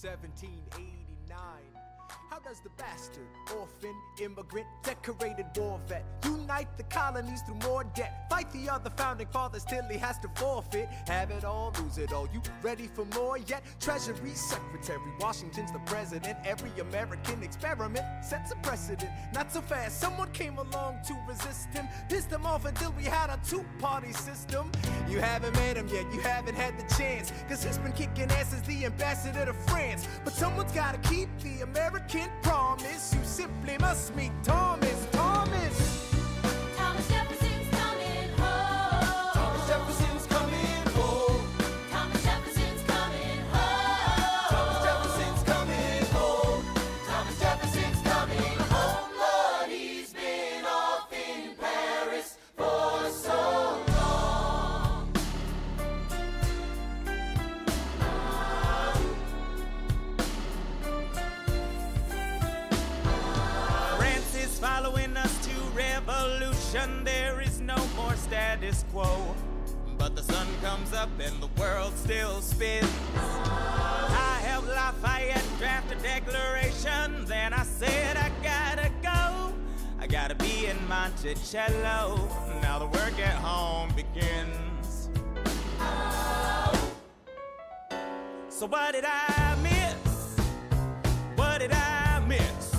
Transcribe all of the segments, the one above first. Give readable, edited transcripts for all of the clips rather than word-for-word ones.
1789. How does the bastard, orphan, immigrant, decorated war vet unite the colonies through more debt? Fight the other founding fathers till he has to forfeit. Have it all, lose it all. You ready for more yet? Treasury Secretary, Washington's the president. Every American experiment sets a precedent. Not so fast, someone came along to resist him. Pissed him off until we had a two-party system. You haven't met him yet, you haven't had the chance, cause he's been kicking ass as the ambassador to France. But someone's gotta keep the American promise. You simply must meet Thomas. Thomas Jefferson's coming home. Thomas Jefferson's coming home. Thomas Jefferson's coming home. Thomas Jefferson's coming home. Thomas Jefferson's coming home. Lord, he's been off in Paris for so long. France is following us to revolution. There is no more status quo. But the sun comes up and the world still spins. I helped Lafayette draft a declaration. Then I said I gotta go. I gotta be in Monticello. Now the work at home begins. So what did I miss? What did I miss?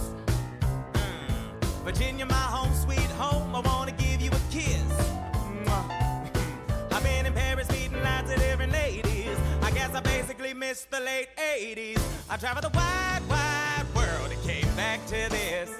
Virginia, my home sweet home, I wanna give you a kiss. Mwah. I've been in Paris meeting lots of different ladies. I guess I basically missed the late 80s. I traveled the wide, wide world and came back to this.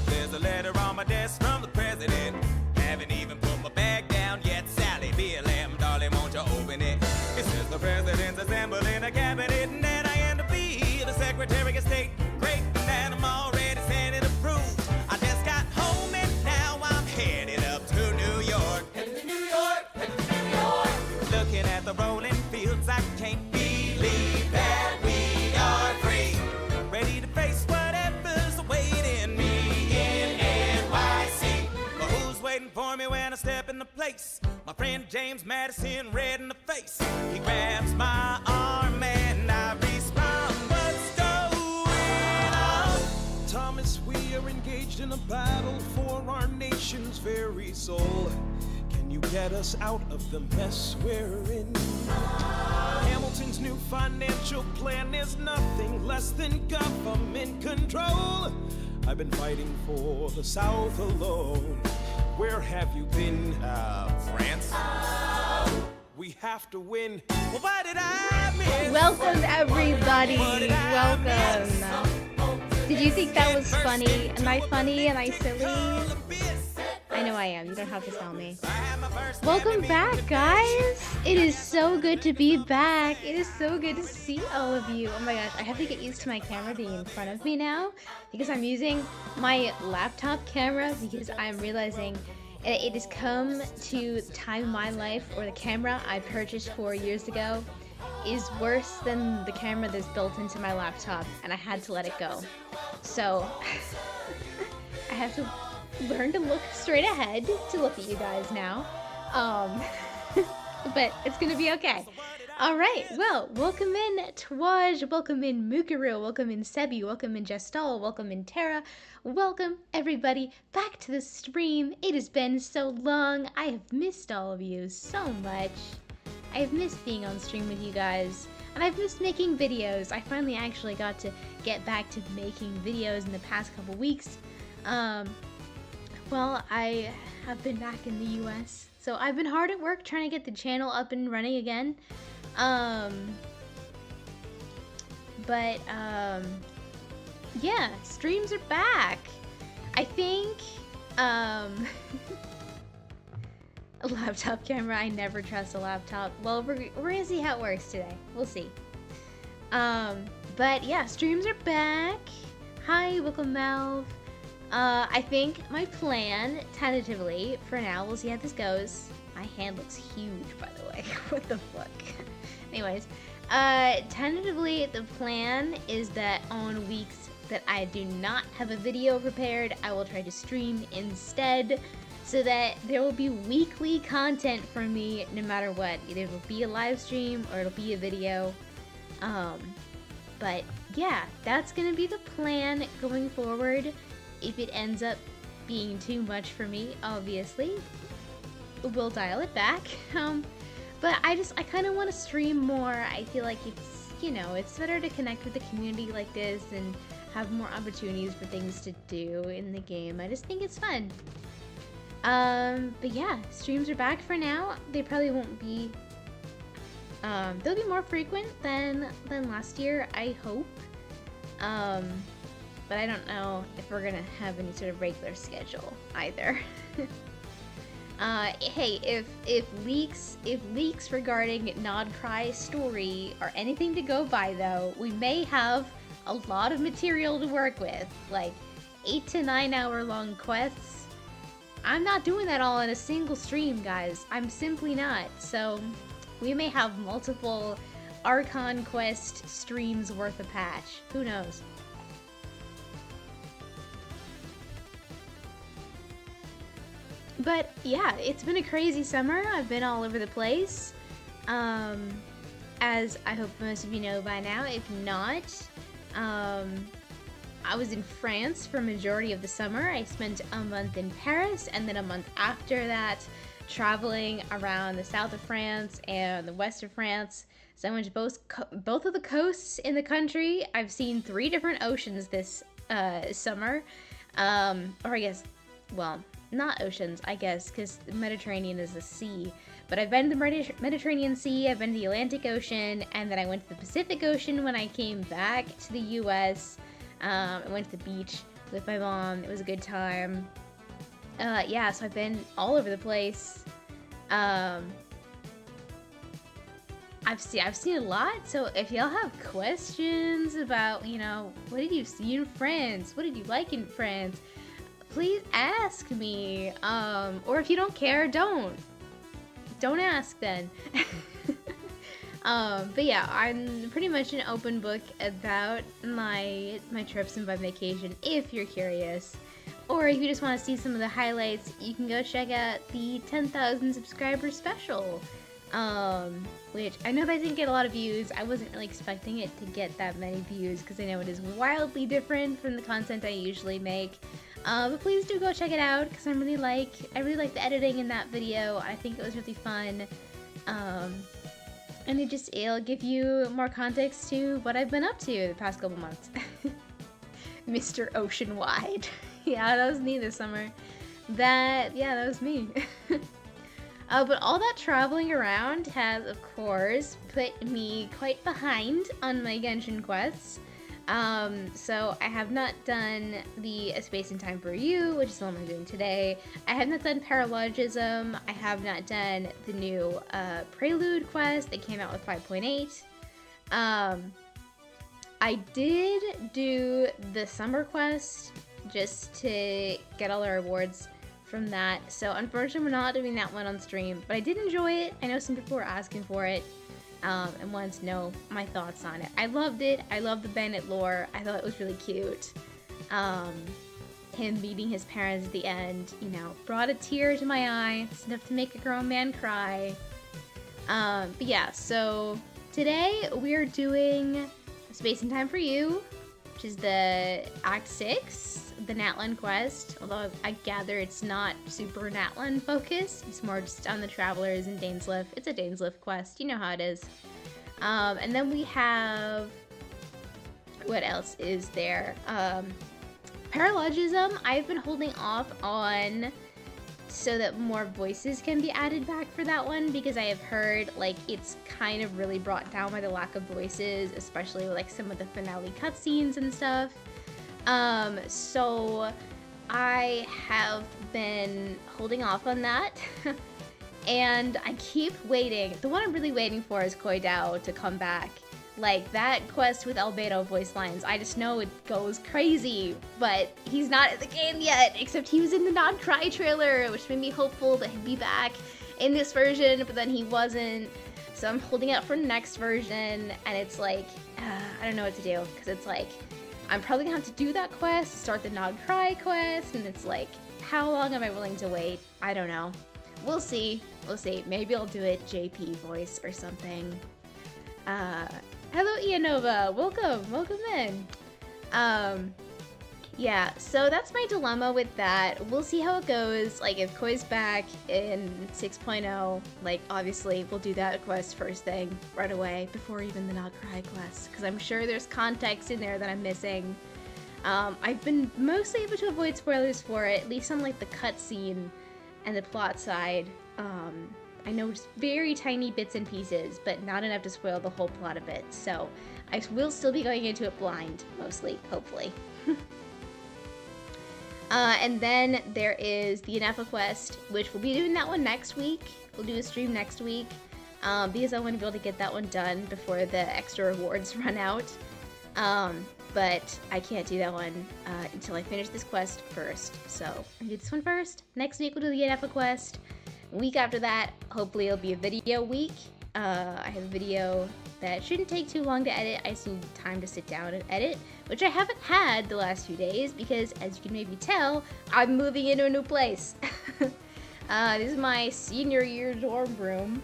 There's a letter on my desk from the president. Haven't even put my bag down yet. Sally, BLM, darling, won't you open it? It says the president's assembling a cabinet, and then I end up being the Secretary of State. Great, and I'm already Senate approved. I just got home and now I'm headed up to New York. Heading to New York, heading to New York. Looking at the rolling fields, I can't believe that we are free. Ready to face whatever's awaiting me in NYC. But who's waiting for me when I step into place? My friend James Madison, red in the face. He grabs my arm and I respond, what's going on? Thomas, we are engaged in a battle for our nation's very soul. Can you get us out of the mess we're in? Hamilton's new financial plan is nothing less than government control. I've been fighting for the South alone. Where have you been? France? We have to win. Well, what did I miss? Welcome everybody, What did I miss? welcome. Did you think that was funny? Am I funny? Am I silly? I know I am, you don't have to tell me. Welcome back, guys. It is so good to be back. It is so good to see all of you. Oh my gosh, I have to get used to my camera being in front of me now because I'm using my laptop camera because I'm realizing it has come to time in my life where the camera I purchased 4 years ago is worse than the camera that's built into my laptop, and I had to let it go. So I have to learn to look straight ahead to look at you guys now. But it's gonna be okay. Alright, well, welcome in Twaj, welcome in Mukaru, welcome in Sebi, welcome in Gestal, welcome in Terra, welcome everybody back to the stream. It has been so long. I have missed all of you so much. I have missed being on stream with you guys, and I've missed making videos. I finally actually got to get back to making videos in the past couple weeks. Well, I have been back in the US, so I've been hard at work trying to get the channel up and running again. Yeah, streams are back. I think, a laptop camera, I never trust a laptop. Well, we're gonna see how it works today. We'll see. But yeah, streams are back. Hi, welcome Melv. I think my plan, tentatively, for now, we'll see how this goes. My hand looks huge, by the way. What the fuck? Anyways, tentatively, the plan is that on weeks that I do not have a video prepared, I will try to stream instead, so that there will be weekly content from me no matter what. Either it'll be a live stream or it'll be a video. But yeah, that's gonna be the plan going forward. If it ends up being too much for me, obviously, we'll dial it back. But I kind of want to stream more. I feel like it's, you know, it's better to connect with the community like this and have more opportunities for things to do in the game. I just think it's fun. But yeah, streams are back for now. They probably won't be, they'll be more frequent than last year, I hope. But I don't know if we're gonna have any sort of regular schedule either. Hey, if leaks regarding Nod-Cry's story are anything to go by, though, we may have a lot of material to work with, like 8 to 9 hour long quests. I'm not doing that all in a single stream, guys. I'm simply not. So we may have multiple Archon quest streams worth a patch. Who knows? But yeah, it's been a crazy summer. I've been all over the place. As I hope most of you know by now, if not, I was in France for a majority of the summer. I spent a month in Paris, and then a month after that traveling around the south of France and the west of France. So I went to both of the coasts in the country. I've seen 3 different oceans this summer. Or I guess, well, not oceans, I guess, because the Mediterranean is a sea. But I've been to the Mediterranean Sea, I've been to the Atlantic Ocean, and then I went to the Pacific Ocean when I came back to the US. I went to the beach with my mom. It was a good time. Yeah, so I've been all over the place. I've seen a lot, so if y'all have questions about, you know, what did you see in France? What did you like in France? Please ask me. Or if you don't care, don't ask then. But yeah, I'm pretty much an open book about my trips and my vacation if you're curious. Or if you just want to see some of the highlights, you can go check out the 10,000 subscriber special. Which I know that didn't get a lot of views. I wasn't really expecting it to get that many views because I know it is wildly different from the content I usually make. But please do go check it out because I really like the editing in that video. I think it was really fun. And it'll give you more context to what I've been up to the past couple months. Mr. Oceanwide. Yeah, that was me this summer. That was me. But all that traveling around has, of course, put me quite behind on my Genshin quests. So I have not done the A Space and Time for You, which is the one I'm doing today. I have not done Paralogism. I have not done the new Prelude quest that came out with 5.8. I did do the Summer quest just to get all the rewards from that. So unfortunately, we're not doing that one on stream, but I did enjoy it. I know some people were asking for it. And wanted to know my thoughts on it. I loved it. I love the Bandit lore. I thought it was really cute. Him meeting his parents at the end, you know, brought a tear to my eye. It's enough to make a grown man cry. But yeah, so today we're doing Space and Time for You, which is the Act 6, the NATLAN quest. Although I gather it's not super NATLAN focused. It's more just on the Travelers in Dainsleif. It's a Dainsleif quest. You know how it is. And then we have... what else is there? Paralogism, I've been holding off on so that more voices can be added back for that one because I have heard like it's kind of really brought down by the lack of voices, especially with like some of the finale cutscenes and stuff. So I have been holding off on that and I keep waiting. The one I'm really waiting for is Koi Dao to come back. Like, that quest with Albedo voice lines, I just know it goes crazy, but he's not in the game yet, except he was in the Nod-Cry trailer, which made me hopeful that he'd be back in this version, but then he wasn't. So I'm holding out for the next version, and it's like, I don't know what to do, because it's like, I'm probably gonna have to do that quest, start the Nod-Cry quest, and it's like, how long am I willing to wait? I don't know. We'll see. We'll see. Maybe I'll do it JP voice or something. Hello, Ianova. Welcome in. Yeah, so that's my dilemma with that. We'll see how it goes. Like, if Koi's back in 6.0, like, obviously, we'll do that quest first thing, right away, before even the Not Cry quest, because I'm sure there's context in there that I'm missing. I've been mostly able to avoid spoilers for it, at least on, like, the cutscene and the plot side. I know just very tiny bits and pieces, but not enough to spoil the whole plot of it, so I will still be going into it blind, mostly, hopefully. And then there is the NATLAN quest, which we'll be doing that one next week. We'll do a stream next week, because I want to be able to get that one done before the extra rewards run out. But I can't do that one until I finish this quest first. So I'll do this one first. Next week we'll do the NATLAN quest. A week after that, hopefully it'll be a video week. I have a video that shouldn't take too long to edit. I just need time to sit down and edit, which I haven't had the last few days because, as you can maybe tell, I'm moving into a new place. This is my senior year dorm room.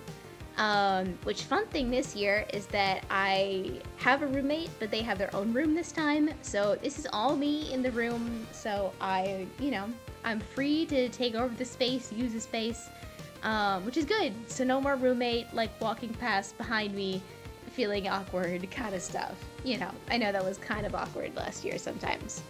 Which fun thing this year is that I have a roommate, but they have their own room this time. So this is all me in the room. So I'm free to take over the space, use the space, which is good. So no more roommate like walking past behind me, feeling awkward kind of stuff. I know that was kind of awkward last year sometimes.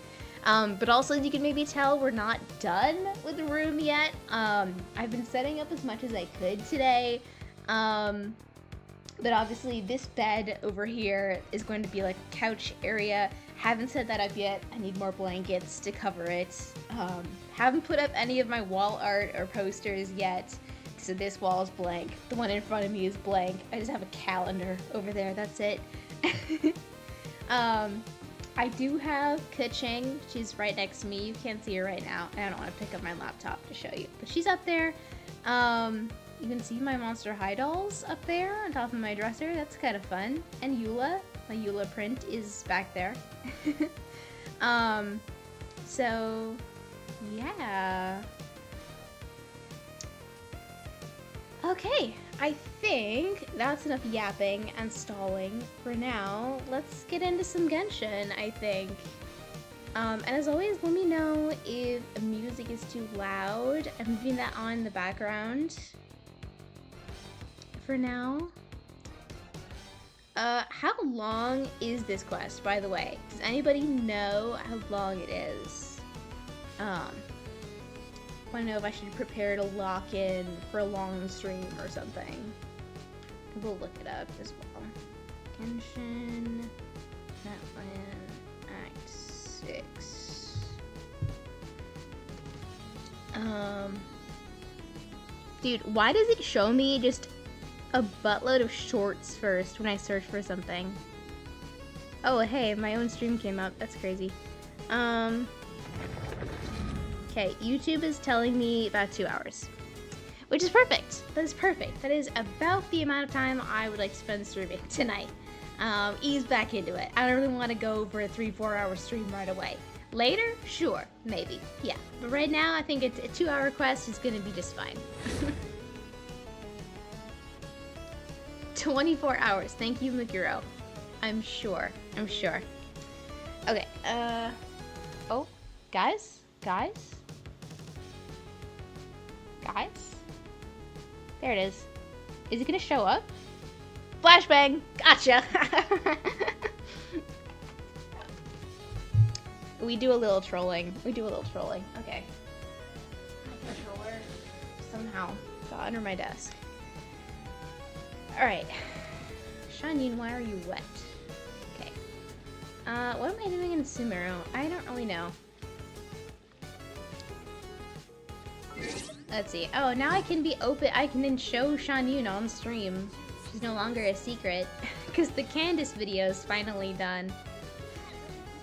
But also, as you can maybe tell, we're not done with the room yet. I've been setting up as much as I could today. But obviously this bed over here is going to be like a couch area. Haven't set that up yet. I need more blankets to cover it. Haven't put up any of my wall art or posters yet. So this wall is blank. The one in front of me is blank. I just have a calendar over there. That's it. I do have Ka-Ching. She's right next to me. You can't see her right now. I don't want to pick up my laptop to show you. But she's up there. You can see my Monster High dolls up there on top of my dresser. That's kind of fun. And Eula. My Eula print is back there. So, yeah. Okay, I think that's enough yapping and stalling for now. Let's get into some Genshin, I think. And as always, let me know if music is too loud. I'm moving that on in the background for now. How long is this quest, by the way? Does anybody know how long it is? I want to know if I should prepare to lock in for a long stream or something. We'll look it up as well. Genshin, NATLAN, Act 6. Dude, why does it show me just a buttload of shorts first when I search for something? Oh, hey, my own stream came up. That's crazy. Okay, YouTube is telling me about 2 hours, which is perfect. That is perfect. That is about the amount of time I would like to spend streaming tonight. Ease back into it. I don't really want to go for a 3-4 hour stream right away. Later? Sure, maybe. Yeah, but right now I think a 2 hour quest is gonna be just fine. 24 hours. Thank you, Maguro. I'm sure. Okay, oh, guys? There it is. Is it gonna show up? Flashbang! Gotcha! We do a little trolling. Okay. My controller somehow got under my desk. Alright. Shanyin, why are you wet? Okay. What am I doing in Sumeru? I don't really know. Let's see. Oh, now I can be open. I can then show Shanyin on stream. She's no longer a secret. Because the Candace video is finally done.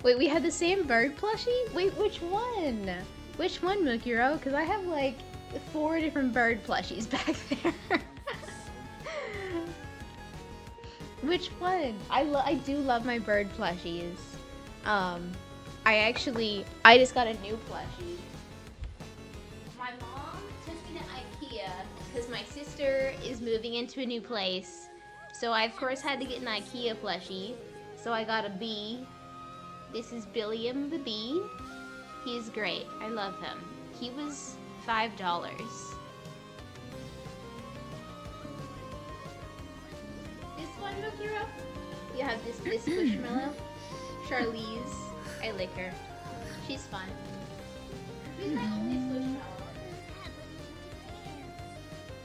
Wait, we had the same bird plushie? Wait, which one? Which one, Mukuro? Because I have like 4 different bird plushies back there. Which one? I do love my bird plushies. I just got a new plushie. My mom took me to IKEA because my sister is moving into a new place. So I of course had to get an IKEA plushie. So I got a bee. This is Billiam the bee. He's great. I love him. He was $5. This one, Mokiro? You have this Squishmallow. Charlize. I like her. She's fun. She's my only Squishmallow.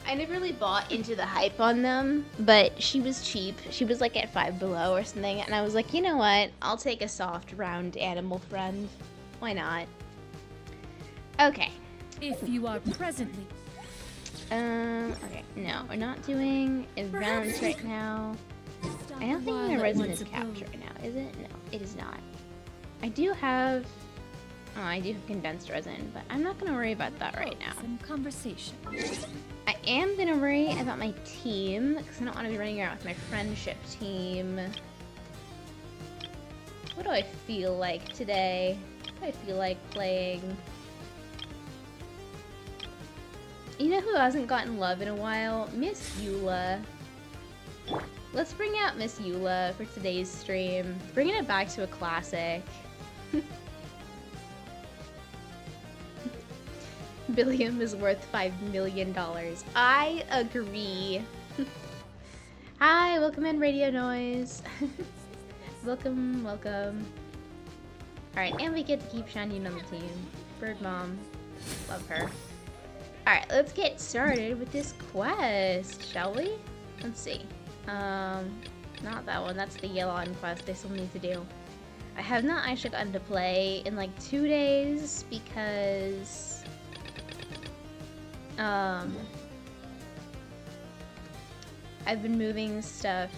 I never really bought into the hype on them, but she was cheap. She was like at Five Below or something, and I was like, you know what? I'll take a soft, round animal friend. Why not? Okay. If you are presently. Okay. No, we're not doing events right now. I don't think my resin is capped right now, is it? No, it is not. I do have condensed resin, but I'm not gonna worry about that right now. Some conversation. I am gonna worry about my team, because I don't want to be running around with my friendship team. What do I feel like today? What do I feel like playing? You know who hasn't gotten love in a while? Miss Eula. Let's bring out Miss Eula for today's stream. Bringing it back to a classic. Billiam is worth $5 million. I agree. Hi, welcome in, Radio Noise. Welcome, welcome. Alright, and we get to keep Shannon on the team. Bird Mom. Love her. Alright, let's get started with this quest, shall we? Let's see. Not that one. That's the Yelon quest I still need to do. I have not actually gotten to play in like 2 days because... I've been moving stuff.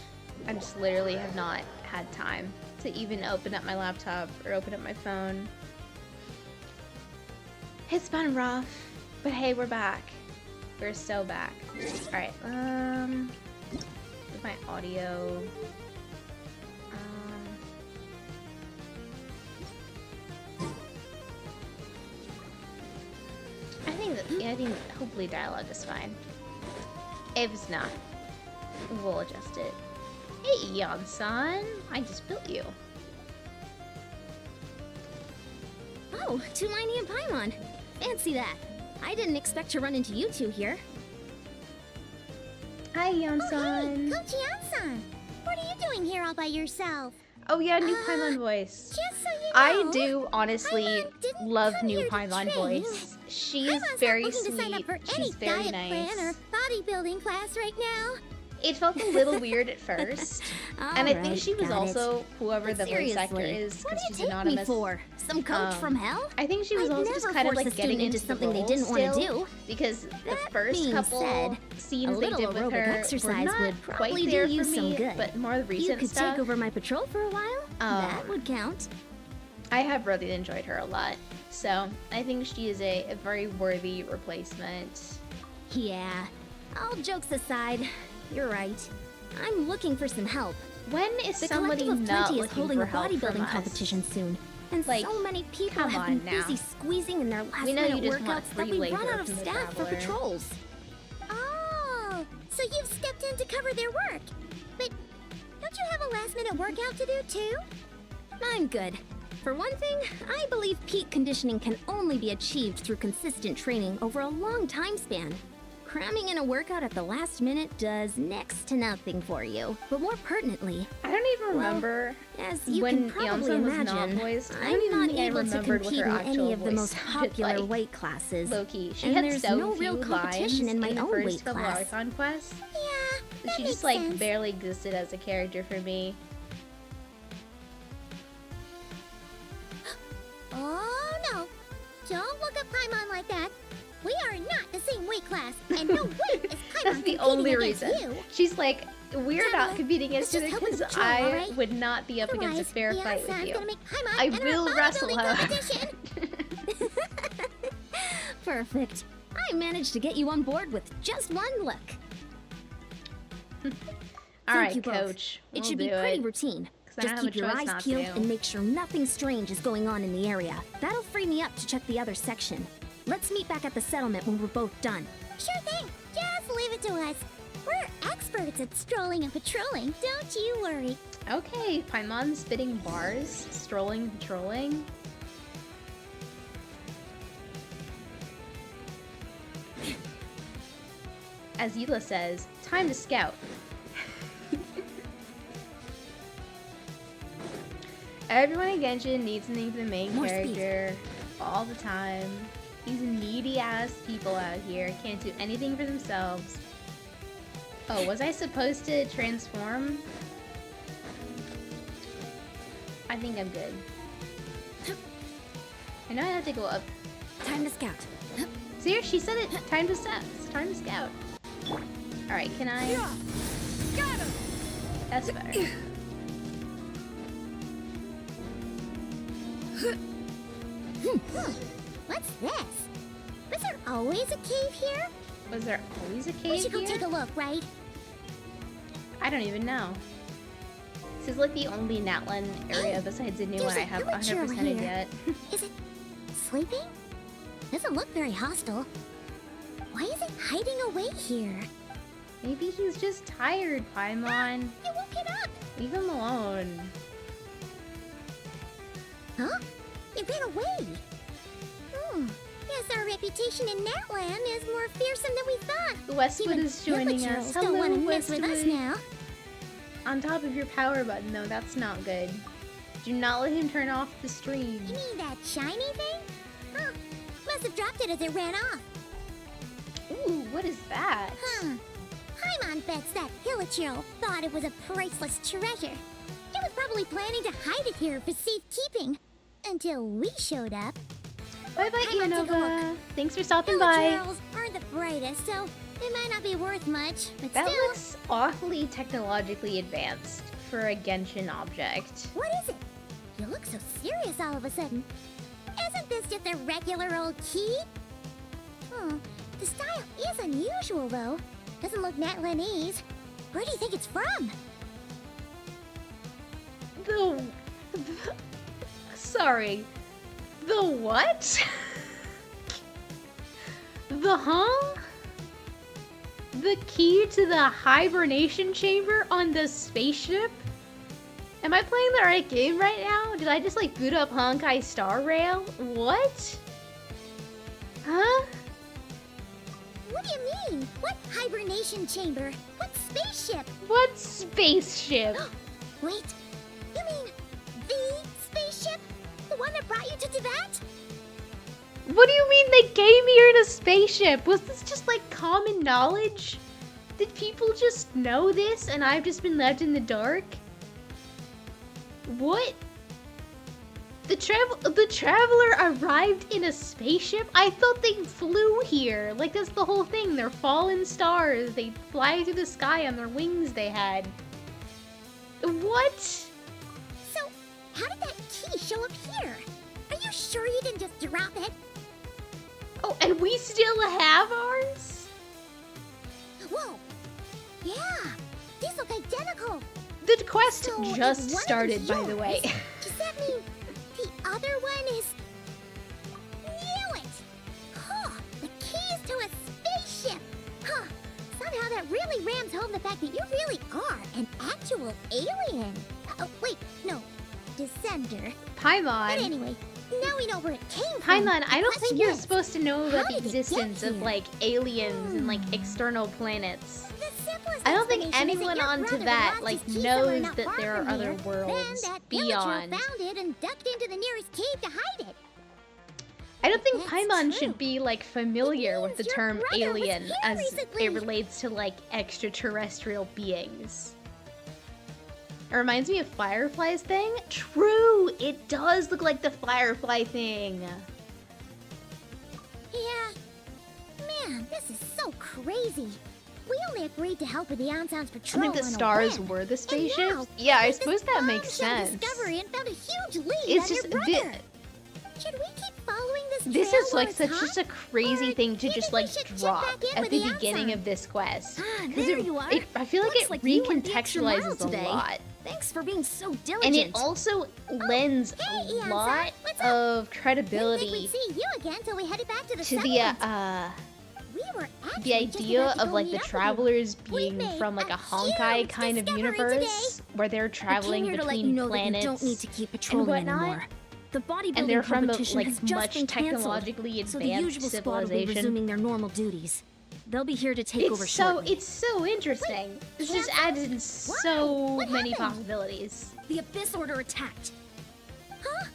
I just literally have not had time to even open up my laptop or open up my phone. It's been rough, but hey, we're back. We're so back. Alright, with my audio. I think hopefully dialogue is fine. If it's not, we'll adjust it. Hey, Yon-san, I just built you. Oh, Tulani and Paimon. Fancy that. I didn't expect to run into you two here. Hi, Yon-san. Oh, hey, Coach Yon-san. What are you doing here all by yourself? Oh yeah, new Paimon voice. Just so you know, I do honestly Paimon didn't love come new here to Paimon train. voice. She's Paimon's very not looking to sign up sweet. for She's any very diet nice. plan or bodybuilding class right now. It felt a little weird at first, and I think Alright, she was got also whoever But the voice actor seriously, is, what because do you she's take anonymous. me for? Some coach from hell? I think she was I'd also just never kind of force like a getting student into into something they the didn't role want to still, do. because the That first being couple said, scenes a they little did with aerobic her were exercise not would quite probably there do you for some me, good. but more recent You could stuff. take over my patrol for a while? That would count. I have really enjoyed her a lot, so I think she is a very worthy replacement. Yeah. All jokes aside, you're right. I'm looking for some help. When is The somebody Collective of not Plenty is looking holding for a help from bodybuilding us? competition soon. And Like, so many people come have on been now. busy squeezing in their last We know minute you just want workouts that free we labor run out of from the staff for Traveler. patrols. Oh, so you've stepped in to cover their work. But don't you have a last minute workout to do too? I'm good. For one thing, I believe peak conditioning can only be achieved through consistent training over a long time span. Cramming in a workout at the last minute does next to nothing for you. But more pertinently, I don't even remember as you when can probably Yeonsan was not imagine, voiced. I don't I'm even not think I able to remembered what compete her in actual any of the voice most sounded popular like. weight classes. Low-key. She And had there's so no few real competition lines in my the own first weight couple class. Archon quests. Yeah, that She makes just like sense. barely existed as a character for me. Oh no! Don't look at Paimon like that. We are not the same weight class, and no way is Paimon That's the competing only against reason. you. She's like, we're Tabitha, not competing against let's each just other help with because the patrol, I alright? would not be up against a Otherwise, fair fight with Beyonce's you. gonna make Paimon I enter a will wrestle bodybuilding her. competition. Perfect. I managed to get you on board with just one look. All right, you both. coach. It We'll should be do pretty it. routine. 'Cause I don't Just have a keep your choice eyes not peeled to. and make sure nothing strange is going on in the area. That'll free me up to check the other section. Let's meet back at the settlement when we're both done. Sure thing. Just leave it to us. We're experts at strolling and patrolling, don't you worry. Okay, Paimon spitting bars, strolling, patrolling. As Yila says, time to scout. Everyone in Genshin needs something for the main character all the time. These needy ass people out here can't do anything for themselves. Oh, was I supposed to transform? I think I'm good. I know I have to go up. Time to scout. See here, she said it. Time to scout. Time to scout. Alright, can I? That's better. What's this? Was there always a cave here? Was there always a We cave should go here? take a look, right? I don't even know. This is like the only NATLAN area besides the new there's one I a have villager over 100%ed here. yet. Is it sleeping? Doesn't look very hostile. Why is it hiding away here? Maybe he's just tired, Paimon. You woke it up! Leave him alone. Huh? It ran away. Guess our reputation in NATLAN is more fearsome than we thought. Westwood Even is joining villagers us. don't Hello, want to mess with us Westwood. now. On top of your power button, though, that's not good. Do not let him turn off the stream. You mean that shiny thing? Huh. Must have dropped it as it ran off. Ooh, what is that? Huh. Paimon bets that Hilichurl thought it was a priceless treasure. It was probably planning to hide it here for safekeeping. Until we showed up. Bye bye, Paimon, take a Ianova. look. Thanks for stopping by. Hilichurls aren't the brightest, so they might not be worth much. But That still, looks awfully technologically advanced for a Genshin object. what is it? You look so serious all of a sudden. Isn't this just a regular old key? The style is unusual, though. Doesn't look Natlanese. Where do you think it's from? Sorry. The what? The huh? The key to the hibernation chamber on the spaceship? Am I playing the right game right now? Did I just like boot up Honkai Star Rail? What? Huh? What do you mean? What hibernation chamber? What spaceship? What spaceship? Wait, you mean the spaceship? The one that brought you to Tibet? What do you mean they came here in a spaceship? Was this just like common knowledge? Did people just know this and I've just been left in the dark? What? The traveler arrived in a spaceship? I thought they flew here. Like that's the whole thing. They're fallen stars. They fly through the sky on their wings they had. What? So, how did that key show up here? Are you sure you didn't just drop it? Oh, and we still have ours? Whoa! Yeah! These look identical! The quest So, if just one of them's started, by the yours, way. Does that mean the other one is... Knew it! Huh! The keys to a spaceship! Huh! Somehow that really rams home the fact that you really are an actual alien! Oh, wait, no. Descender. But Paimon. anyway, now we know where it came from. Paimon, I The don't think question you're is, supposed to know about the how did it get existence of here? like aliens and like external planets. The simplest I don't think explanation is that anyone your on brother Tibet lost like his key somewhere knows not that far there are from other here. worlds Then that beyond. villager found it and ducked into the nearest cave to hide it. I don't think That's Paimon true. should be like familiar with the means your term brother was alien here as recently. it relates to like extraterrestrial beings. It reminds me of Firefly's thing. True, it does look like the Firefly thing. Yeah. Man, this is so crazy. We only agreed to help with the Anson's I patrol think the on a stars whim. were the And spaceships. now, Yeah, I we made this suppose that makes bombshell sense. discovery and found a huge lead It's on just your brother. Should we keep following this This trail is while like it's such hot? just a crazy Or thing do to you just think we like should check drop back in at with the the beginning Anson? of this quest. Ah, 'Cause there you are. I feel like Looks it like you went the extra mile recontextualizes a today. lot. Thanks for being so diligent. And it also lends hey, a Ianza, lot what's up? of Didn't think credibility we'd see you again till we headed back to the to the settlement. We We were the actually just idea about to of go like meet the up with you. travelers We've being made from like a a Honkai huge kind of discovery universe where they're I came traveling here to let you between know that you planets don't need to keep and patrolling whatnot. anymore. The bodybuilding And they're from a competition like has just much been canceled, technologically so the advanced usual squad will be civilization. resuming their normal duties. They'll be here to take over shortly. It's so interesting. This just added in so many possibilities. The Abyss Order attacked. Huh?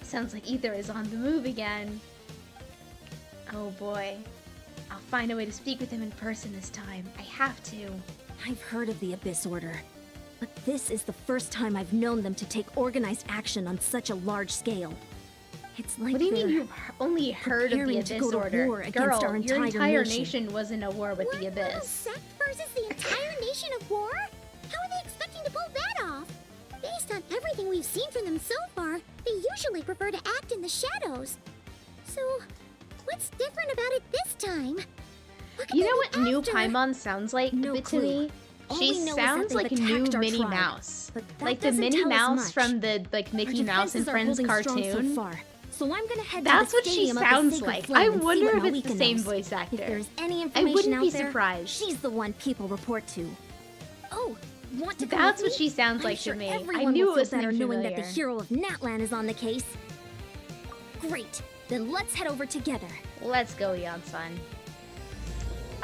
Sounds like Ether is on the move again. Oh boy. I'll find a way to speak with him in person this time. I have to. I've heard of the Abyss Order, but this is the first time I've known them to take organized action on such a large scale. It's like What do you mean they're you've only heard of the preparing to Abyss go to Order? war against Girl, our your entire entire nation. nation was in a war with the One little Abyss. sect versus the entire nation of war? How are they expecting to pull that off? Based on everything we've seen from them so far, they usually prefer to act in the shadows. So, what's different about it this time? What could You they know be what new after? Paimon sounds like No a bit clue. to me? All She we know is that sounds they've like a new attacked our Minnie tribe, Mouse. but that Like the doesn't Minnie tell us Mouse much. from the like Mickey Our Mouse and defenses are Friends holding strong cartoon. So far, so I'm gonna head That's to the what she stadium of the sounds Sacred like. Flame I and see wonder what if it's Malika the same knows. voice actor. If there's any I information wouldn't out be there, surprised. she's the one people report to. Oh, want to come That's with what me? she sounds I'm like sure to me. Everyone I knew will it was feel better something knowing that the familiar. hero of NATLAN is on the case. Great, then let's head over together. Let's go, Yon-san.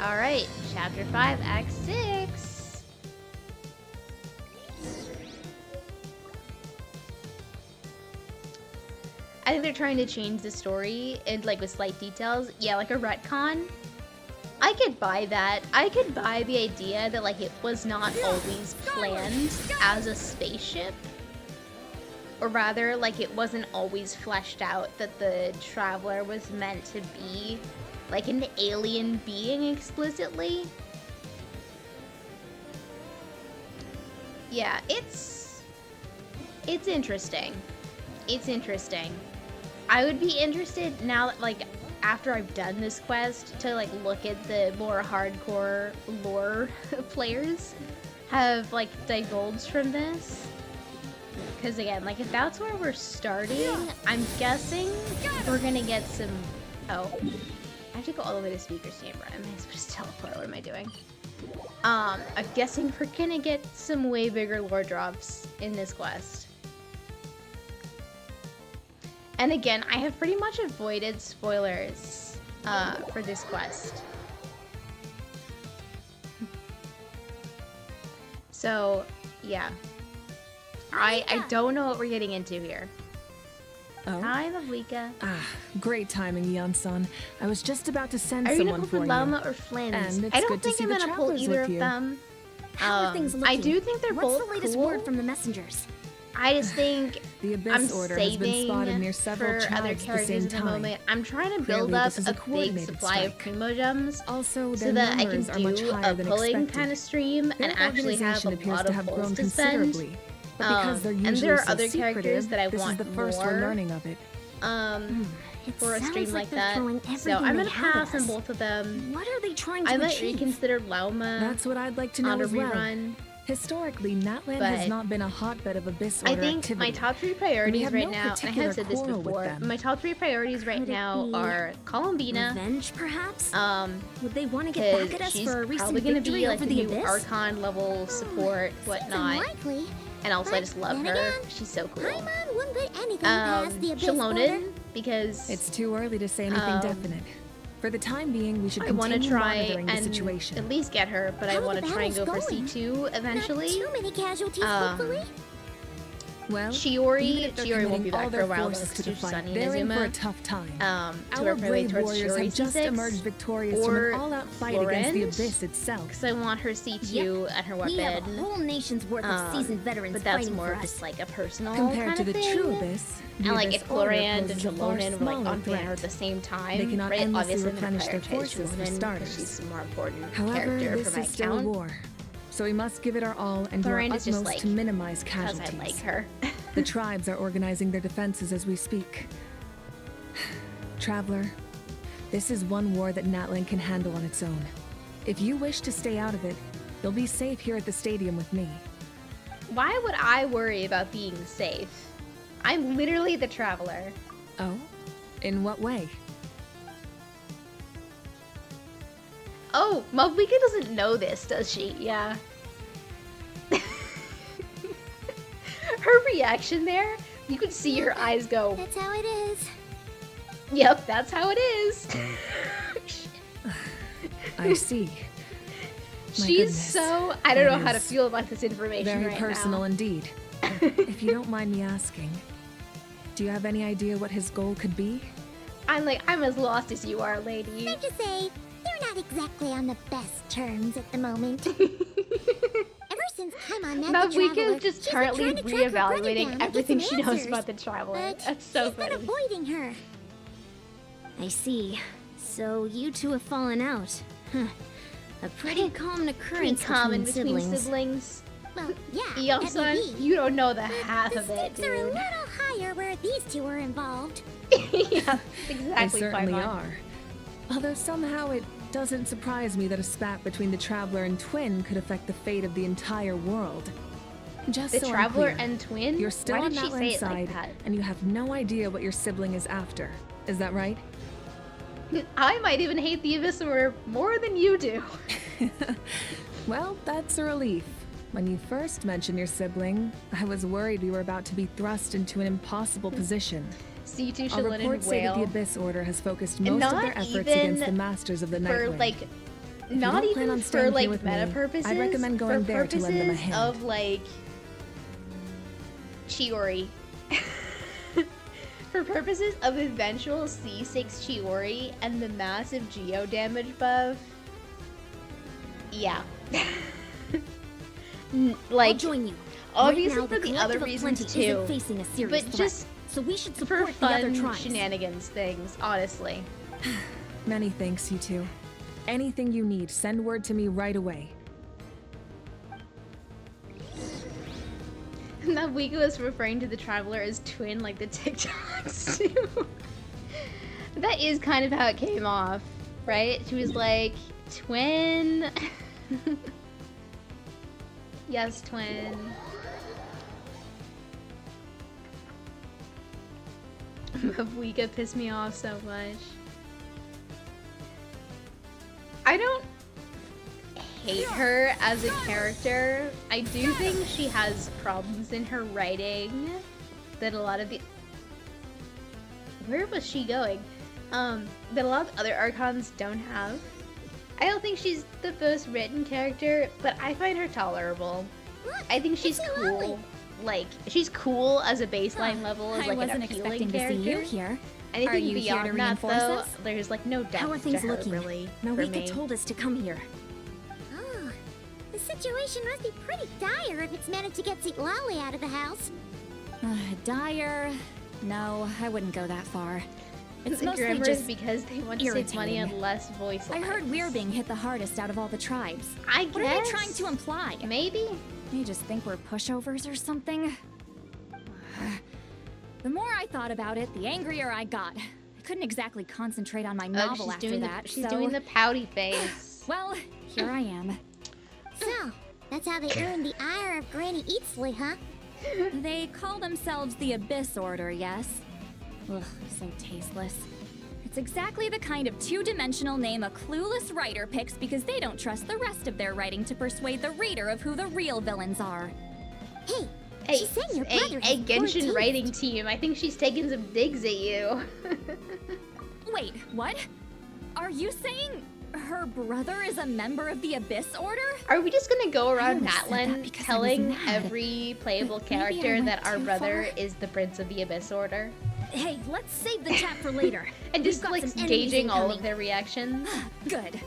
Alright, Chapter 5, Act 6. I think they're trying to change the story and like with slight details. Yeah, like a retcon. I could buy that. I could buy the idea that like it was not always planned as a spaceship. Or rather, like it wasn't always fleshed out that the Traveler was meant to be like an alien being explicitly. Yeah, it's interesting. It's interesting. I would be interested now that like after I've done this quest to like look at the more hardcore lore players have like divulged from this. Because again, like if that's where we're starting, I'm guessing we're gonna get some. Oh, I have to go all the way to Speaker's Chamber. Am I supposed to teleport? What am I doing? I'm guessing we're gonna get some way bigger lore drops in this quest. And again, I have pretty much avoided spoilers for this quest. So, yeah. I don't know what we're getting into here. Oh? Hi, Lavika. Ah, great timing, Yon-san. I was just about to send Are you gonna someone go for for you. Lama or Flynn? And it's I don't good to think see I'm the gonna pull travelers either with of you. them. How are things looking? I do think they're What's both the latest cool. word from the messengers? I just think The Abyss I'm Order has been saving spotted near several for other tribes at the characters same at the time. moment. I'm trying to build Clearly, up this is a a big coordinated supply of strike. Primo Gems Also, so their that I can numbers are much do higher a than pulling expected. kind of stream Their and actually have a organization appears lot to of have pulls grown to spend. considerably. But because they're And usually there are so other secretive, characters that I this want is the first more. we're learning of it. It For a sounds stream like like they're that. throwing So everything I'm they gonna have pass at on us. both of them. What are they trying to I might achieve? reconsider Lauma That's what I'd like to on know a as well. rerun. Historically, NATLAN But has not been a hotbed of Abyss I Order think activity. my top 3 We priorities have right no now, and I particular have said this quarrel with before, them. my top 3 priorities right Could it now be are Columbina, Revenge, perhaps? Would they want to get because back at us she's for a recent probably gonna victory be like over the the new Abyss? Archon level support, Seems whatnot. unlikely. And also I But just love then her. again, She's so cool. Paimon wouldn't put anything past the Abyss Order. Shalonen, because It's too early to say anything definite. For the time being, we should I want to continue try monitoring the and situation. at least get her, but I How are want the to try and go battles for going? C2 eventually. Not too many casualties, Um, hopefully. Well, Shiori even if they're won't committing be all back for their a while though, forces to because the she's fight, Sunny they're in for a Inazuma. tough time. To Our work my way brave towards warriors Shiori have just C6, emerged victorious or from an all-out fight against the Florent, Abyss itself. because I want her C2 and her We have a weapon. whole nation's worth of seasoned veterans But that's fighting more for of us. just like a personal Compared kind to of the thing. true Abyss, the And like Abyss if Order Florent and poses a far Shalonen were like smaller on banner at threat. the same time, They cannot right? endlessly Obviously, I'm gonna replenish their prioritize forces for Shalonen, 'cause starters. she's the more important However, character this for my is still a account. war, so we must give it our all and do our Florent is just utmost like to minimize because casualties. I like her. The tribes are organizing their defenses as we speak. Traveler, this is one war that NATLAN can handle on its own. If you wish to stay out of it, you'll be safe here at the stadium with me. Why would I worry about being safe? I'm literally the traveler. Oh? In what way? Oh, Mabuika doesn't know this, does she? Yeah. Her reaction there, you could see her eyes go. That's how it is. Yep, that's how it is. I see. My She's goodness. so... I don't That know how to is feel about this information Very right personal now. indeed. If you don't mind me asking, do you have any idea what his goal could be? I'm as lost as you are, lady. Safe to say, they're not exactly on the best terms at the moment. Ever since Paimon met the Mabuika Traveler, is just she's been currently trying to track her brother down reevaluating and get everything some she knows answers, about the Traveler. but That's so he's funny. been avoiding her. I see. So you two have fallen out. Huh. A pretty common occurrence Pretty common between between siblings. Well, yeah, Eon-san, that may be. you don't know the But half the of it, stakes are a dude. little higher where these two are involved. Yeah, They exactly. certainly Paimon. are. Although somehow it doesn't surprise me that a spat between the Traveler and Twin could affect the fate of the entire world. Just The so I'm Traveler clear, and Twin? you're still Why on did she say NATLAN's it like side, that? and you have no idea what your sibling is after. Is that right? I might even hate the Abyssor more than you do. Well, that's a relief. When you first mentioned your sibling, I was worried we were about to be thrust into an impossible position. C2 Our Shalin and reports say that the Whale. Abyss Order has focused And most of not their efforts even against the Masters of the For Nightwing. like, you not don't plan even on for staying like here with meta me, purposes. I'd recommend going for there to lend them a purposes hand. of like Chiori. For purposes of eventual C6 Chiori and the massive Geo damage buff. Yeah. I'll Like, join you. obviously right now, for the other Collective of reasons Plenty too, isn't facing a serious but threat, just so we should for support the other fun tribes. shenanigans things, honestly. Many thanks, you two. Anything you need, send word to me right away. Mabuika was referring to the Traveler as Twin, like the TikToks too. That is kind of how it came off, right? She was like, Twin. Yes, Twin. Mabuika pissed me off so much. I don't hate her as a character. I do think she has problems in her writing that a lot of the... Where was she going? That a lot of other Archons don't have. I don't think she's the most written character, but I find her tolerable. I think she's it's cool. lovely. Like, she's cool as a baseline level, as I like wasn't an appealing expecting to character. see you here. Anything Are you here beyond to that, reinforce though, us? there's like no depth How are things to her, looking? really, for Mabuika me. told us to come here. Oh, the situation must be pretty dire if it's managed to get Lolly out of the house. Dire? No, I wouldn't go that far. It's The mostly Grimmers just because they want to save money on irritating. less voice I heard lines. we're being hit the hardest out of all the tribes. I guess. What are they trying to imply? Maybe? They just think we're pushovers or something? The more I thought about it, the angrier I got. I couldn't exactly concentrate on my novel after that, She's so... doing the pouty face. Well, here I am. So, that's how they earned the ire of Granny Eatsley, huh? They call themselves the Abyss Order, yes? Ugh, so tasteless. It's exactly the kind of two-dimensional name a clueless writer picks because they don't trust the rest of their writing to persuade the reader of who the real villains are. Hey, Hey, she's saying your brother a has poor Genshin taste. writing team. I think she's taking some digs at you. Wait, what? Are you saying her brother is a member of the Abyss Order? Are we just gonna go around I almost said that Natlan because I was telling mad. every playable Maybe I character went that our too brother far. is the Prince of the Abyss Order? Hey, let's save the chat for later. And We've just got like some enemies gauging all of incoming. their reactions? Good.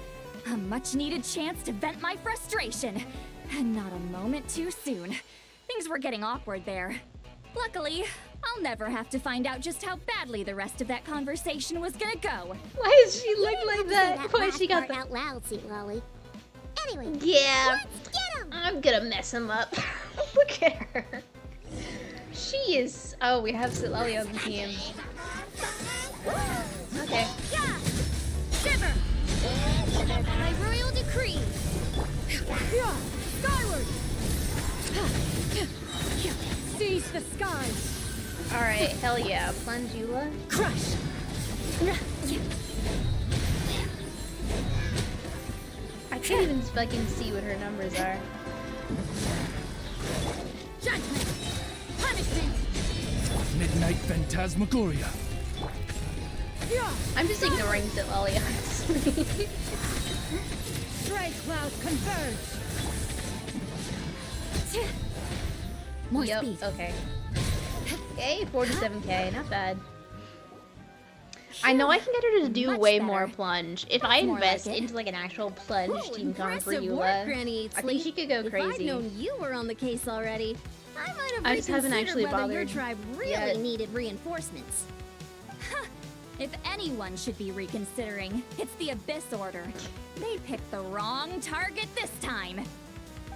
A much-needed chance to vent my frustration. And not a moment too soon. Things were getting awkward there. Luckily, I'll never have to find out just how badly the rest of that conversation was gonna go. Why does she look You like didn't that? have to say Why last she got part the... out loud, Sweet Lolly. Anyway, Yeah, let's get him! I'm gonna mess him up. Look at her. She is... Oh, we have Sitlali on the team. Okay. Yeah! Shiver! By royal decree! Yeah, skyward! Seize the skies! Alright, hell yeah. Plungula. Crush! can't even fucking see what her numbers are. Judgment! Punishment! Midnight Phantasmagoria. I'm just ignoring Zitlali, honestly. Strike cloud converge! More Yep, speed. okay. Okay, 47k, not bad. I know I can get her to do Much way better. more plunge. If I More invest like it. into like an actual plunge team comp for Impressive work, Eula, Granny I think she could go If I'd crazy. known you were on the case already, I might have I just haven't reconsidered actually whether your bothered tribe really yet. needed reinforcements. If anyone should be reconsidering, it's the Abyss Order. They picked the wrong target this time.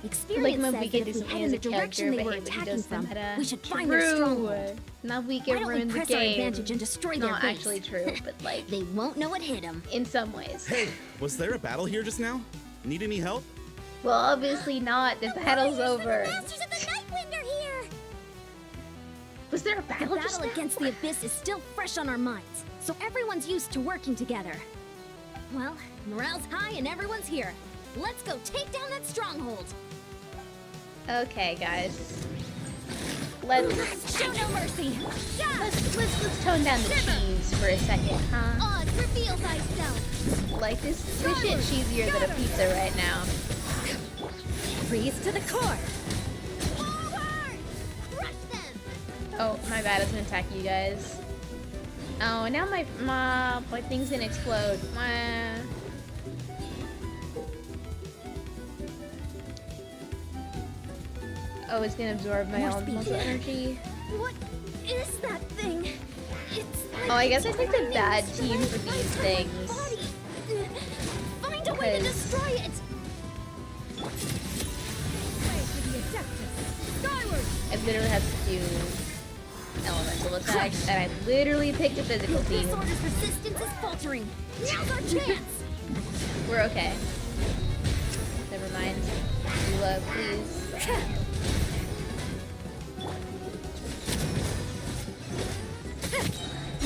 Experience says Mabika that if we doesn't head as in a the direction character, they but were he attacking does them from, at a we should find their stronghold. Nabika Why don't we ruined the press our game. advantage and destroy their Not base? actually true, but like They won't know what hit them. in some ways. Hey, was there a battle here just now? Need any help? Well, obviously not. The battle's over. Masters of the Nightwind are here! Was there a The battle just battle now? against the Abyss is still fresh on our minds, so everyone's used to working together. Well, morale's high and everyone's here. Let's go take down that stronghold. Okay, guys. Let's Show no mercy. let's tone down the cheese for a second, huh? Oz, reveal thyself. Like this shit cheesier than a pizza right now. Freeze to the core. Forward! Crush them. Oh, my bad. I was gonna attack you guys. Oh, now my thing's gonna explode. Oh, it's gonna absorb my More own speed. muscle energy. What is that thing? It's like Oh, I guess I it's picked a running bad inside team for my these things. body. Find a way to Because- destroy it. I literally have to do elemental attacks, and I literally picked a physical team. This order's resistance is faltering. Now's our chance. We're okay. Never mind. Eula, please.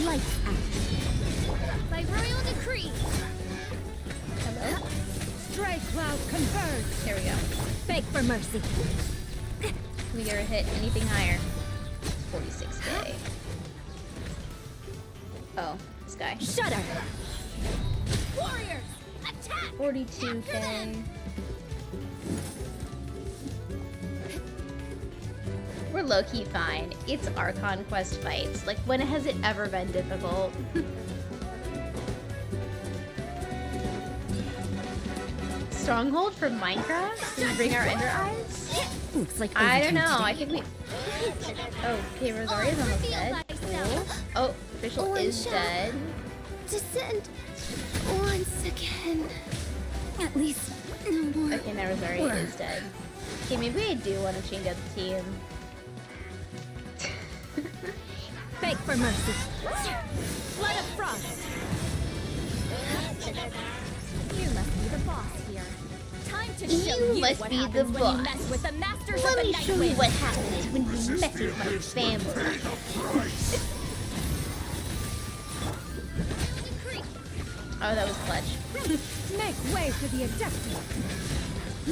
Lights out. By royal decree. Hello? Strike cloud converge. There we go. Beg for mercy. Can we get her hit anything higher? 46k. Oh, this guy. Shudder. Warriors, attack. 42k. We're low-key fine. It's Archon quest fights. Like, when has it ever been difficult? Stronghold from Minecraft? Did we bring our Ender Eyes? Looks like I don't overtime know. I today. think we... Oh, okay, Rosaria's almost dead. Cool. Oh, Official is dead. Descend once again. At least no more. Okay, now Rosaria is dead. Okay, maybe I do want to change up the team. Beg for mercy. Blood of frost. You must be the boss here. Time to You show you must what be the happens when you boss. mess with the masters Let of me the show you Nightwind. what happens when you mess with my family. Oh, that was clutch. Make way for the abductor.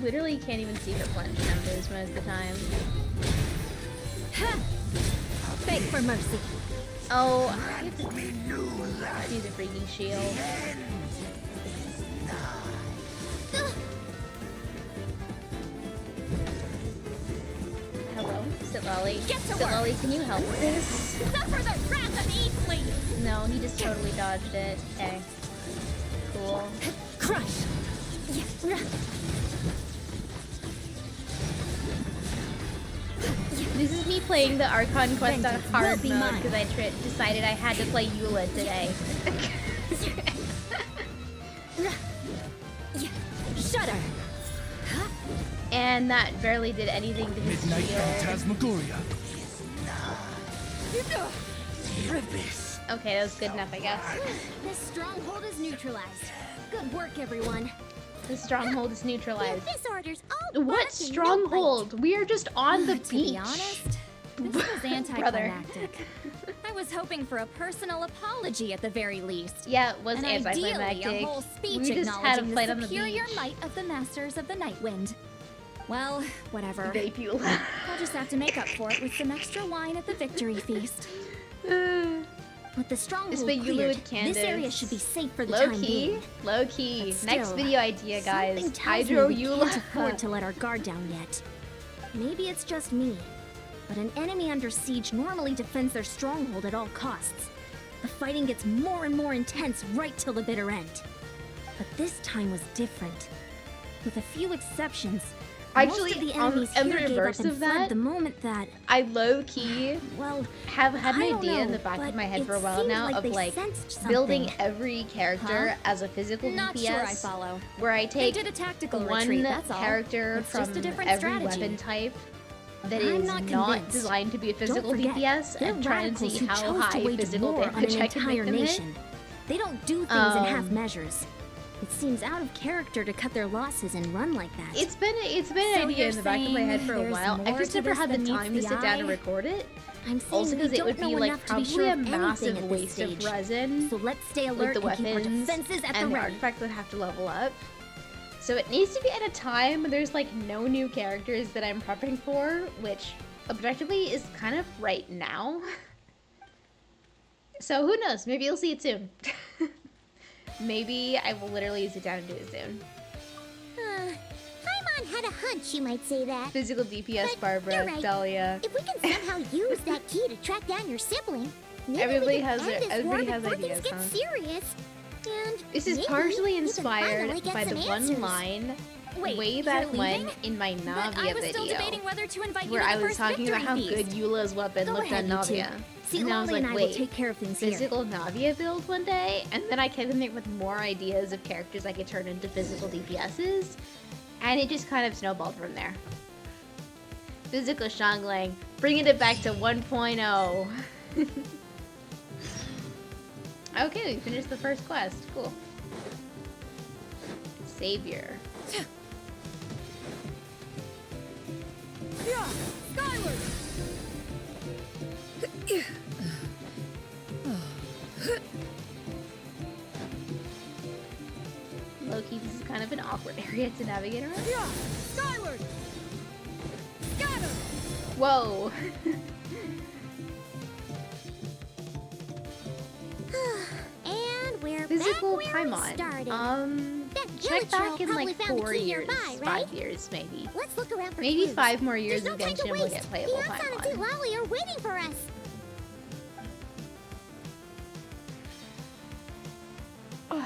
Literally can't even see her plunge numbers most of the time. Beg for mercy. Oh, I have to use a freaking shield. Hello, Sitlali. Get to Sitlali, can you help with this? Suffer the wrath of Eastleaf. No, he just totally dodged it. Okay. Cool. Crush. This is me playing the Archon quest on Vengeance hard will be mode mine. because I decided I had to play Eula today. Shudder. And that barely did anything to his Midnight shield. Phantasmagoria. Okay, that was good enough, I guess. This stronghold is neutralized. Good work, everyone. The stronghold is neutralized. This order's all What bark and no stronghold? We are just on the To beach. be honest, This was anticlimactic. I was hoping for a personal apology at the very least. Yeah, it was And ideally, anticlimactic. a whole speech We just had a acknowledging fight the on the superior beach. might of the Masters of the Night Wind. Well, whatever. Vape you. I'll just have to make up for it with some extra wine at the victory feast. With the stronghold It's been Yulu cleared, with Candace. this area should be safe for the Low time key. being. Low key. But Next still, video idea, guys. Something tells Hydro me we Eula. can't afford to let our guard down yet. Maybe it's just me, but an enemy under siege normally defends their stronghold at all costs. The fighting gets more and more intense right till the bitter end. But this time was different. With a few exceptions, Actually, most of the enemies on the here gave reverse up and of fled that, the moment that, I low key well, have had an I don't idea in know, the back of but my head it for a while seemed now like of they like sensed building something. every character Huh? as a physical Not DPS. sure I follow. Where I They take did a tactical one retreat, that's all. character It's from just a different every strategy. weapon type that I'm is not not convinced. designed to be a physical Don't forget, DPS they're and try and radicals see who how chose to high wage physical war on damage an I can make entire them hit. nation. They don't do things in half measures. It seems out of character to cut their losses and run like that. It's been an So idea you're in the back of my head saying for a there's while. I've more just to never this had the than time to meets sit the down and eye? record it. I'm saying Also we because it don't would know be like enough to be probably sure a of anything massive at this waste of stage. resin So let's stay with alert the and keep our weapons defenses at the and the ready. artifacts that have to level up. So it needs to be at a time when there's like no new characters that I'm prepping for, which objectively is kind of right now. So who knows? Maybe you'll see it soon. Maybe I will literally sit down and do it soon. Paimon had a hunch you might say that. Physical DPS, But Barbara, you're right. Dahlia. If we can somehow use that key to track down your sibling, maybe Everybody we can has end their- this everybody war has before ideas, things get huh? serious. And This is maybe partially we can inspired finally get by the some one answers. line Wait, way you're back when leaving? in my But Navia I was still video, debating whether to invite you where to the I was first talking about how victory good feast. Eula's weapon Go looked ahead, on you two. Navia. See, And then I was Lolly like, and I will wait, take care of things here. physical Navia build one day? And then I came in there with more ideas of characters I could turn into physical DPSs, and it just kind of snowballed from there. Physical Xiangling, bringing it back to 1.0. Okay, we finished the first quest. Cool. Savior. Skyward! Loki, this is kind of an awkward area to navigate around. Skyward! Scatter! Whoa! And we're Physical back where we Paimon. started. That Check village girl back in probably like found the 4 key years, nearby, 5 right? years maybe. Let's look around for Maybe clues. 5 more years There's of no time to Genshin will waste. get playable Beyonce and Paimon. Lolly are waiting for us. Ugh.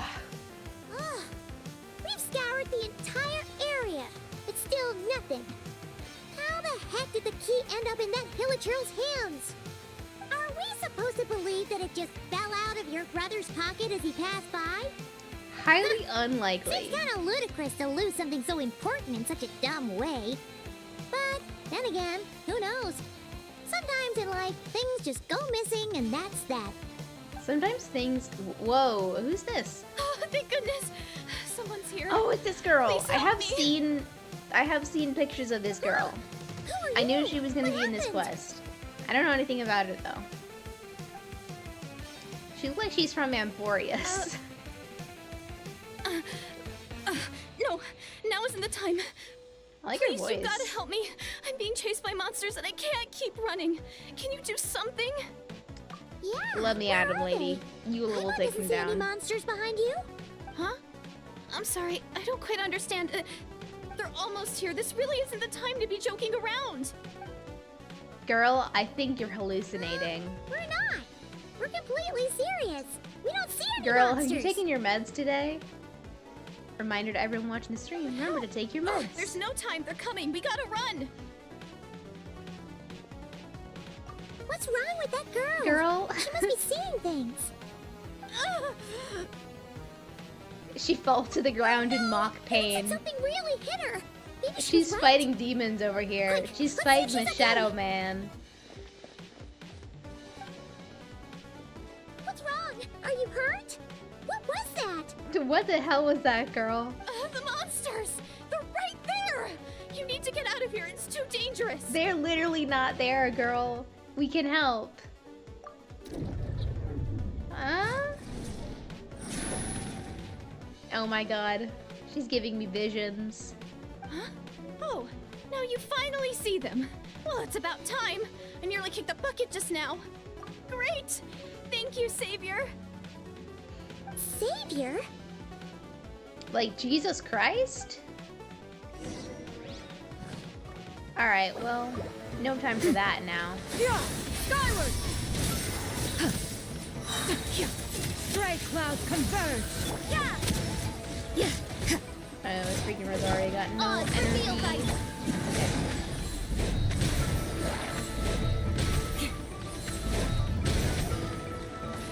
We've scoured the entire area, but still nothing. How the heck did the key end up in that Hilichurl's hands? Are we supposed to believe that it just fell out of your brother's pocket as he passed by? Highly unlikely. Seems kind of ludicrous to lose something so important in such a dumb way. But then again, who knows? Sometimes in life, things just go missing and that's that. Sometimes things... Whoa, who's this? Oh, thank goodness! Someone's here. Oh, it's this girl. Please I help have seen pictures of this girl. Who are you? I knew she was going to What be in this happened? quest. I don't know anything about it though. She looks like she's from Amborius. No, now isn't the time. I like Please, her voice. you gotta help me. I'm being chased by monsters and I can't keep running. Can you do something? Yeah. Let me at him, where are lady. they? Eula will Paimon take doesn't him see any down. monsters behind you? Huh? I'm sorry, I don't quite understand. They're almost here. This really isn't the time to be joking around. Girl, I think you're hallucinating. We're not. We're completely serious. We don't see any Girl, monsters. have you taken your meds today? Reminder to everyone watching the stream, remember to take your meds. There's no time. They're coming. We gotta run. What's wrong with that girl? Girl. She must be seeing things. She falls to the ground in mock Looks like pain. something really hit her. Maybe She's right. fighting demons over here. Quick, She's let's fighting see if the she's okay. Shadow Man. What's wrong? Are you hurt? What was that? What the hell was that, girl? The monsters. They're right there. You need to get out of here. It's too dangerous. They're literally not there, girl. We can help. Oh my god. She's giving me visions. Huh? Oh, now you finally see them. Well, it's about time. I nearly kicked the bucket just now. Great. Thank you, Savior. Savior? Like Jesus Christ? Alright, well, no time for that now. Yeah, skyward! Stray clouds converge! Yeah! Yeah! Oh, this freaking Rosari got no it's reveal, energy. guys.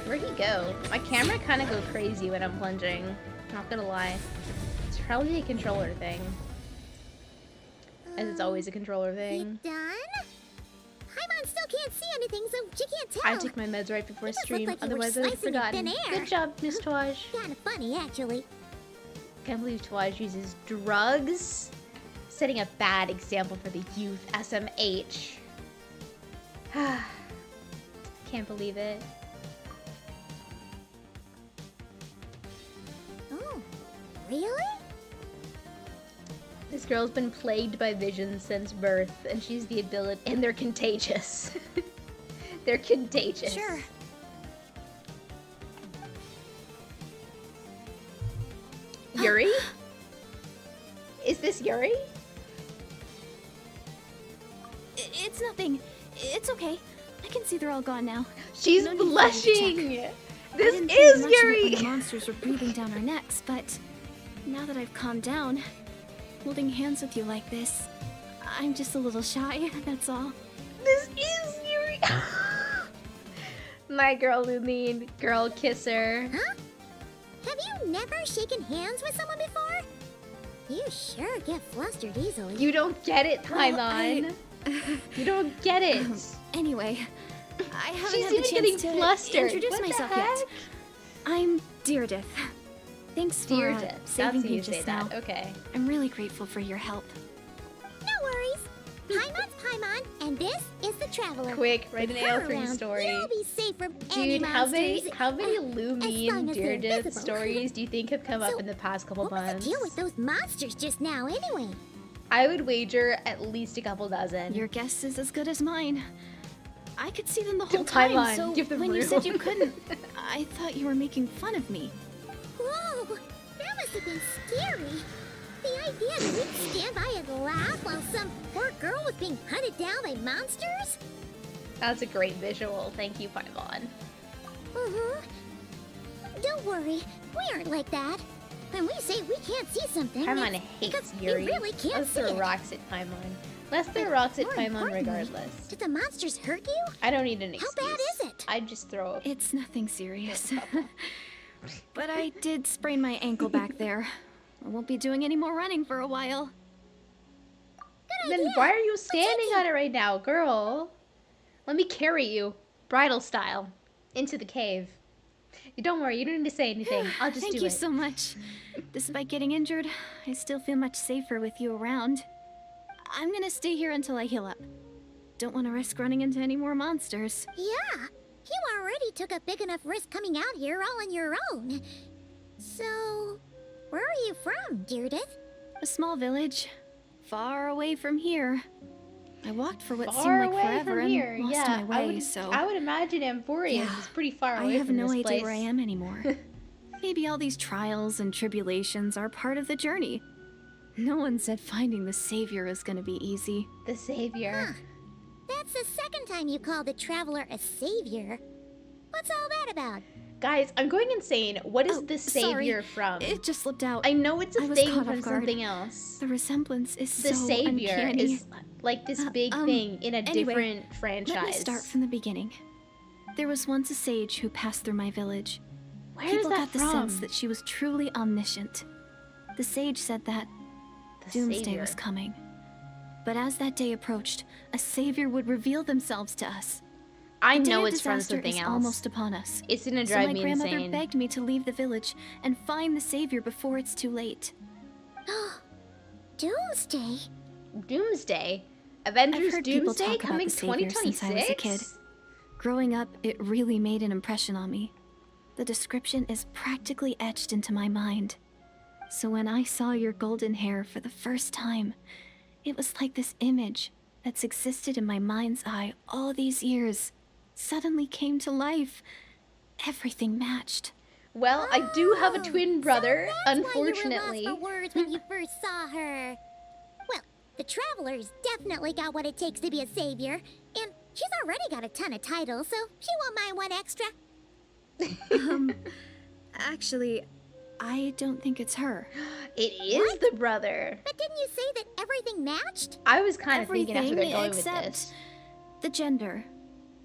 Where'd he go? My camera kind of goes crazy when I'm plunging. Not gonna lie. It's probably a controller thing. As it's always a controller thing. You done? Paimon still can't see anything, so she can't tell. I took my meds right before You just stream, look like you were otherwise I would have slicing in forgotten. thin air. Good job, Miss Twaj. Kinda funny, actually. Can't believe Twaj uses drugs. Setting a bad example for the youth, SMH. Can't believe it. Oh, really? This girl's been plagued by visions since birth, and she's the ability, and they're contagious. They're contagious. Sure. Yuri? Is this Yuri? It's nothing. It's okay. I can see they're all gone now. She's No need for me to blushing! check. I This didn't think is much of it when Yuri! the monsters were breathing down our necks, but now that I've calmed down, holding hands with you like this, I'm just a little shy, that's all. This is Yuri! My girl Lumine, girl kisser. Huh? Have you never shaken hands with someone before? You sure get flustered easily. You don't get it, Well, Paimon. You don't get it. Anyway, I haven't She's had the even chance getting to flustered. introduce What the myself heck? yet. I'm Deirdith. Thanks for Deirdith. That's saving how me you say just now. that. Okay. I'm really grateful for your help. No worries. Paimon's Paimon, and this is the Traveler. Quick, write an With her AO3 around, story. You'll be safe from any Dude, how many monsters. Lumine as long as they're Deirdith visible. stories do you think have come up So, in the past couple What was months? the deal with those monsters just now, anyway? I would wager at least a couple dozen. Your guess is as good as mine. I could see them the Come whole time, on, so give them when you room. said you couldn't, I thought you were making fun of me. Whoa, that must have been scary. The idea that we'd stand by and laugh while some poor girl was being hunted down by monsters? That's a great visual. Thank you, Paimon. Uh-huh. Don't worry, we aren't like that. When we say we can't see something, Paimon it's hates because Yuri. we really can't Let's see throw it. rocks at Paimon. Let's throw But rocks at more Paimon importantly, regardless. Did the monsters hurt you? I don't need an How excuse. bad is it? I'd just throw a It's nothing serious. But I did sprain my ankle back there. I won't be doing any more running for a while. Good Then idea. why are you standing on it right now, girl? Let me carry you, bridal style, into the cave. Don't worry, you don't need to say anything. I'll just Thank do you it. so much. Despite getting injured, I still feel much safer with you around. I'm gonna stay here until I heal up. Don't want to risk running into any more monsters. Yeah, you already took a big enough risk coming out here all on your own. So, where are you from, Deirdith? A small village, far away from here. I walked for what Far seemed like away forever from here. and lost Yeah, my way, so I would imagine Emporium Yeah, is pretty far I away have from no this idea place. where I am anymore. Maybe all these trials and tribulations are part of the journey. No one said finding the savior is gonna be easy. The savior. That's the second time you called the Traveler a savior. What's all that about? Guys, I'm going insane. What is Oh, the sorry. savior from? It just slipped out. I know it's a I was thing caught from off guard. something else. The resemblance is The so savior uncanny. is like this big um, thing in a anyway, different franchise. Let me start from the beginning. There was once a sage who passed through my village. Where is People that got the from? sense that she was truly omniscient. The sage said that The doomsday savior. was coming. But as that day approached, a savior would reveal themselves to us. I The day know of it's from disaster something is else. almost upon us. It's gonna So drive my me grandmother insane. begged me to leave the village and find the savior before it's too late. Doomsday? Doomsday? I've Avengers heard people Doomsday talk about coming the Savior since I was a 2026? kid. Growing up, it really made an impression on me. The description is practically etched into my mind. So when I saw your golden hair for the first time, it was like this image that's existed in my mind's eye all these years suddenly came to life. Everything matched. Well, I do have a twin brother, so that's unfortunately. Why you were lost for words when you first saw her. Well, the Traveler's definitely got what it takes to be a savior, and she's already got a ton of titles, so she won't mind one extra. Actually, I don't think it's her. It is the brother. But didn't you say that everything matched? I was kind of thinking that's where they're going with except this. the gender.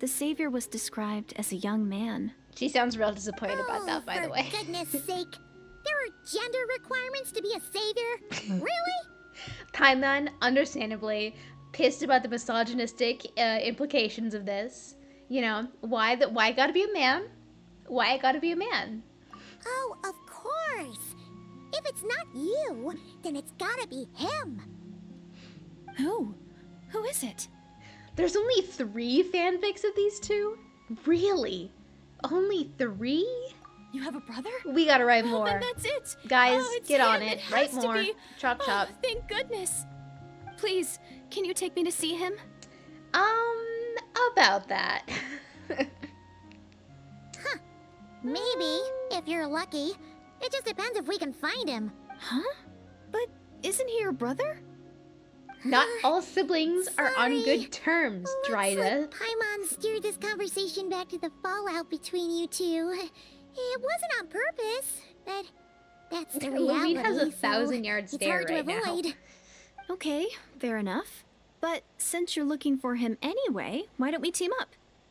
The Savior was described as a young man. She sounds real disappointed about that, by the way. For goodness sake. There are gender requirements to be a savior? Really? Timeline, understandably, pissed about the misogynistic implications of this. You know, why it gotta be a man? Why it gotta be a man? Oh, of course. If it's not you, then it's gotta be him. Who? Who is it? There's only 3 fanfics of these two? Really? Only 3? You have a brother? We gotta write Oh, more. then that's it. Guys, Oh, it's get on him. it. Has Write to more. be. Chop chop. Oh, thank goodness. Please, can you take me to see him? About that. Maybe, if you're lucky. It just depends if we can find him. Huh? But isn't he your brother? Not all siblings are on Sorry. good terms, Looks Dryda. like Paimon steered this conversation back to the fallout between you two. It wasn't on purpose, but that's the reality. Lumine has a so 1,000-yard it's stare hard right to now. avoid. Okay, fair enough. But since you're looking for him anyway, why don't we team up?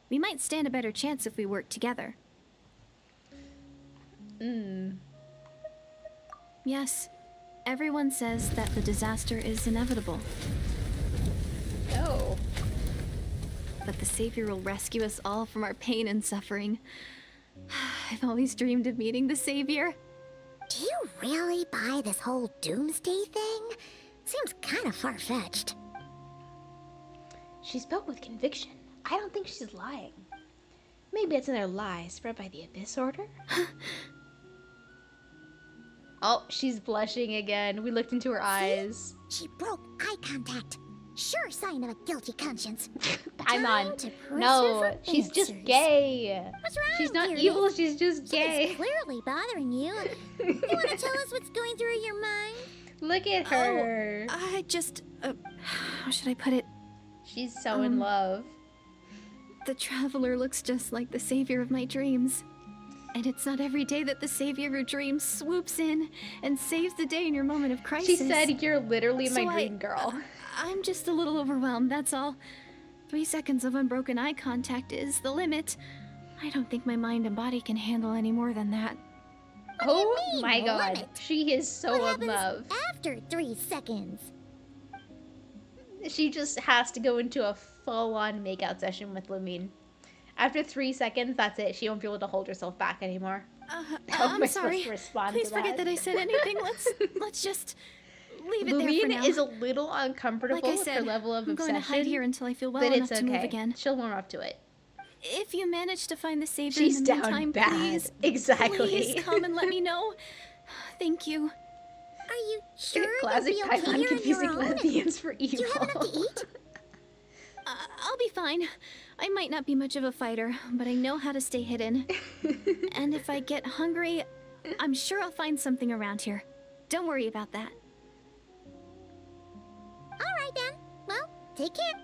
We might stand a better chance if we work together. Yes, everyone says that the disaster is inevitable, Oh. but the Savior will rescue us all from our pain and suffering. I've always dreamed of meeting the Savior. Do you really buy this whole doomsday thing? Seems kind of far-fetched. She spoke with conviction. I don't think she's lying. Maybe it's another lie spread by the Abyss Order? Oh, she's blushing again. We looked into her eyes. She broke eye contact. Sure sign of a guilty conscience. I'm Time on. to press No, her for she's just answers. gay. What's wrong, She's not dearie? evil, she's just gay. It's clearly bothering you. You want to tell us what's going through your mind? Look at her. I just, how should I put it? She's so in love. The Traveler looks just like the Savior of my dreams. And it's not every day that the Savior of your dreams swoops in and saves the day in your moment of crisis. She said, "You're literally my So dream girl." I'm just a little overwhelmed, that's all. 3 seconds of unbroken eye contact is the limit. I don't think my mind and body can handle any more than that. What do you Oh mean, my god. limit? She is so What in happens love. after 3 seconds? She just has to go into a full-on makeout session with Lumine. After 3 seconds, that's it. She won't be able to hold herself back anymore. How am I'm I supposed sorry. to respond Please to forget that I said anything. Let's just leave it there for Lumine now. is a little uncomfortable Like I with said, her level of I'm obsession. going to hide here until I feel well but enough it's to move okay. again. She'll warm up to it. If you manage to find the Savior She's in the down meantime, bad. please, Exactly. please come and let me know. Thank you. Are you sure Classic you'll be okay Paimon here on confusing your own? lesbians for Do you have enough evil. to eat? I'll be fine. I might not be much of a fighter, but I know how to stay hidden. And if I get hungry, I'm sure I'll find something around here. Don't worry about that. Alright then. Well, take care.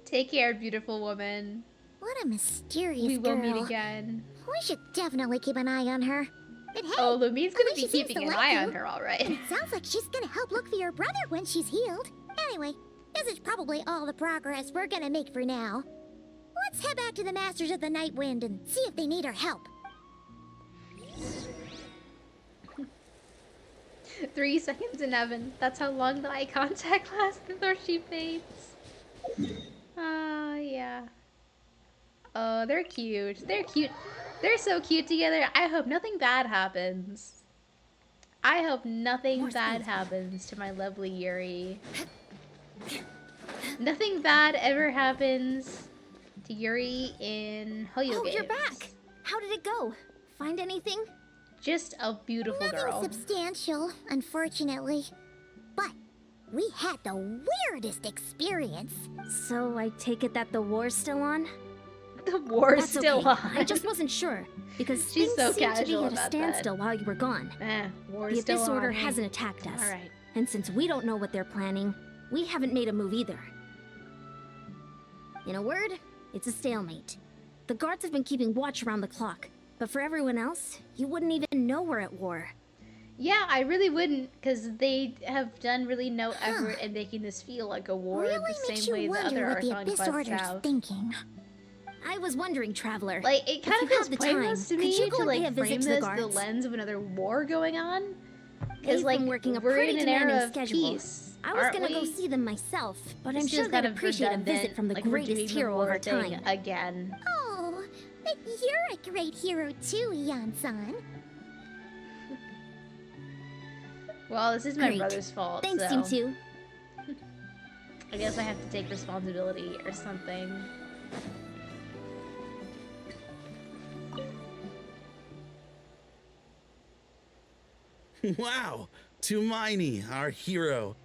Take care, beautiful woman. What a mysterious We will girl. meet again. We should definitely keep an eye on her. But hey, Oh, Lumine's gonna at be least she seems keeping to an like eye you. on her, alright. Sounds like she's gonna help look for your brother when she's healed. Anyway, this is probably all the progress we're gonna make for now. Let's head back to the Masters of the Night Wind and see if they need our help. 3 seconds in heaven. That's how long the eye contact lasts before she fades. Yeah. Oh, they're cute. They're cute. They're so cute together. I hope nothing bad happens. I hope nothing bad happens to my lovely Yuri. Nothing bad ever happens to Yuri in Hoyo Oh, games. you're back. How did it go? Find anything? Just a beautiful girl. Nothing substantial, unfortunately. But we had the weirdest experience. So I take it that the war's still on? The war's That's still okay. on. I just wasn't sure because She's things so seemed to be casual at a about standstill while you were gone. War's The still Abyss on. Order hasn't attacked us. All right. And since we don't know what they're planning, we haven't made a move either. In a word, it's a stalemate. The guards have been keeping watch around the clock, but for everyone else, you wouldn't even know we're at war. Yeah, I really wouldn't, because they have done really no effort in making this feel like a war Really the makes same way you the wonder other what the Archon Abyss quests Order's have. thinking. I was wondering, Traveler. Like, it kind if of you feels have the pointless to time, me could you go to, pay a like, visit frame to the this the guards? lens of another war going on. They've Because, like, been working a we're pretty in an demanding era of schedule. peace. I was aren't gonna go we? see them myself, but This I'm sure feels they'd kind of appreciate a redundant, visit from the like we're doing greatest the hero of war our thing time. again. Oh, but you're a great hero too, Yan-san. Well, this is my Great. brother's fault, Thanks, so you two. I guess I have to take responsibility or something. Wow, Tumaini, our hero.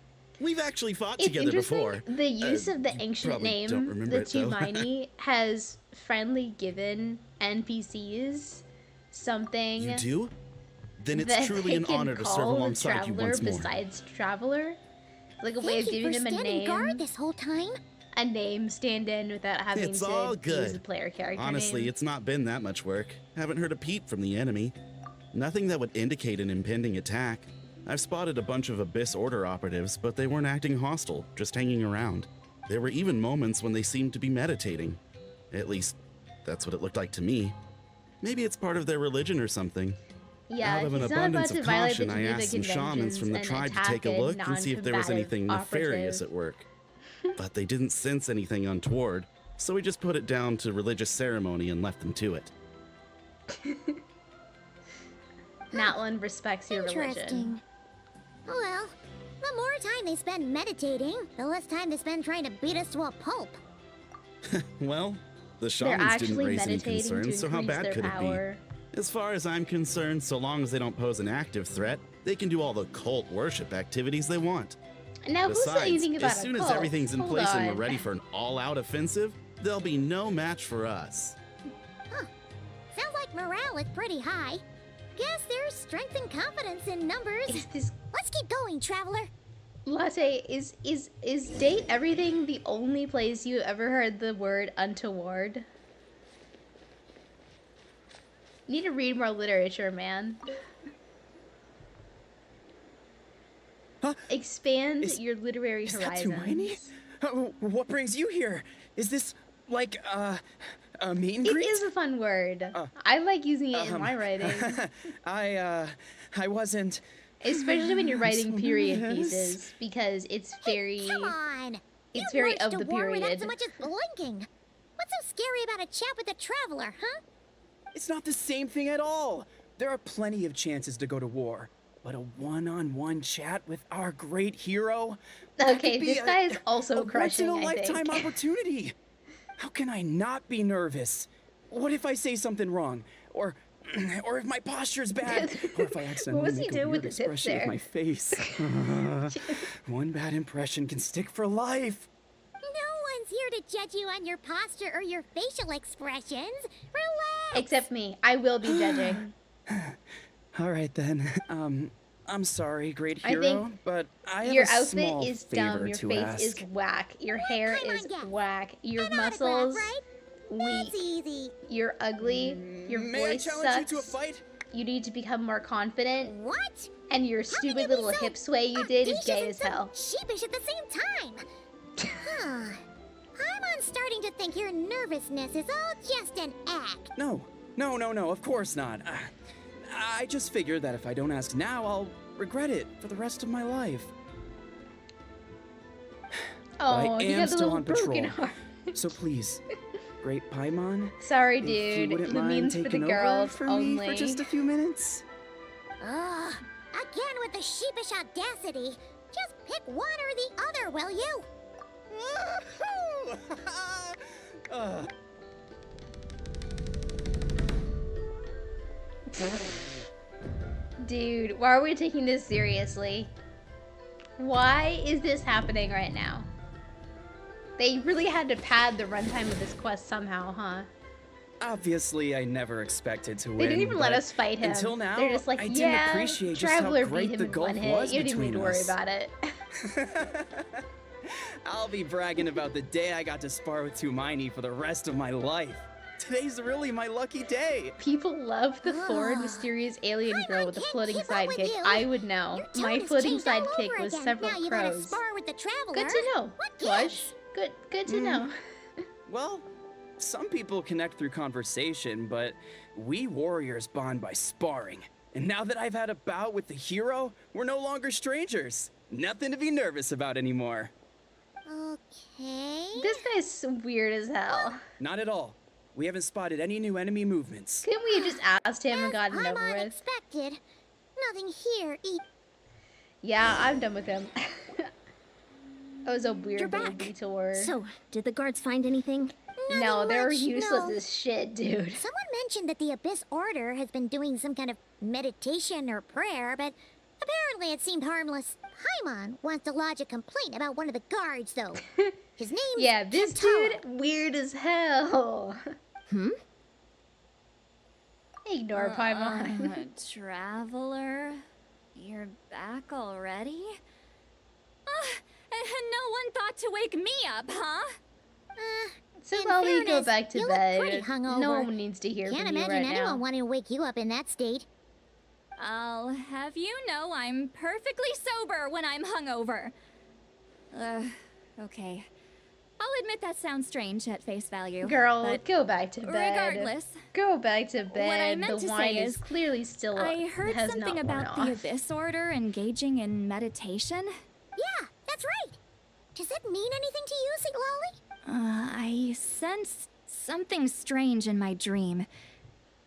We've actually fought It's together interesting, before. the use of the you ancient probably don't name, remember the it, though. Tumaini, has friendly given NPCs something You do? Then it's that truly they an can honor to serve call the alongside you Traveler once more. besides Traveler. Like a way of Thank you giving for them a standing name. guard this whole time. A name stand-in without having It's to all use good. a player character Honestly, name. it's not been that much work. Haven't heard a peep from the enemy. Nothing that would indicate an impending attack. I've spotted a bunch of Abyss Order operatives, but they weren't acting hostile, just hanging around. There were even moments when they seemed to be meditating. At least, that's what it looked like to me. Maybe it's part of their religion or something. Yeah, Out of an he's not about abundance to of violate caution, the I Geneva asked some shamans from the Conventions tribe and to take a attack look and see if there was non-combative anything nefarious operative. at work. But they didn't sense anything untoward, so we just put it down to religious ceremony and left them to it. NATLAN respects your religion. Interesting. Well, the more time they spend meditating, the less time they spend trying to beat us to a pulp. Well, the They're shamans didn't actually raise any meditating to concerns, so how increase bad their could power. it be? As far as I'm concerned, so long as they don't pose an active threat, they can do all the cult worship activities they want. Now, who said Besides, anything about as soon a as cult? everything's in Hold place and on. we're ready for an all-out offensive, there'll be no match for us. Sounds like morale is pretty high. Guess there's strength and confidence in numbers. Is this Let's keep going, Traveler. Latte, is Date Everything the only place you ever heard the word untoward? You need to read more literature, man. Expand your literary horizons. What brings you here? Is this like a meet and It greet? is a fun word. I like using it in my writing, I wasn't. especially when you're writing so period nervous. pieces, because it's very. Come on. It's You very marched of to the war without period. so much as blinking. What's so scary about a chat with a Traveler, huh? It's not the same thing at all. There are plenty of chances to go to war, but a one-on-one chat with our great hero. that Okay, could be this guy is also a crushing, I once-in-a-lifetime think. opportunity. How can I not be nervous? What if I say something wrong, or if my posture's bad, or if I accidentally was he make a doing with weird his hips expression there? with my face? One bad impression can stick for life. No one's here to judge you on your posture or your facial expressions. Relax. Except me. I will be judging. All right then. I'm sorry, great I hero, think but I have Your a outfit small is favor dumb. Your to face ask. is whack. Your hair Come on, is guess. whack. Your An autograph, muscles right? weak. That's easy. You're ugly. Your May I voice challenge sucks. you to a fight? You need to become more confident. What? And your How could stupid you be little so hip sway you did is audacious gay and as so hell. sheepish at the same time. I'm starting to think your nervousness is all just an act. No, of course not. I just figured that if I don't ask now, I'll regret it for the rest of my life. Oh, I you am got the still little on broken patrol. heart. So please, Great Paimon, Sorry, if you dude. wouldn't The mind means for the taking over girls for only. me for just a few minutes. Ugh. Again with the sheepish audacity. Just pick one or the other, will you? Dude, why are we taking this seriously? Why is this happening right now? They really had to pad the runtime of this quest somehow, huh? Obviously, I never expected to win. They didn't even let but us fight him. Until now, they're just like, I didn't yeah, appreciate just how Traveler beat great him the in gulf one hit. was You don't even need between to worry us. about it. I'll be bragging about the day I got to spar with Tumaini for the rest of my life. Today's really my lucky day. People love the foreign, mysterious alien girl with a floating sidekick. you. I would know. Your My tone has floating changed all sidekick over was again. several Now you gotta crows. spar with the traveler. Good to know. What Wash. gives? Good to know. Well, some people connect through conversation, but we warriors bond by sparring. And now that I've had a bout with the hero, we're no longer strangers. Nothing to be nervous about anymore. Okay. This guy's weird as hell. Not at all. We haven't spotted any new enemy movements. Couldn't we have just asked him and gotten it I'm over with? unexpected. Nothing here. Yeah, I'm done with him. That was a weird You're little back. detour. So, did the guards find anything? No, they're much, useless no. as shit, dude. Someone mentioned that the Abyss Order has been doing some kind of meditation or prayer, but apparently it seemed harmless. Paimon wants to lodge a complaint about one of the guards, though. His name's Yeah, this Kentaro. dude, weird as hell. Ignore Paimon. Traveler, you're back already? And no one thought to wake me up, huh? So In while we go fairness, back to you look pretty bed, hungover. no one needs to hear Can't from you imagine right anyone now. wanting to wake you up in that state. I'll have you know I'm perfectly sober when I'm hungover. Okay. I'll admit that sounds strange at face value. Girl, but go back to bed. regardless, Go back to bed. what I meant the to wine say is is, clearly still I heard has something not worn about off. the Abyss Order engaging in meditation. Yeah, that's right. Does that mean anything to you, Siglali? I sensed something strange in my dream.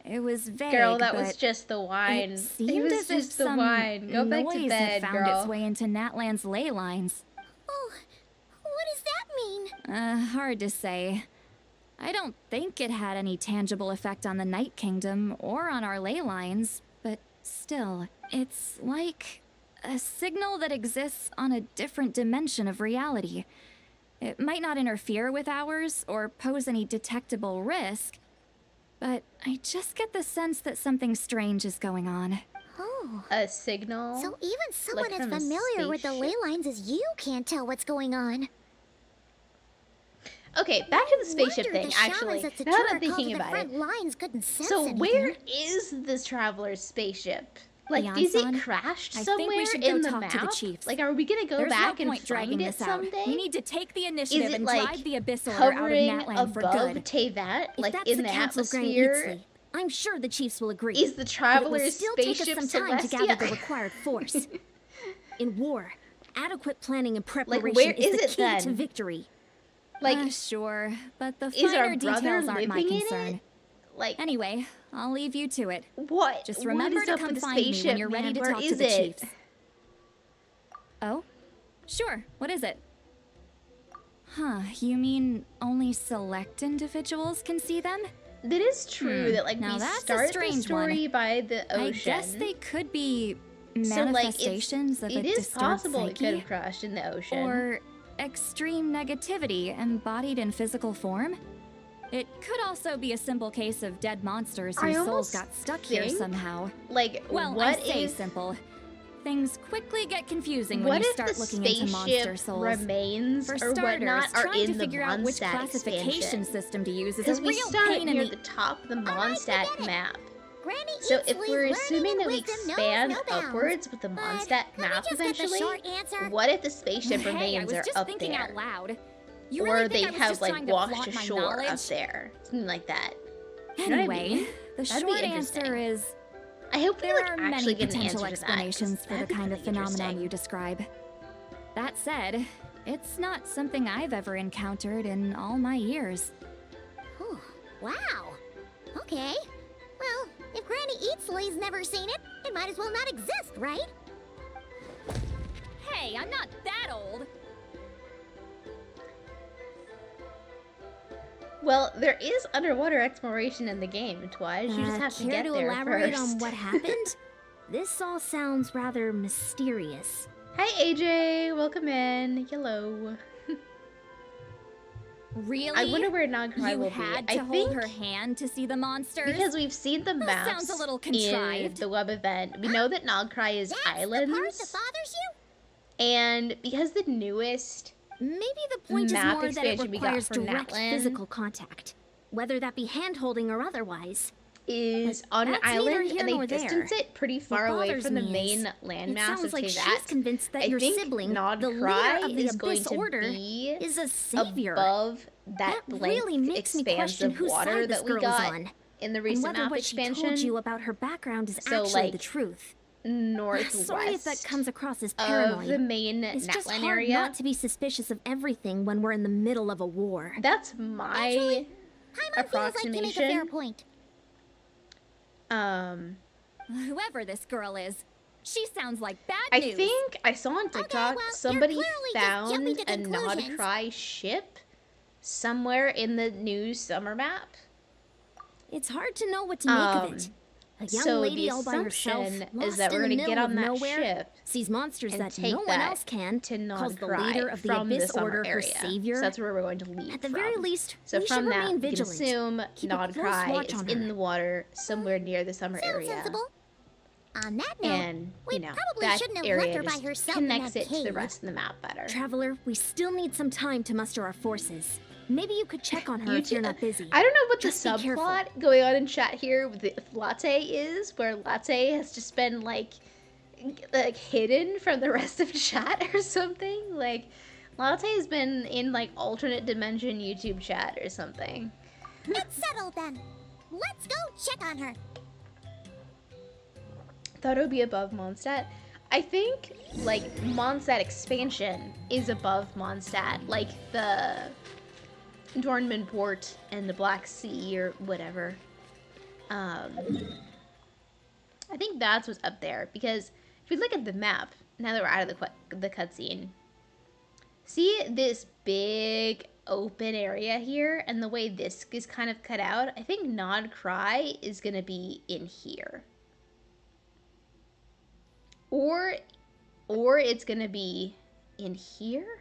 It was vague, Girl, that was but just the wine. it seemed It was as if just the some wine. Go back noise to had bed, found girl. its way into NATLAN's ley lines. Oh, what does that mean? Hard to say. I don't think it had any tangible effect on the Night Kingdom or on our ley lines, but still, it's like a signal that exists on a different dimension of reality. It might not interfere with ours or pose any detectable risk, but I just get the sense that something strange is going on. Oh. A signal? So even someone Like as from a familiar with the ley spaceship? lines as you can't tell what's going on. Okay, back to the spaceship Wonder thing, the actually. shamans at Now that Satura I'm thinking called to about the it. front lines couldn't sense So anything. where is this traveler's spaceship? Like, is it Yansan, crashed I somewhere think we should go in the talk map? to the chiefs. Like, are we gonna go There's back no and point dragging find it this out. someday? We need to take the initiative Is it and like drive the Abyss Order out of hovering NATLAN for above good. Tevat, If like that's in the the Council of Granny atmosphere? Eatsley, I'm sure the chiefs will agree. Is the But it will traveler's still take spaceship us some time to gather the Celestia? required force. In war, adequate planning and preparation where is is the it key then? to victory. Like, Sure, but the is our finer brother details aren't my living in concern. it? Like, Anyway, I'll leave you to it. what? Just What remember is to up come with the find me when spaceship, you're ready man? to Where talk to is the it? chiefs. Oh? Sure, what is it? Huh, you mean only select individuals can see them? That is true. That like Now we that's a start the strange story one. by the ocean. I guess they could be So, like, manifestations of a it is disturbed possible it could psyche, have crashed in the ocean. or extreme negativity embodied in physical form. It could also be a simple case of dead monsters I whose souls almost got stuck here think, somehow. like, Well, what I say if simple. Things quickly get confusing what when you if start the looking into monster spaceship souls. remains For or starters, whatnot are trying in to the figure out which Mondstadt classification expansion? system to use is a Because we real start pain in near the... the top of the Alright, Mondstadt forget it. map. Granny So if Eatsley's we're learning assuming and that we wisdom knows expand no bounds. upwards with the But Mondstadt let me map just get the eventually, short answer. what if the spaceship Hey, I remains was are just up thinking there? out loud. You Or really they think I was have just like trying to washed flaunt my ashore up knowledge? there. Something like that. You know what I Anyway, mean? the That'd be short interesting. answer is I hope we there like are actually many get an potential answer to that, 'cause explanations for the that'd be kind of really phenomenon interesting. you describe. That said, it's not something I've ever encountered in all my years. Oh, wow. Okay. Well, if Granny Eatsley's never seen it, it might as well not exist, right? Hey, I'm not that old. Well, there is underwater exploration in the game, Twice. You just have to care get to there elaborate first. on what happened? This all sounds rather mysterious. Hi, AJ. Welcome in. Hello. Really? I wonder where Nagcry You will had be. to I hold think her hand to see the monsters? because we've seen the maps sounds a little in contrived. the web event. We know that Nagcry is islands. The part that bothers you? And because the newest Maybe the point is map more that it expansion we got requires for direct NATLAN physical contact, whether that be hand-holding or otherwise. is on an That's neither island here and they nor there. distance it pretty far What away bothers from the me main is, landmass. it sounds like say she's that. convinced that I your think sibling, the Nagcry leader of the is going Abyss to Order, be is a savior. above that really makes me question expansive whose water side this that we girl got is on, in the and recent whether map what she expansion. told you about her background is So, actually like, the truth. northwest Sorry if that comes across as of paranoid. the main It's just NATLAN hard area. not to be suspicious of everything when we're in the middle of a war. That's my Paimon feels like you make a fair approximation. point. Whoever this girl is, she sounds like bad I news. think I saw on TikTok well, you're somebody clearly just found jumping to a conclusions. Nagcry ship somewhere in the new summer map. It's hard to know what to make of it. A young so lady the all by herself, assumption lost is that we're in the gonna get middle on of that nowhere, ship sees monsters and that take no one that else can, to calls the Nagcry leader of the from Abyss the summer Order her area. savior. So that's where we're going to leave At the from. very least, So we should from that, remain we can vigilant. assume Keep a close Nagcry watch is on in her. the water somewhere near the summer Sounds area. sensible. On that note, And, we you know, probably that shouldn't have area left her by just herself in connects that it to the cave. rest of the map better. Traveler, we still need some time to muster our forces. Maybe you could check on her if you're not busy. I don't know what Just the be careful. subplot going on in chat here with Latte is, where Latte has just been like hidden from the rest of chat or something. Like Latte has been in like alternate dimension YouTube chat or something. It's settled then. Let's go check on her. Thought it would be above Mondstadt. I think like Mondstadt expansion is above Mondstadt, like the Dornman Port and the Black Sea or whatever. I think that's what's up there because if you look at the map, now that we're out of the cutscene, see this big open area here and the way this is kind of cut out? I think Nagcry is gonna be in here. Or it's gonna be in here?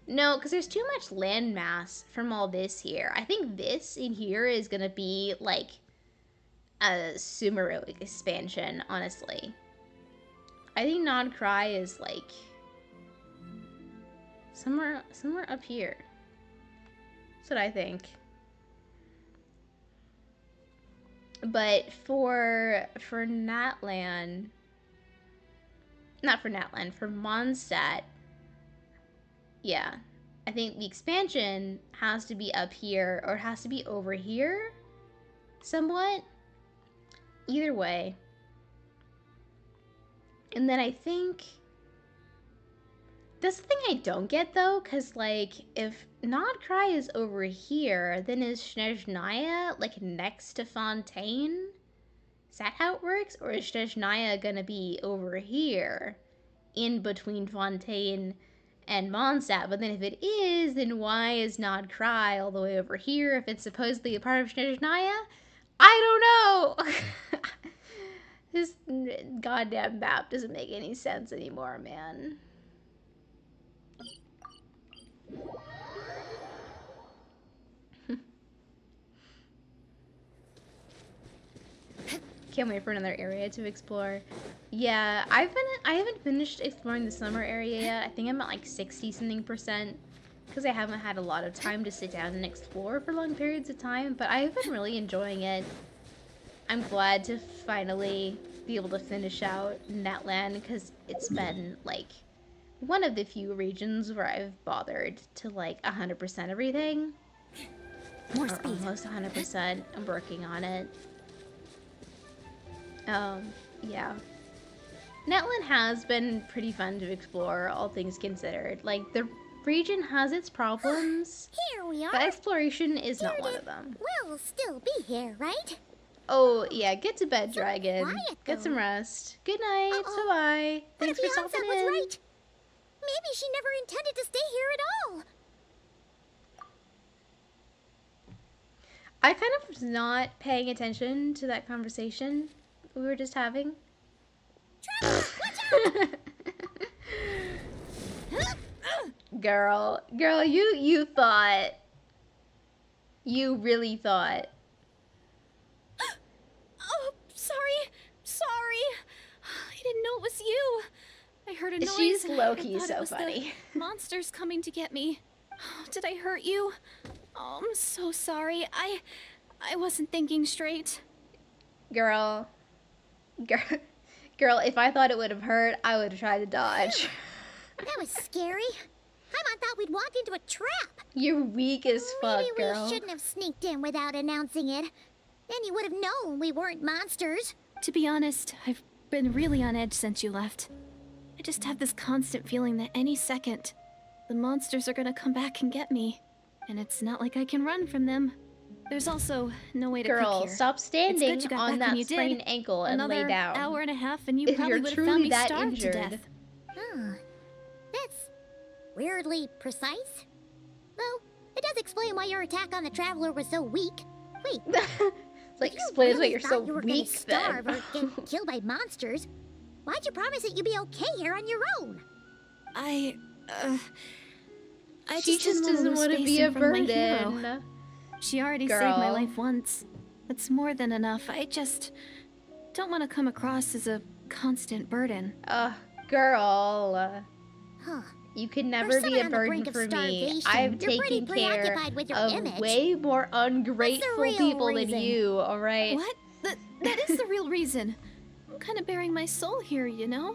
No, because there's too much land mass from all this here. I think this in here is gonna be like a Sumeru expansion, honestly. I think Nagcry is like somewhere up here. That's what I think. But for NATLAN, not for NATLAN, for Mondstadt, yeah, I think the expansion has to be up here, or it has to be over here, somewhat. Either way. And then I think, that's the thing I don't get though, because like, if Nagcry is over here, then is Snezhnaya like next to Fontaine? Is that how it works? Or is Snezhnaya gonna be over here, in between Fontaine and Mondstadt? But then if it is, then why is Nagcry all the way over here if it's supposedly a part of Snezhnaya? I don't know! This goddamn map doesn't make any sense anymore, man. Can't wait for another area to explore. Yeah, I haven't finished exploring the summer area yet. I think I'm at like 60-something% because I haven't had a lot of time to sit down and explore for long periods of time, but I've been really enjoying it. I'm glad to finally be able to finish out NATLAN because it's been like one of the few regions where I've bothered to like 100% everything. More Or speed. almost 100%. I'm working on it. Yeah. NATLAN has been pretty fun to explore, all things considered. Like, the region has its problems, Here we are. but exploration is not one of them. We'll still be here, right? Oh, yeah, get to bed, Dragon. quiet, Get though. some rest. Good night. Uh-oh. Bye-bye. What Thanks if for the stopping onset was in. right? Maybe she never intended to stay here at all. I kind of was not paying attention to that conversation we were just having. Girl, you thought. You really thought. Oh, sorry. I didn't know it was you. I heard a noise. She's and low-key I thought so it was funny. The monsters coming to get me. Oh, did I hurt you? Oh, I'm so sorry. I wasn't thinking straight. Girl, if I thought it would have hurt, I would have tried to dodge. That was scary. Paimon thought we'd walked into a trap. You're weak as fuck, Maybe girl. we shouldn't have sneaked in without announcing it. Then you would have known we weren't monsters. To be honest, I've been really on edge since you left. I just have this constant feeling that any second, the monsters are gonna come back and get me. And it's not like I can run from them. There's also no way to pick Girl, here. stop standing It's good you got on back when that you did. sprained ankle and Another lay down. hour and a half and you If probably you're would have truly found me that starved injured. to death. Huh. That's weirdly precise. Though, it does explain why your attack on the Traveler was so weak. Wait, It's like, if you explains why really you're thought so you were gonna weak starve then. or get killed by monsters, why'd you promise that you'd be okay here on your own? I She just just didn't doesn't want want to to be a my hero. burden. She already saved my Girl. life once. That's more than enough. I just don't want to come across as a constant burden. Girl. Huh. You could never be a someone on the burden brink of for me. starvation. I've You're pretty taken care preoccupied with your of image. way more ungrateful real people than reason? you, alright? What? That is the real reason. I'm kind of bearing my soul here, you know?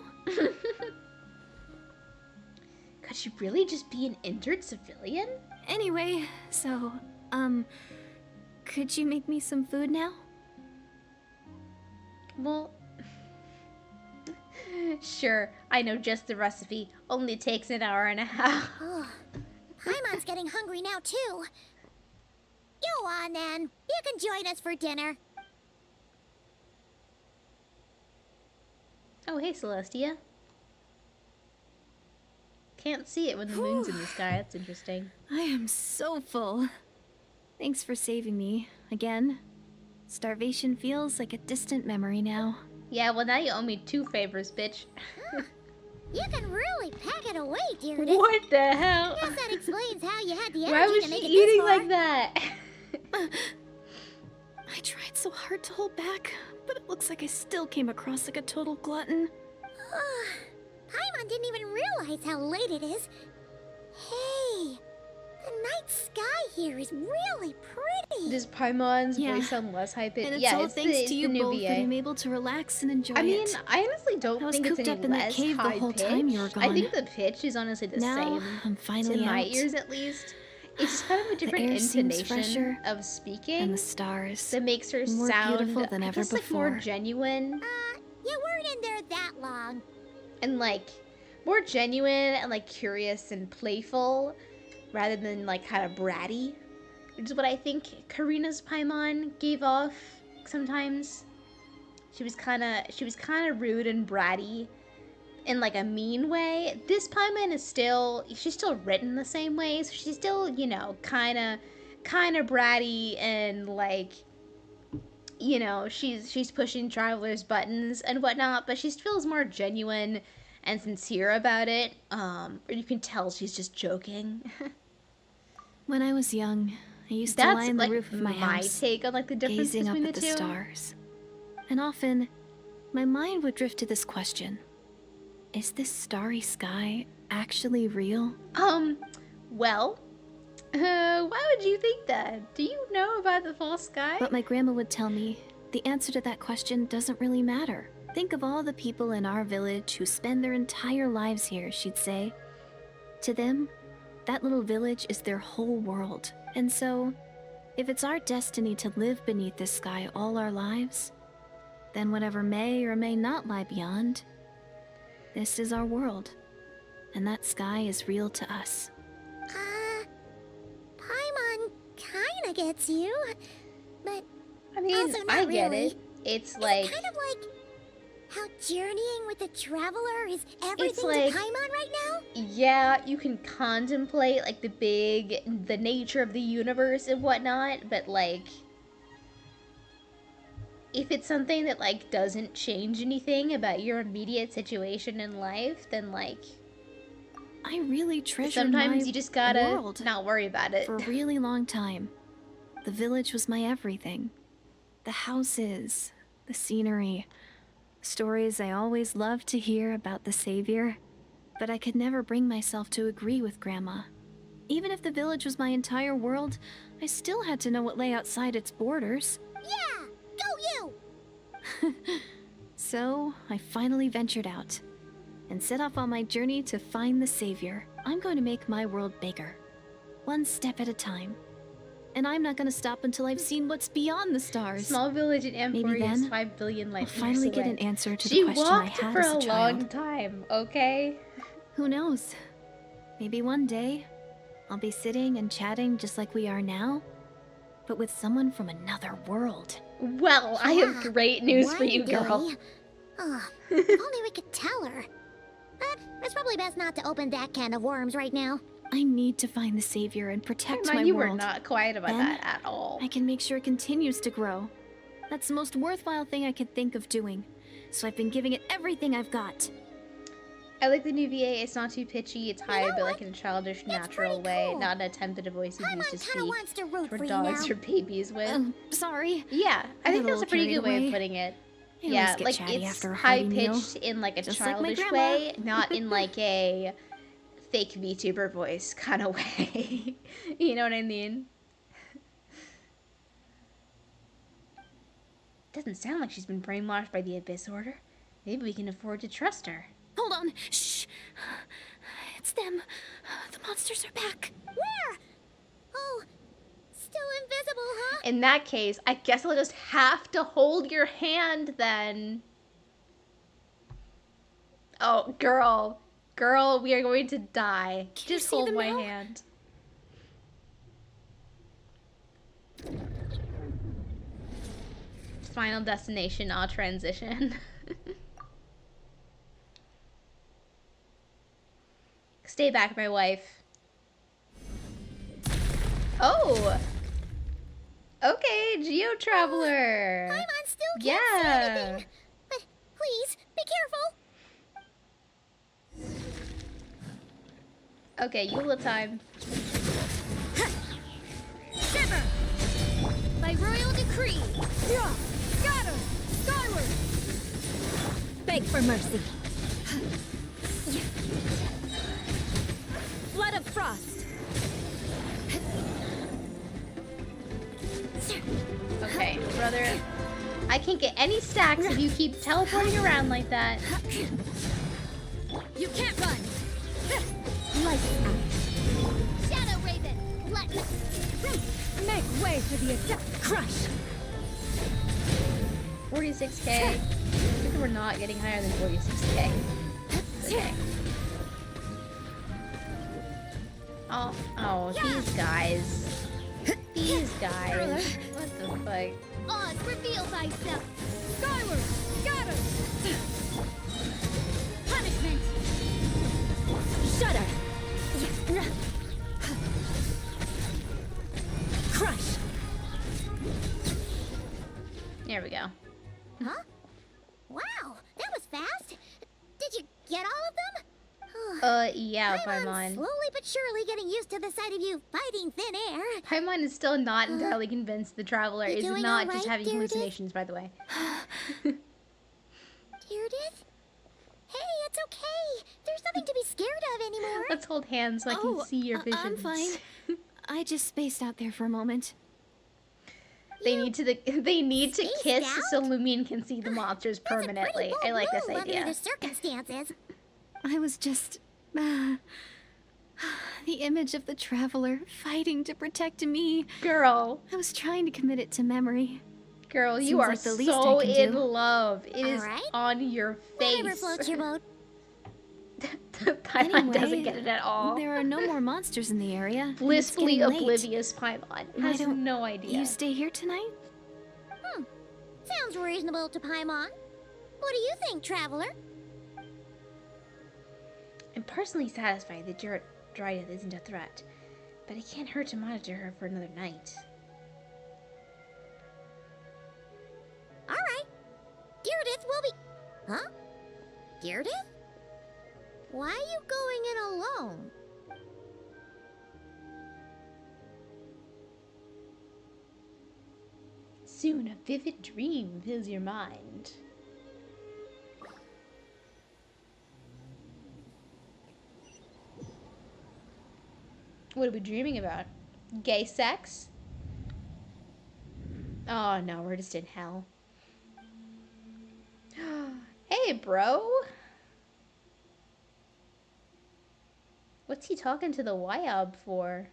Could she really just be an injured civilian? Anyway, so, could you make me some food now? Well, sure, I know just the recipe. Only takes an hour and a half. Oh, Paimon's getting hungry now, too. Go on, then. You can join us for dinner. Oh, hey, Celestia. Can't see it when the moon's in the sky. That's interesting. I am so full. Thanks for saving me, again. Starvation feels like a distant memory now. Yeah, well, now you owe me 2 favors, bitch. You can really pack it away, Deirdre. What the hell? Guess that explains how you had the Why energy was to she make it eating this far. like that? I tried so hard to hold back, but it looks like I still came across like a total glutton. Paimon didn't even realize how late it is. Hey, the night sky here is really pretty. Does Paimon's Yeah. voice sound less high-pitched? And it's Yeah, all it's thanks the, to it's you the new both that VA. I'm able to relax and enjoy I mean, it. I honestly don't I was think it's cooped any up in that less cave the high whole time you were pitched. I think gone. the pitch is honestly the Now, same. I'm finally to my out. ears, at least. It's just kind of a different air seems intonation fresher, of speaking And the stars. that makes her more sound, beautiful than I ever guess, like more before. genuine You weren't in there that long. and like more genuine and like curious and playful, rather than like kind of bratty, which is what I think Karina's Paimon gave off sometimes. She was kind of rude and bratty in like a mean way. This Paimon is she's still written the same way, so she's still, you know, kind of bratty and like, you know, she's pushing Traveler's buttons and whatnot, but she feels more genuine and sincere about it. Or you can tell she's just joking. When I was young, I used to That's lie on the like roof of my house, take on like the difference gazing up between at the the two. stars. And often, my mind would drift to this question. Is this starry sky actually real? Well, why would you think that? Do you know about the false sky? But my grandma would tell me, the answer to that question doesn't really matter. Think of all the people in our village who spend their entire lives here, she'd say. To them, that little village is their whole world. And so, if it's our destiny to live beneath this sky all our lives, then whatever may or may not lie beyond, this is our world. And that sky is real to us. Paimon kinda gets you, but I mean, also not I get really. it. It's Is like it kind of like How journeying with the traveler is everything like- to Paimon right now? Yeah, you can contemplate like the nature of the universe and whatnot, but like, if it's something that like doesn't change anything about your immediate situation in life, then like, I really treasured sometimes my you just gotta world not worry about it. for a really long time. The village was my everything. The houses, the scenery, stories I always loved to hear about the Savior. But I could never bring myself to agree with Grandma. Even if the village was my entire world, I still had to know what lay outside its borders. Yeah! Go you! So, I finally ventured out and set off on my journey to find the Savior. I'm going to make my world bigger, one step at a time. And I'm not going to stop until I've seen what's beyond the stars. Small village in Maybe Amphori is then 5 billion light I'll years finally get away. an answer to She the question I walked had for as a a child. long time, okay? Who knows? Maybe one day, I'll be sitting and chatting just like we are now, but with someone from another world. Well, I have great news for you, girl. Oh, if only we could tell her. But it's probably best not to open that can of worms right now. I need to find the Savior and protect Come on, my you world. were not quiet about Then that at all. I can make sure it continues to grow. That's the most worthwhile thing I could think of doing. So I've been giving it everything I've got. I like the new VA. It's not too pitchy. It's high, but like in a childish, natural way, cool. not an attempt at a voice you use to Paimon kinda speak wants to root for for you dogs now. or babies with. Sorry. Yeah, I I think got a that's a little pretty carried good way away. of putting it. I always Yeah, get like chatty it's after a high hearty meal. pitched in like a Just like my childish grandma. way, not in like a fake VTuber voice kind of way. You know what I mean? Doesn't sound like she's been brainwashed by the Abyss Order. Maybe we can afford to trust her. Hold on. Shh. It's them. The monsters are back. Where? Oh, still invisible, huh? In that case, I guess I'll just have to hold your hand then. Oh, girl. Girl, we are going to die. Can you Just see hold them my now? hand. Final destination, I'll transition. Stay back, my wife. Oh! Okay, Geo Traveler. Paimon still can't Yeah. say anything. But please, be careful. Okay, Eula time. Shiver! By royal decree. Scatter! Skyward! Beg for mercy. Flood of frost. Okay, brother. I can't get any stacks if you keep teleporting around like that. You can't run. Lights out. Shadow Raven! Let me... Make way for the attack. Crush. 46k. I think we're not getting higher than 46k. Okay. Oh, these guys. These guys. What the fuck? Oz, reveal thyself! Skyward. Scatter. Punishment. Shudder. Crush. There we go. Huh? Wow, that was fast! Did you get all of them? Yeah, Paimon's Paimon. slowly but surely getting used to the sight of you fighting thin air. Paimon is still not entirely convinced the Traveler You is doing not all just right, having Deirdre? hallucinations, by the way. Deirdre? Hey, it's okay. There's nothing to be scared of anymore. Let's hold hands so I can see your visions. I'm fine. I just spaced out there for a moment. They need to spaced kiss out? so Lumion can see the monsters That's a permanently. pretty bold I like this move under idea. the circumstances. I was just... the image of the Traveler fighting to protect me. Girl, I was trying to commit it to memory. girl, you Seems are like the least I so can in do. love. It is Alright. on your face. Whatever floats your boat. Paimon doesn't Anyway, get it at all. There are no more monsters in the area. and it's Blissfully getting late. oblivious Paimon Why has don't no idea. You stay here tonight? Sounds reasonable to Paimon. What do you think, traveler? I'm personally satisfied that Drydeath isn't a threat, but it can't hurt to monitor her for another night. Alright. Deirdith will be... Huh? Deirdith? Why are you going in alone? Soon a vivid dream fills your mind. What are we dreaming about? Gay sex? Oh no, we're just in hell. Hey, bro! What's he talking to the Wyob for?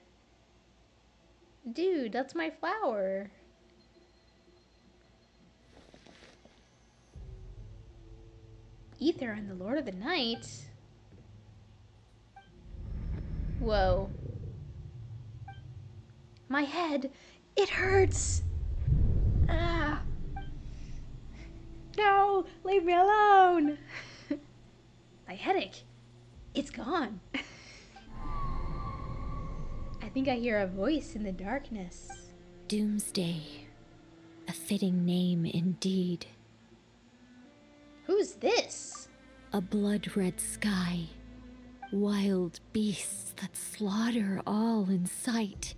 Dude, that's my flower. Ether and the Lord of the Night? Whoa. My head, it hurts! Ah! No! Leave me alone! My headache, it's gone. I think I hear a voice in the darkness. Doomsday. A fitting name indeed. Who's this? A blood-red sky. Wild beasts that slaughter all in sight.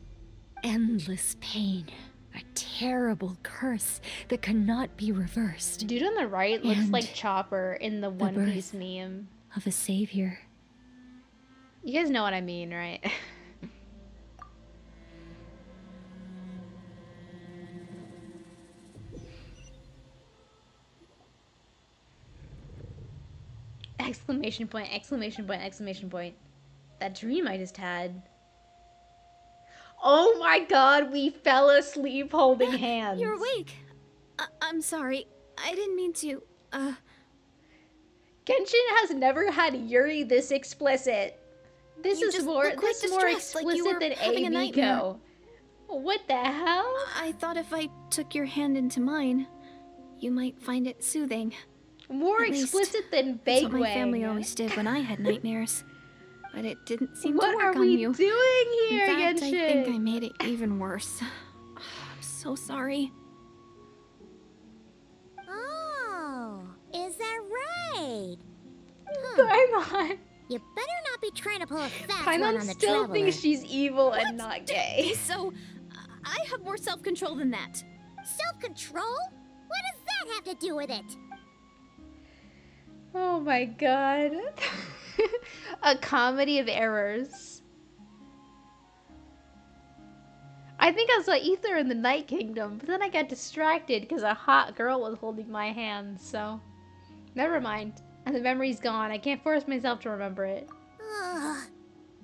Endless pain. A terrible curse that cannot be reversed. Dude on the right looks And like Chopper in the One birth Piece meme. Of a savior. You guys know what I mean, right? Exclamation point, exclamation point, exclamation point. That dream I just had. Oh my god, we fell asleep holding hands. You're awake. I'm sorry. I didn't mean to. Genshin has never had Yuri this explicit. This You is just more look quite this more distressed, like you explicit were than having a nightmare. Amiko. What the hell? I thought if I took your hand into mine, you might find it soothing. More At least, explicit than That's what my Bagway. family always did when I had nightmares. But it didn't seem to What work are on we you. doing here, In fact, Genshin? I think I made it even worse. I'm so sorry. Oh, is that right? Paimon. You better not be trying to pull a fast one Paimon on the still traveler. thinks she's evil and not gay. So, I have more self-control than that. Self-control? What does that have to do with it? Oh my god. A comedy of errors. I think I saw Ether in the Night Kingdom, but then I got distracted because a hot girl was holding my hand, so... Never mind. And the memory's gone. I can't force myself to remember it. Ugh.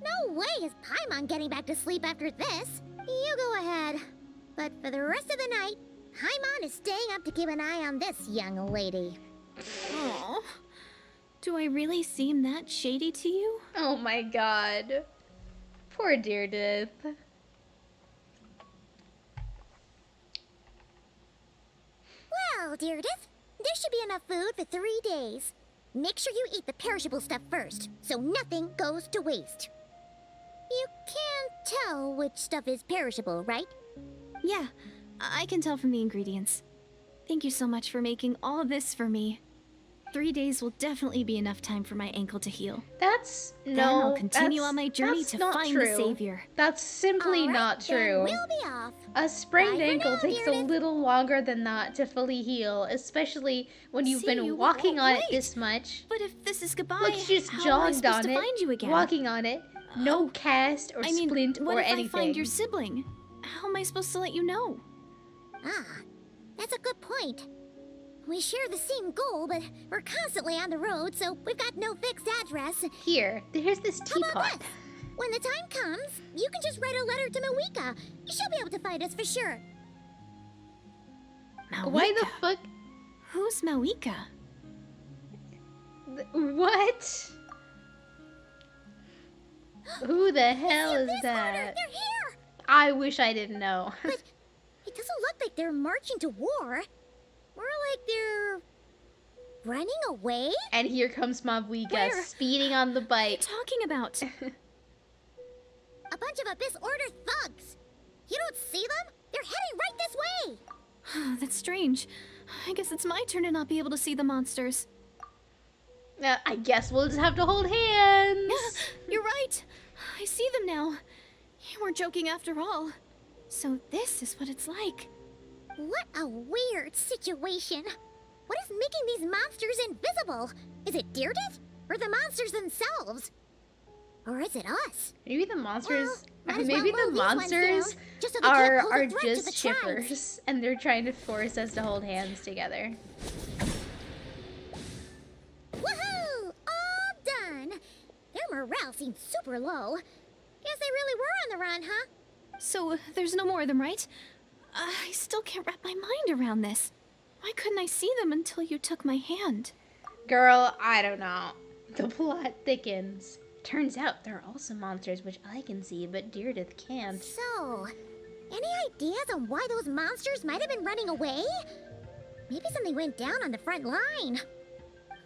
No way is Paimon getting back to sleep after this. You go ahead. But for the rest of the night, Paimon is staying up to keep an eye on this young lady. Aww. Do I really seem that shady to you? Oh my god. Poor Deirdith. Well, Deirdith, there should be enough food for 3 days. Make sure you eat the perishable stuff first, so nothing goes to waste. You can't tell which stuff is perishable, right? Yeah, I can tell from the ingredients. Thank you so much for making all of this for me. 3 days will definitely be enough time for my ankle to heal. That's... Then no, I'll continue that's- on my journey that's to not find true. the savior. That's simply All right, not then true. We'll be off. A sprained Bye for ankle now, takes a Deirdith. little longer than that to fully heal, especially when you've See, been you walking on won't it wait. this much. But if this is goodbye, Look, she just how am I jogged supposed on to it, find you again? walking on it, no cast or I mean, splint what or if anything. I find your sibling? How am I supposed to let you know? Ah, that's a good point. We share the same goal, but we're constantly on the road, so we've got no fixed address. Here, here's this How about teapot. this? When the time comes, you can just write a letter to Mawika. She'll be able to find us for sure. Why the Mawika? fuck? Who's Mawika? What? Who the hell is This that? order, they're here! I wish I didn't know. But it doesn't look like they're marching to war. More like they're Running away? And here comes Mabuika Where? speeding on the What are you bike. talking about? A bunch of Abyss Order thugs. You don't see them? They're heading right this way. That's strange. I guess it's my turn to not be able to see the monsters. I guess we'll just have to hold hands. You're right. I see them now. You weren't joking after all. So this is what it's like. What a weird situation. What is making these monsters invisible? Is it Deirdre? Or the monsters themselves? Or is it us? Maybe the monsters. Well, might as maybe well the move these ones monsters down, just so they can't pose a are threat to just the tribes. shippers, and they're trying to force us to hold hands together. Woohoo! All done! Their morale seems super low. Guess they really were on the run, huh? So there's no more of them, right? I still can't wrap my mind around this. Why couldn't I see them until you took my hand? Girl, I don't know. The plot thickens. Turns out there are also monsters which I can see, but Deirdre can't. So, any ideas on why those monsters might have been running away? Maybe something went down on the front line.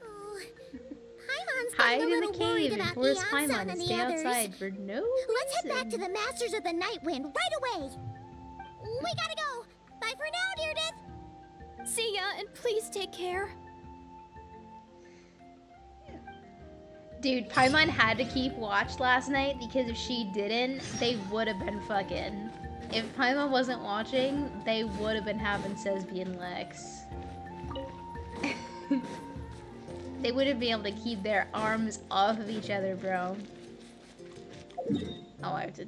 Oh, Paimon's Hide getting a in the little worried cave and about force Eon Paimon Sun and and stay the others. outside for no Let's head back to reason. the Masters of the Night Wind right away. We gotta go. Bye for now, Deirdre. See ya, and please take care. Dude, Paimon had to keep watch last night because if she didn't, they would have been fucking. If Paimon wasn't watching, they would have been having Sesbi and Lex. They wouldn't be able to keep their arms off of each other, bro. Oh, I have to...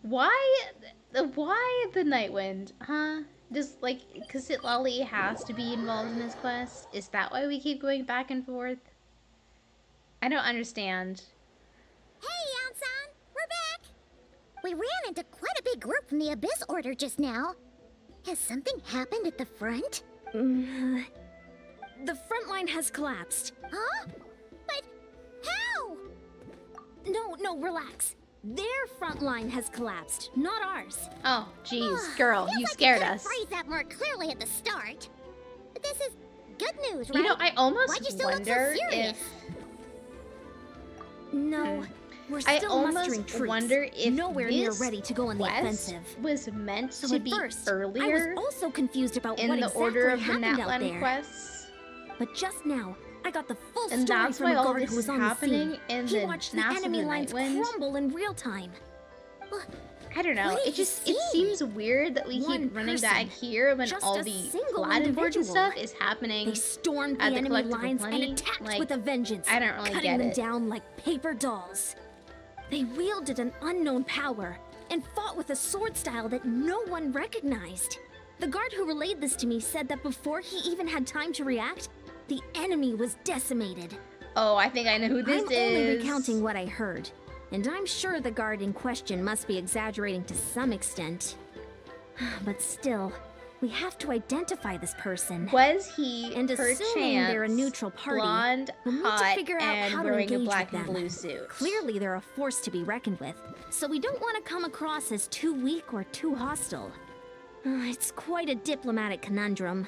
Why the Night Wind, huh? Just, like, because Lolly has to be involved in this quest? Is that why we keep going back and forth? I don't understand. Hey, Eon-san, we're back. We ran into quite a big group from the Abyss Order just now. Has something happened at the front? The front line has collapsed. Huh? But how? No, relax. Their front line has collapsed, not ours. Oh, jeez, girl, Feels you like scared you could've us. phrased that more clearly at the start. But this is good news, right? You know, I almost Why'd you still look so wonder serious? if... No, we're I still almost mustering troops. wonder if Nowhere near this ready to go on the quest offensive. was meant So to at be first, earlier I was also confused about in what the exactly order of the happened out NATLAN there. quests. But just now, I got the full And story that's from why a all guard this who was is on the happening scene. in He the watched the Mass of enemy the lines Nightwind. crumble in real time. I don't know. What did It just you it see? seems weird that we One keep running person, back here when just all a the single plot important individual. stuff is happening. They stormed the at the enemy collective lines and plenty. attacked Like, with a vengeance, I don't really cutting get them it. down like paper dolls. They wielded an unknown power and fought with a sword style that no one recognized. The guard who relayed this to me said that before he even had time to react, the enemy was decimated. Oh, I think I know who this I'm is. only recounting what I heard, and I'm sure the guard in question must be exaggerating to some extent. But still, we have to identify this person. Was he, And assuming perchance, they're a neutral party, blonde, we'll need to hot, figure out and how to wearing a engage black with and them. blue suit? Clearly, they're a force to be reckoned with, so we don't want to come across as too weak or too hostile. It's quite a diplomatic conundrum.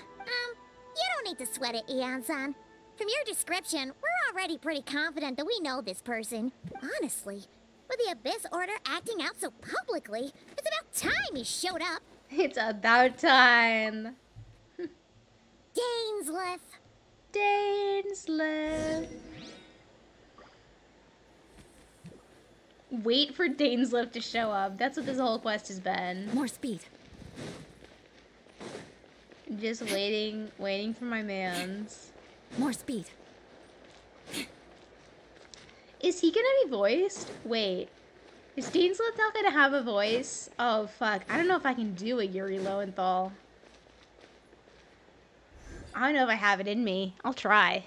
You don't need to sweat it, Eon-san. From your description, we're already pretty confident that we know this person. Honestly, with the Abyss Order acting out so publicly, it's about time he showed up. It's about time. Dainsleif. Dainsleif. Wait for Dainsleif to show up. That's what this whole quest has been. More speed. Just waiting for my mans. More speed. Is he gonna be voiced? Wait. Is Dainsleif not gonna have a voice? Oh, fuck. I don't know if I can do a Yuri Lowenthal. I don't know if I have it in me. I'll try.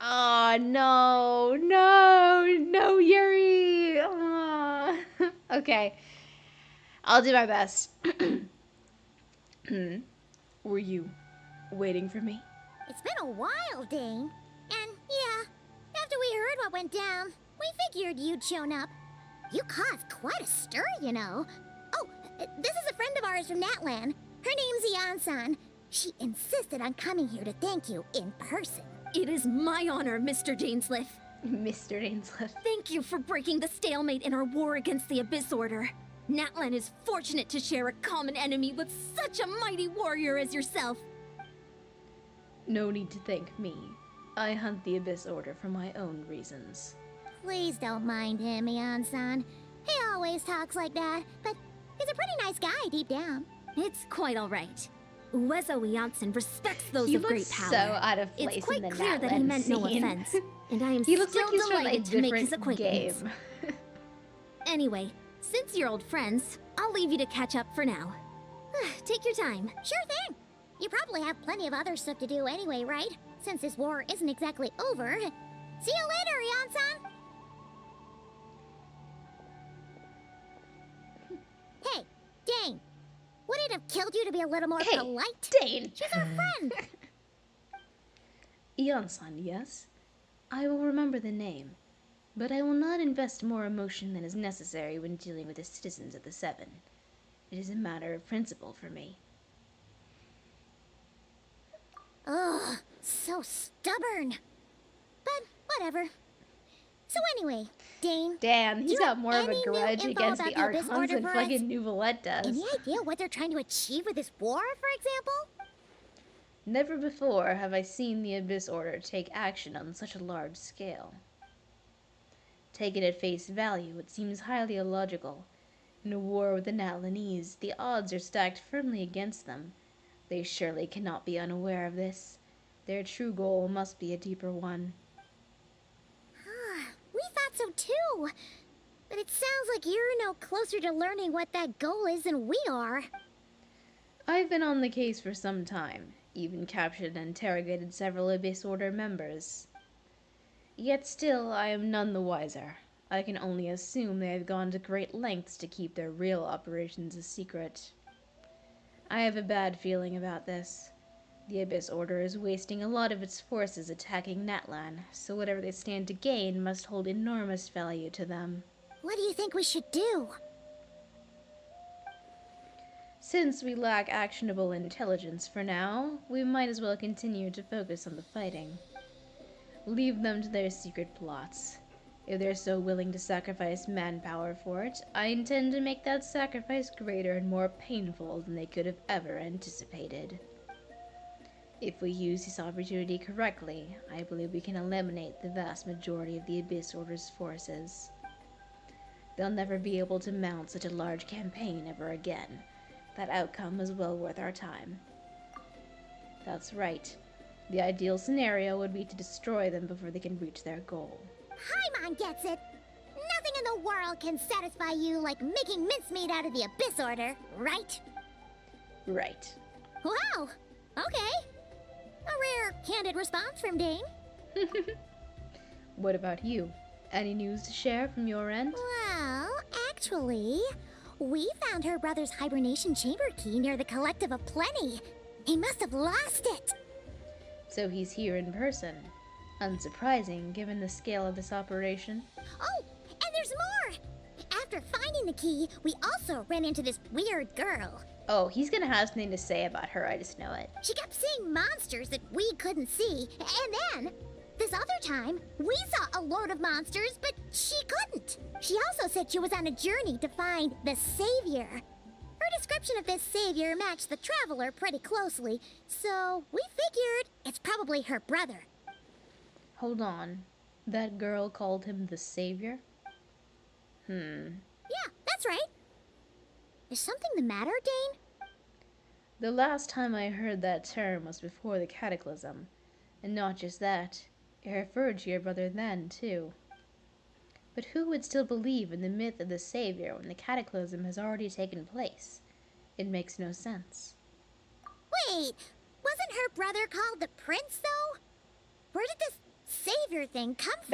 Oh, no. No, Yuri. Oh. Okay. I'll do my best. Were you waiting for me? It's been a while, Dane. And yeah, after we heard what went down, we figured you'd shown up. You caused quite a stir, you know. Oh, this is a friend of ours from NATLAN. Her name's Eon-san. She insisted on coming here to thank you in person. It is my honor, Mr. Dainsliff. Mr. Dainsliff. Thank you for breaking the stalemate in our war against the Abyss Order. NATLAN is fortunate to share a common enemy with such a mighty warrior as yourself. No need to thank me. I hunt the Abyss Order for my own reasons. Please don't mind him, Eon-san. He always talks like that, but he's a pretty nice guy deep down. It's quite all right. Uezo Janssen respects those He of great looks power. so out of place It's quite in the clear that he NATLAN meant no scene. offense, and I am He looks still like he's from a delighted to make his different acquaintance. game. Anyway, since you're old friends, I'll leave you to catch up for now. Take your time. Sure thing. You probably have plenty of other stuff to do anyway, right? Since this war isn't exactly over. See you later, Eon-san! Hey, Dane. Would it have killed you to be a little more Hey, polite? Dane! She's our friend! Eon-san, yes? I will remember the name, but I will not invest more emotion than is necessary when dealing with the citizens of the Seven. It is a matter of principle for me. Ugh, so stubborn. But whatever. So anyway, Dane. Damn, he's you got have more of a any new grudge info against the about the Abyss Archons Order than for us? fucking Nouvellette does. Any idea what they're trying to achieve with this war, for example? Never before have I seen the Abyss Order take action on such a large scale. Taken at face value, it seems highly illogical. In a war with the Natlanese, the odds are stacked firmly against them. They surely cannot be unaware of this. Their true goal must be a deeper one. We thought so too. But it sounds like you're no closer to learning what that goal is than we are. I've been on the case for some time, even captured and interrogated several Abyss Order members. Yet still, I am none the wiser. I can only assume they have gone to great lengths to keep their real operations a secret. I have a bad feeling about this. The Abyss Order is wasting a lot of its forces attacking NATLAN, so whatever they stand to gain must hold enormous value to them. What do you think we should do? Since we lack actionable intelligence for now, we might as well continue to focus on the fighting. Leave them to their secret plots. If they're so willing to sacrifice manpower for it, I intend to make that sacrifice greater and more painful than they could have ever anticipated. If we use this opportunity correctly, I believe we can eliminate the vast majority of the Abyss Order's forces. They'll never be able to mount such a large campaign ever again. That outcome was well worth our time. That's right. The ideal scenario would be to destroy them before they can reach their goal. Paimon gets it. Nothing in the world can satisfy you like making mincemeat out of the Abyss Order, right? Right. Wow. Okay. A rare, candid response from Dane. What about you? Any news to share from your end? Well, actually, we found her brother's hibernation chamber key near the Collective of Plenty. He must have lost it. So he's here in person. Unsurprising, given the scale of this operation. Oh, and there's more! After finding the key, we also ran into this weird girl. Oh, he's gonna have something to say about her, I just know it. She kept seeing monsters that we couldn't see, and then, this other time, we saw a load of monsters, but she couldn't. She also said she was on a journey to find the Savior. Her description of this Savior matched the Traveler pretty closely, so we figured it's probably her brother. Hold on. That girl called him the Savior? Yeah, that's right. Is something the matter, Dane? The last time I heard that term was before the Cataclysm. And not just that, it referred to your brother then, too. But who would still believe in the myth of the Savior when the Cataclysm has already taken place? It makes no sense. Wait, wasn't her brother called the Prince, though? Where did this Savior thing come from?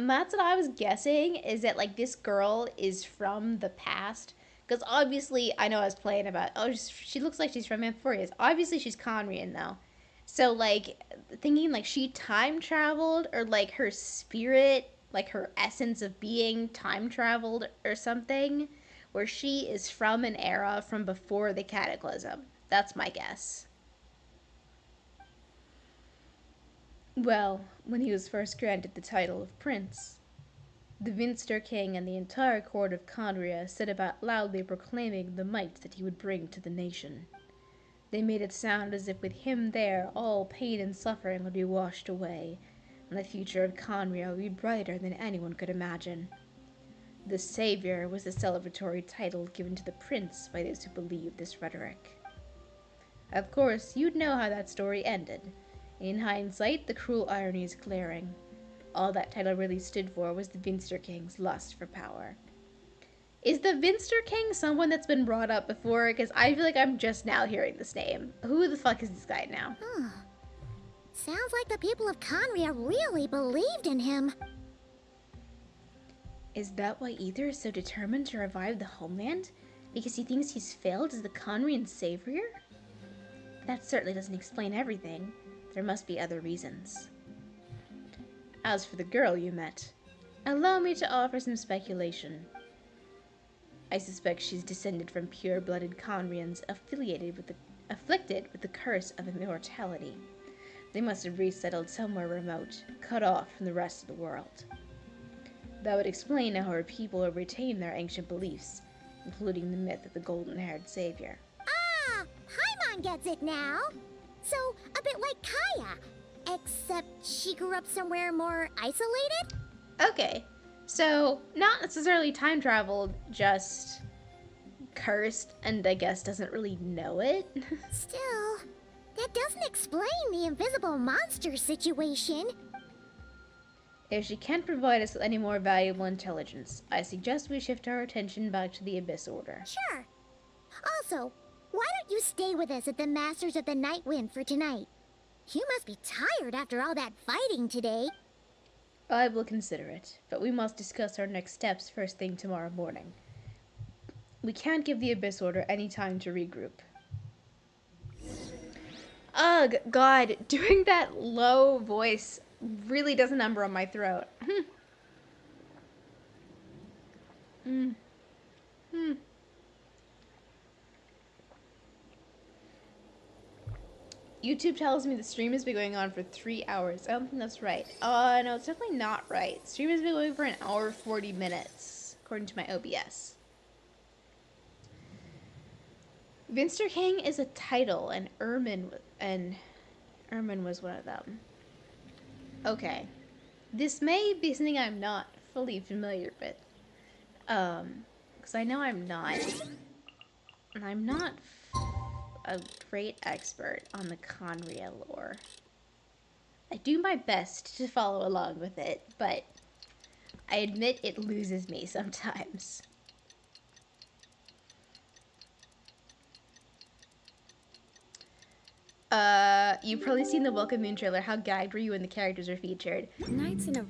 That's what I was guessing, is that, like, this girl is from the past. Because obviously, I know I was playing about, oh, she looks like she's from Amphorius. Obviously, she's Conrian, though. So, like, thinking, like, she time traveled, or, like, her spirit, like, her essence of being time traveled or something, where she is from an era from before the Cataclysm. That's my guess. Well, when he was first granted the title of prince, the Vinster King and the entire court of Conria set about loudly proclaiming the might that he would bring to the nation. They made it sound as if with him there, all pain and suffering would be washed away, and the future of Conria would be brighter than anyone could imagine. The Savior was the celebratory title given to the prince by those who believed this rhetoric. Of course, you'd know how that story ended. In hindsight, the cruel irony is glaring. All that title really stood for was the Vinster King's lust for power. Is the Vinster King someone that's been brought up before? Because I feel like I'm just now hearing this name. Who the fuck is this guy now? Sounds like the people of Conria really believed in him. Is that why Ether is so determined to revive the homeland? Because he thinks he's failed as the Conrian savior? That certainly doesn't explain everything. There must be other reasons. As for the girl you met, allow me to offer some speculation. I suspect she's descended from pure-blooded Conrians afflicted with the curse of immortality. They must have resettled somewhere remote, cut off from the rest of the world. That would explain how her people have retained their ancient beliefs, including the myth of the golden-haired savior. Ah! Paimon gets it now! So, a bit like Kaya, except she grew up somewhere more isolated? Okay, so not necessarily time traveled, just cursed and I guess doesn't really know it. Still, that doesn't explain the invisible monster situation. If she can't provide us with any more valuable intelligence, I suggest we shift our attention back to the Abyss Order. Sure. Also, why don't you stay with us at the Masters of the Night Wind for tonight? You must be tired after all that fighting today. I will consider it, but we must discuss our next steps first thing tomorrow morning. We can't give the Abyss Order any time to regroup. Ugh, God, doing that low voice really does a number on my throat. YouTube tells me the stream has been going on for 3 hours. I don't think that's right. No, it's definitely not right. Stream has been going for an hour 40 minutes, according to my OBS. Vinster King is a title, and Ermin was one of them. Okay. This may be something I'm not fully familiar with. Because I know I'm not a great expert on the Conria lore. I do my best to follow along with it, but I admit it loses me sometimes. You've probably seen the Welcome Moon trailer. How gagged were you when the characters are featured? Nights in a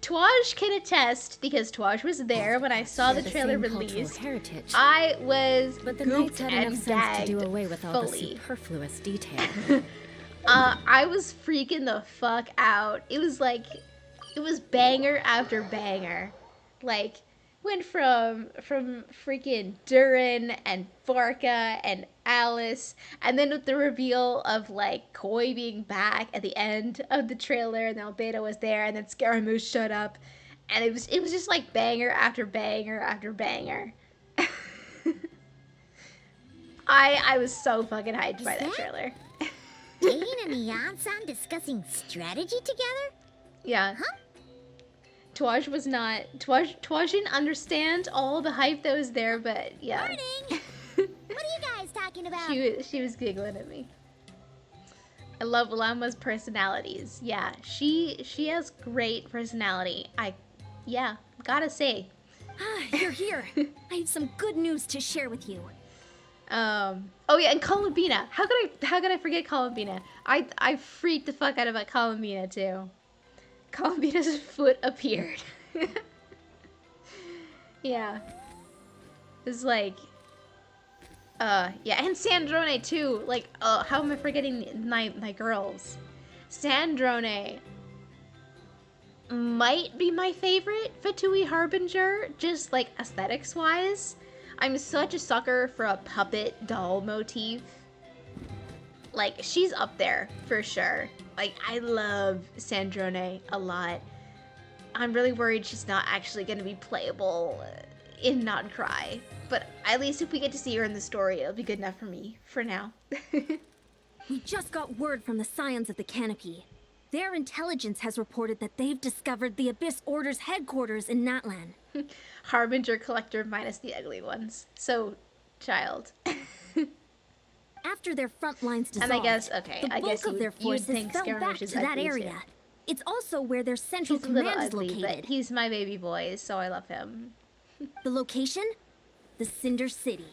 Twaj can attest, because Twaj was there when I saw the trailer released. Heritage. I was But the gooped Knights had enough and sense gagged to do away with all the fully. superfluous detail. I was freaking the fuck out. It was banger after banger. Like, went from freaking Durin and Varka and Alice, and then with the reveal of like Koi being back at the end of the trailer, and Albedo was there, and then Scaramouche showed up, and it was just like banger after banger after banger. I was so fucking hyped by that trailer. Jane and Yan-san discussing strategy together? Yeah. Huh? Twaj was not. Twaj didn't understand all the hype that was there, but yeah. Morning! What are you guys talking about? She was giggling at me. I love Lama's personalities. Yeah, she has great personality. Yeah, gotta say. You're here. I have some good news to share with you. Oh yeah, and Columbina. How could I forget Columbina? I freaked the fuck out about Columbina too. Columbina's foot appeared. Yeah. It's like, yeah, and Sandrone too. Like, how am I forgetting my girls? Sandrone might be my favorite Fatui Harbinger, just like aesthetics wise. I'm such a sucker for a puppet doll motif. like, she's up there for sure. Like, I love Sandrone a lot. I'm really worried she's not actually going to be playable in Not Cry. But at least if we get to see her in the story, it'll be good enough for me for now. We just got word from the Scions of the Canopy. Their intelligence has reported that they've discovered the Abyss Order's headquarters in NATLAN. Harbinger Collector minus the ugly ones. So, child. After their front lines dissolved, And I guess, okay, the I bulk guess of their forces think fell back Skirmish to is that ugly area. too. It's also where their central He's a little command is ugly, located. but he's my baby boy, so I love him. The location? The Cinder City.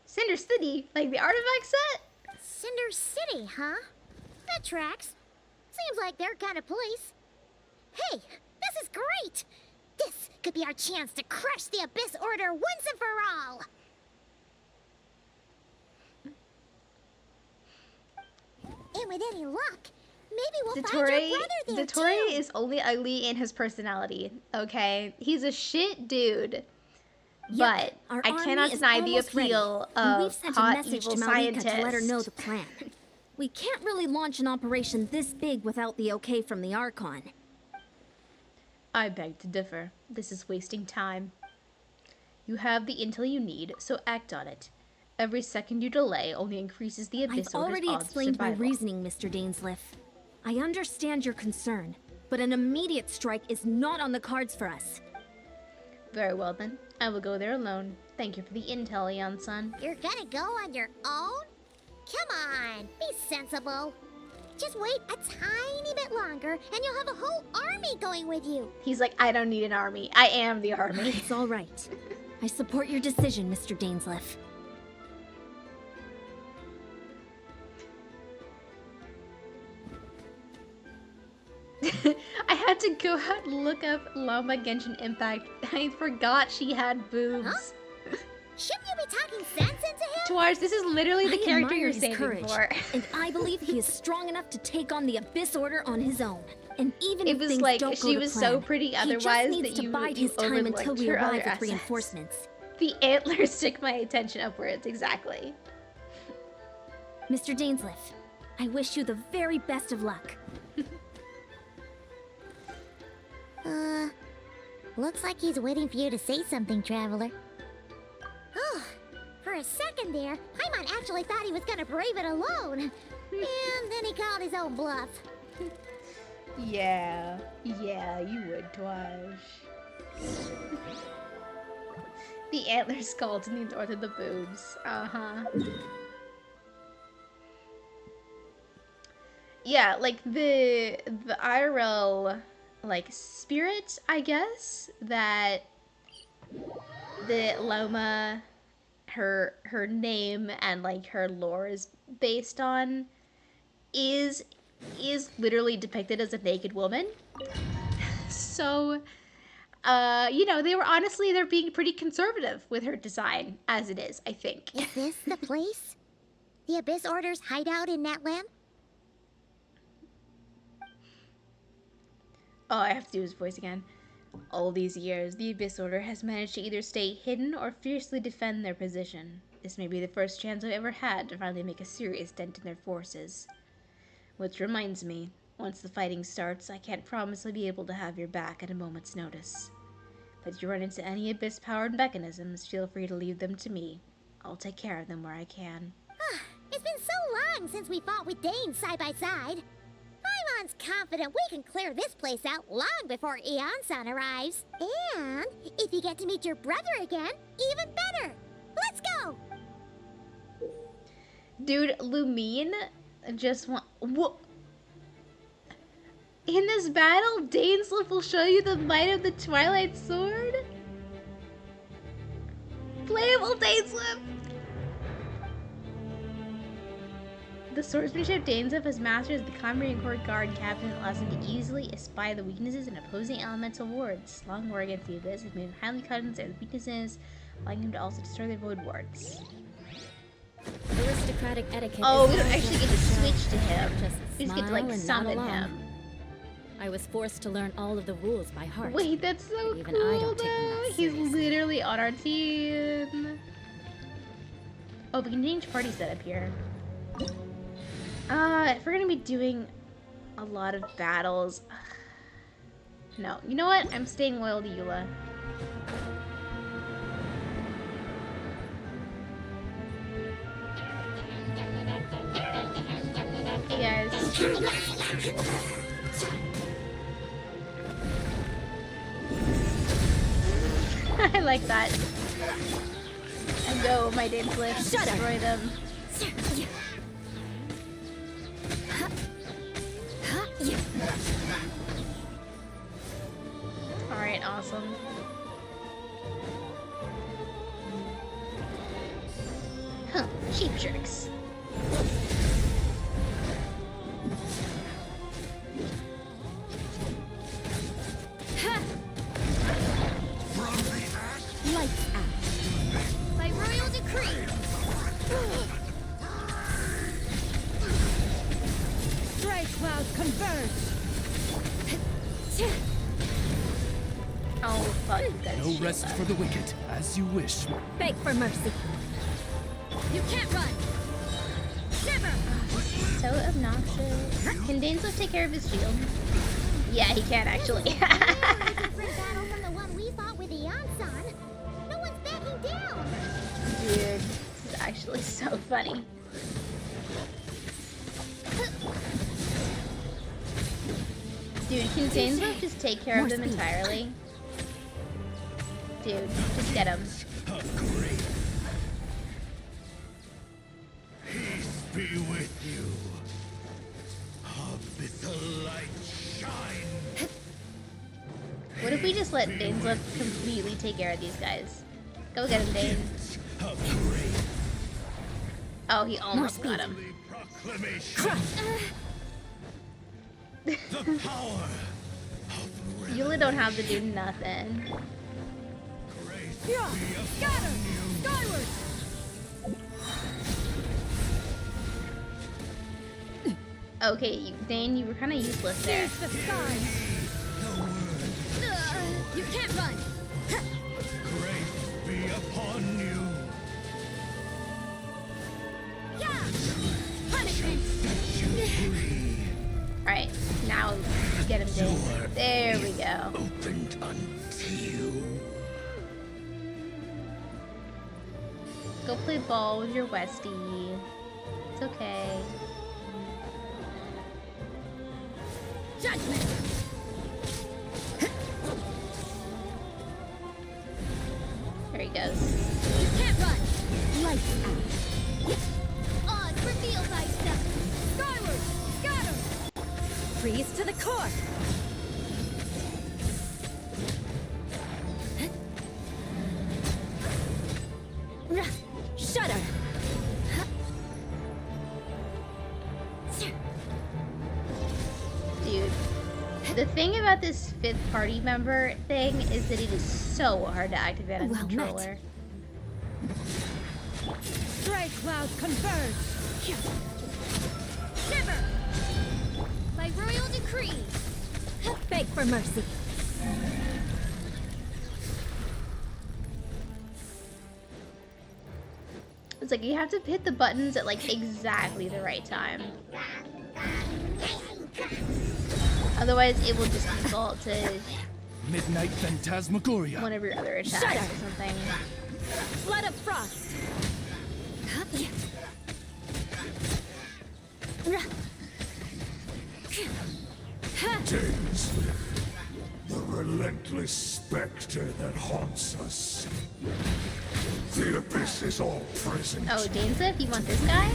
Cinder City? Like the artifact set? Cinder City, huh? That tracks. Seems like their kind of place. Hey, this is great! This could be our chance to crush the Abyss Order once and for all! And with any luck, maybe we'll find your brother there Dottore too! is only ugly in his personality, okay? He's a shit dude. But Our I army cannot is deny the almost ready, appeal and we've of sent a hot, message evil to Malika to let her know scientist. the plan. We can't really launch an operation this big without the okay from the Archon. I beg to differ. This is wasting time. You have the intel you need, so act on it. Every second you delay only increases the Abyss I've Order's already odds of explained my survival. reasoning, Mr. Dainsliff. I understand your concern, but an immediate strike is not on the cards for us. Very well then. I will go there alone. Thank you for the intel, Eon-san. You're gonna go on your own? Come on, be sensible. Just wait a tiny bit longer, and you'll have a whole army going with you. He's like, I don't need an army. I am the army. It's all right. I support your decision, Mr. Dainsliff. I had to go out and look up Llama Genshin Impact. I forgot she had boobs. Huh? Shouldn't you be talking sense into him? Twarz, this is literally the I character admire you're his saving courage, for. and I believe he is strong enough to take on the Abyss Order on his own. And even It if was things like don't she go was to so plan, pretty he otherwise just needs that to you bide his time until overlooked we her arrive other with assets. reinforcements. The antlers took my attention upwards, exactly. Mr. Dainsliff, I wish you the very best of luck. Looks like he's waiting for you to say something, Traveler. Oh, for a second there, Paimon actually thought he was gonna brave it alone. And then he called his own bluff. Yeah, you would, Twarz. The antlers called to the north of the boobs. Uh-huh. Yeah, like the IRL like spirit, I guess, that the Loma her name and like her lore is based on is literally depicted as a naked woman. So you know, they're being pretty conservative with her design as it is, I think. Is this the place? The Abyss Order's hideout in NATLAN? Oh, I have to do his voice again. All these years, the Abyss Order has managed to either stay hidden or fiercely defend their position. This may be the first chance I've ever had to finally make a serious dent in their forces. Which reminds me, once the fighting starts, I can't promise I'll be able to have your back at a moment's notice. But if you run into any Abyss-powered mechanisms, feel free to leave them to me. I'll take care of them where I can. It's been so long since we fought with Dane side by side. Paimon's confident we can clear this place out long before Eon-san arrives. And if you get to meet your brother again, even better. Let's go! Dude, Lumine just want... What? In this battle, Dainsliff will show you the might of the Twilight Sword? Playable Dainsliff! The swordsmanship Dainsliff has mastered is the Conjuring Court Guard captain that allows him to easily espy the weaknesses in opposing elemental wards. Long war against the Abyss has made him highly cognizant of the weaknesses, allowing him to also destroy the void wards. Aristocratic etiquette. Oh, is we don't not actually just get to a show. switch to him. Just We just get to smile like and nod summon along. him. I was forced to learn all of the rules by heart. Wait, that's so Even cool I don't take them though. that He's seriously. literally on our team. Oh, we can change party setup here. If we're gonna be doing a lot of battles... No. You know what? I'm staying loyal to Eula. Hey guys. I like that. And go, my Daedalus. Destroy them. Alright, awesome. Huh, cheap tricks. Lights out. By royal decree. Stray clouds converge. Oh, fuck, you guys. No rest for the wicked, as you wish. Beg for mercy. You can't run. Never. So obnoxious. Can Dainsleif take care of his shield? Yeah, he can actually. Different battle from the one we fought with the Ansan. No one's backing down. Dude, this is actually so funny. Dude, can Dainsleif just take care of them entirely? Dude, just get him. Peace be with you. Let the light shine. What if we just let Dainsleif completely take care of these guys? Go get him, Dane. Oh, he almost got him. The power Eula don't have to do nothing. Scatter! Skyward! Okay, Dane, you were kind of useless there. The sky! You can't run! grace be upon you. Yeah! Punishment! Alright, now get him, Dane. There we go. Opened unto you. Go play ball with your Westie. It's okay. Judgment! There he goes. You can't run! Lights out! Odds, reveal thyself! Skyward! Scatter! Freeze to the core! Shudder! Dude, the thing about this 5th party member thing is that it is so hard to activate on a controller. Stray clouds converge! Shiver! By royal decree! Beg for mercy! It's like you have to hit the buttons at like exactly the right time. Otherwise, it will just default to Midnight Phantasmagoria. one of your other attacks or something. Flood of frost! Dainsleif, the relentless specter that haunts us. The abyss is all present. Oh, Dainsleif, you want this guy?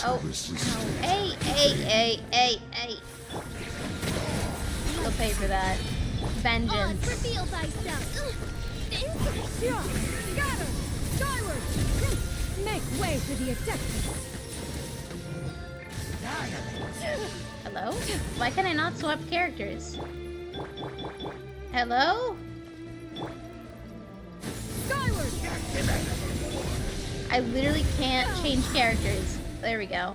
Oh, hey, hey, hey, hey, hey. Go pay for that. Vengeance. Reveal thyself! Scatter! Skyward! Make way for the Adeptus! Hello? Why can I not swap characters? Hello? Skyward! I literally can't change characters. There we go.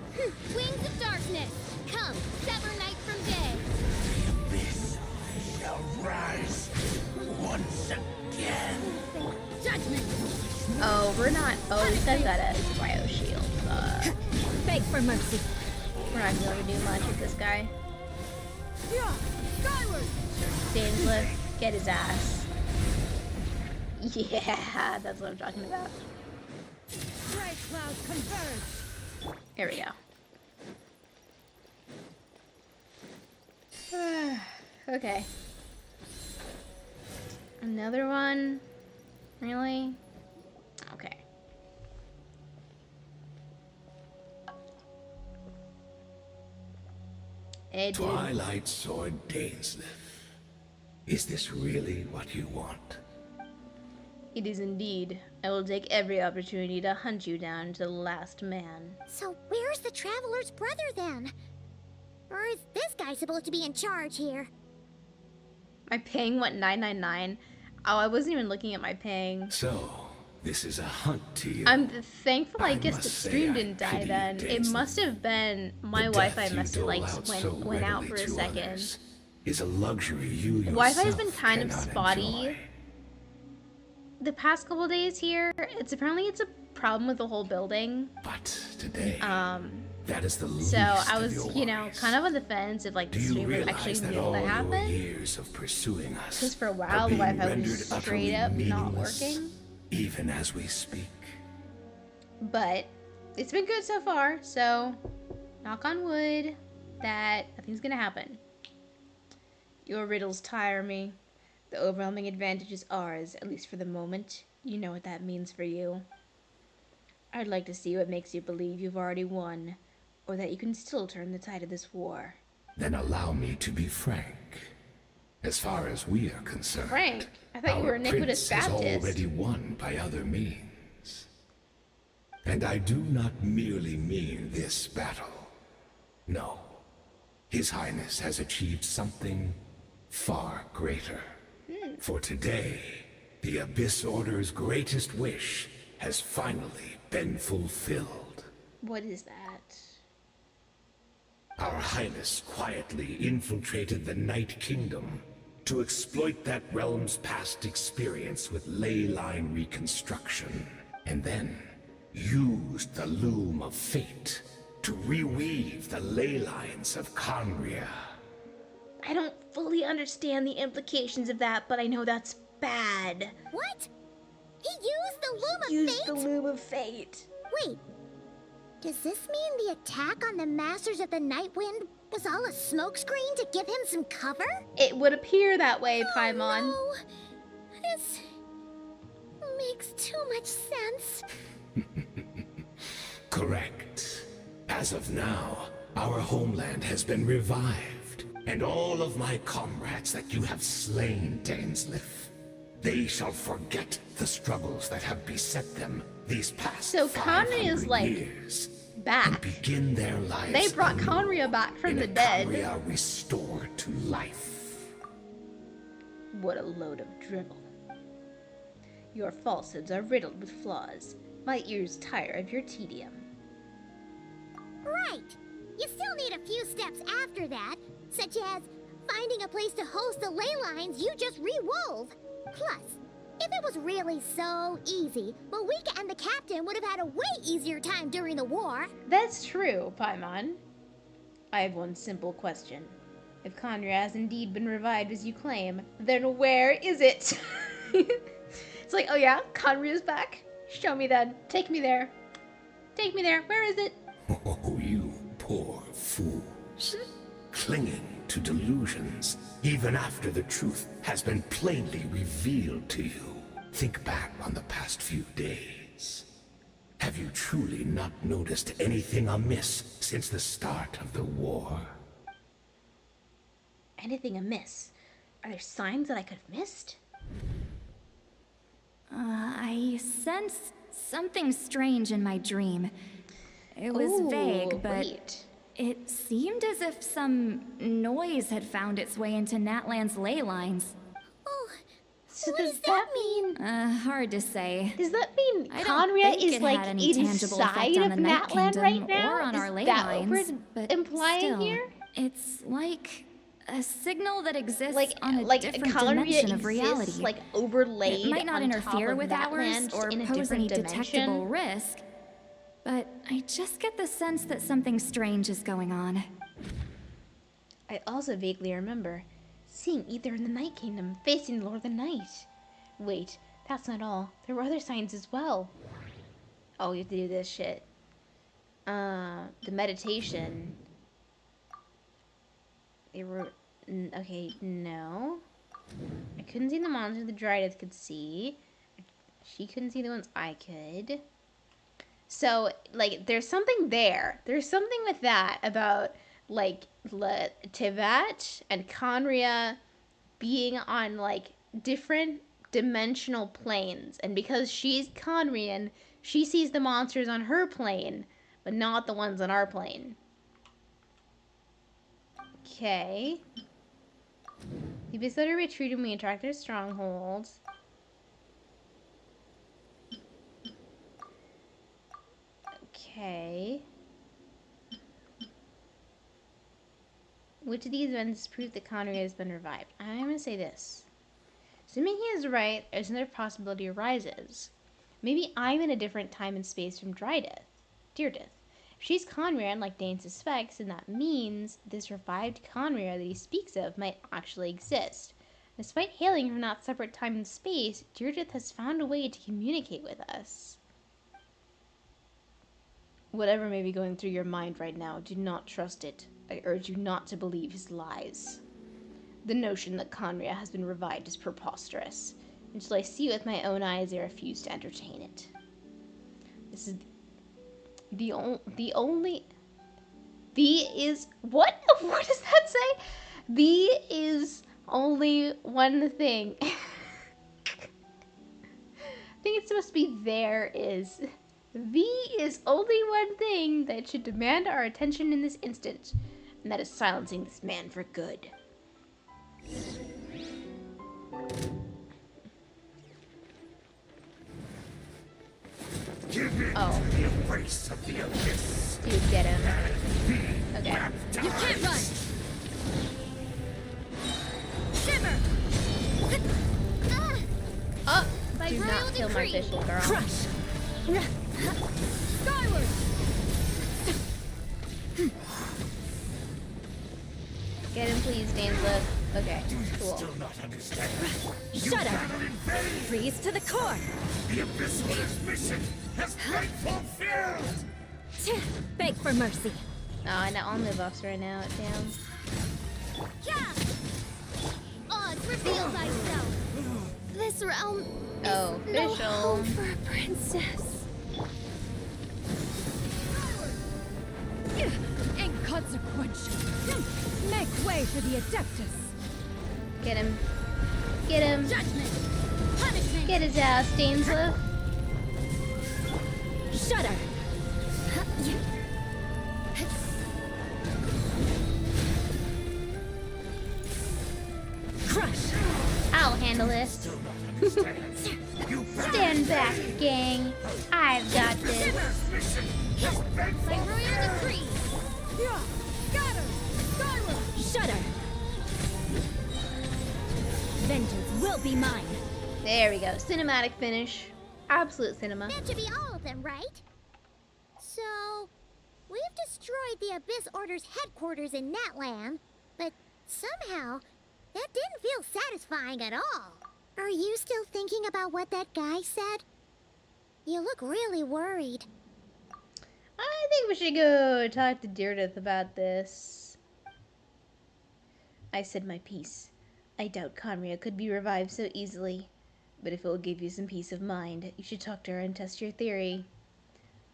Wings of darkness! Come, sever night from day! Abyss shall rise once again. Judgment! Oh, we're not. Oh, this guy's got a cryo shield. beg for mercy. We're not gonna be able to do much with this guy. Yeah, skyward! Dainsliff, get his ass. Yeah, that's what I'm talking about. Bright clouds converge! Here we go. Okay. Another one? Really? Okay. Hey, dude. Twilight Sword Dainsliff. Is this really what you want? It is indeed. I will take every opportunity to hunt you down to the last man. So where's the Traveler's brother then? Or is this guy supposed to be in charge here? My ping went 999. Oh, I wasn't even looking at my ping. So, this is a hunt to you. I'm thankful I guess must the say stream I didn't die pity then. It Dainsliff. must have been my The Wi-Fi death you must have like dole out so went out for readily a to second. others is a luxury you yourself Wi-Fi's been kind of cannot spotty enjoy. the past couple days here. It's a problem with the whole building. But today, that is the So least I of was, your you know, worries. kind of on the fence if like Do the you stream would realize actually that be able all to your happen. years of pursuing us Because for a are while the being Wi-Fi rendered was utterly straight up not meaningless, working. even as we speak? But it's been good so far, so knock on wood that nothing's gonna happen. Your riddles tire me. The overwhelming advantage is ours, at least for the moment. You know what that means for you. I'd like to see what makes you believe you've already won, or that you can still turn the tide of this war. Then allow me to be frank. As far as we are concerned, Frank, I thought you were our a Nicholas prince has Baptist. already won by other means. And I do not merely mean this battle. No. His Highness has achieved something far greater. For today, the Abyss Order's greatest wish has finally been fulfilled. What is that? Our Highness quietly infiltrated the Night Kingdom to exploit that realm's past experience with ley line reconstruction, and then used the loom of fate to reweave the ley lines of Conria. I don't fully understand the implications of that, but I know that's bad. What? He used the Loom of Use Fate? the loom of fate. Wait. Does this mean the attack on the Masters of the Nightwind was all a smokescreen to give him some cover? It would appear that way, Paimon. Oh, no. This makes too much sense. Correct. As of now, our homeland has been revived, and all of my comrades that you have slain, Dainsliff, they shall forget the struggles that have beset them these past So Conria is 500 like years, and back. begin their lives They brought anew Conria back from in the a dead. Conria restored to life. What a load of drivel. Your falsehoods are riddled with flaws. My ears tire of your tedium. Right. You still need a few steps after that, such as finding a place to host the ley lines you just re-wove. Plus, if it was really so easy, Moeka and the captain would have had a way easier time during the war. That's true, Paimon. I have one simple question. If Conria has indeed been revived as you claim, then where is it? It's like, oh yeah, Conria's back? Show me then. Take me there. Take me there. Where is it? Oh, you poor fools. Clinging to delusions, even after the truth has been plainly revealed to you. Think back on the past few days. Have you truly not noticed anything amiss since the start of the war? Anything amiss? Are there signs that I could have missed? I sensed something strange in my dream. It was Ooh, vague, but wait. it seemed as if some noise had found its way into Natlan's ley lines. Oh, So what does does that that mean? Hard to say. Does that mean I don't Conria think is it like had any tangible effect inside on of the Night Natlan Kingdom right now? or on Is our ley that what lines, we're but implying still, here? It's like a signal that exists Like on a different Conria dimension of exists, reality. like overlaid It might not on top interfere of with Natlan ours or in a pose any different detectable dimension. risk, But I just get the sense that something strange is going on. I also vaguely remember seeing Ether in the Night Kingdom facing the Lord of the Night. Wait, that's not all. There were other signs as well. Oh, you have to do this shit. The meditation. They were... Okay, no. I couldn't see the monsters the Dryadith could see. She couldn't see the ones I could. So, like, there's something there. There's something with that about, like, Tivat and Conria being on, like, different dimensional planes. And because she's Conrian, she sees the monsters on her plane, but not the ones on our plane. Okay. The Abyssodor retreated when we attacked their strongholds. Okay. Which of these events prove that Connery has been revived? I'm going to say this. Assuming he is right, there's another possibility arises. Maybe I'm in a different time and space from Deerdeath. If she's Conria, like Dane suspects, and that means this revived Conria that he speaks of might actually exist. Despite hailing from that separate time and space, Deerdeath has found a way to communicate with us. Whatever may be going through your mind right now, do not trust it. I urge you not to believe his lies. The notion that Conria has been revived is preposterous. Until I see it with my own eyes, I refuse to entertain it. This is the only... The is... What? What does that say? The is only one thing. I think it's supposed to be there is... The is only one thing that should demand our attention in this instant, and that is silencing this man for good. Give in to the embrace of the abyss. Dude, get him. Okay. You can't run! Shiver! Oh! Do not kill my official girl. Crush! Skyward! Get him, please, Danza. Okay, cool. Still not understand. Shudder! Freeze to the core! The Abyssodor's mission has been fulfilled! Beg for mercy. Oh, I know all my buffs right now. Damn. Yeah! Odds, reveal thyself! This realm Oh, is no official. home for a princess. Inconsequential. Make way for the Adeptus. Get him. Get him. Judgment. Punishment. Get his ass, Danza. Shudder. Crush. I'll handle this. Stand back, gang. I've got this. By royal decree. Scatter. Skyward. Shudder. Vengeance will be mine. There we go. Cinematic finish. Absolute cinema. That should be all of them, right? So, we've destroyed the Abyss Order's headquarters in NATLAN, but somehow, that didn't feel satisfying at all. Are you still thinking about what that guy said? You look really worried. I think we should go talk to Deerdeath about this. I said my piece. I doubt Conria could be revived so easily. But if it will give you some peace of mind, you should talk to her and test your theory.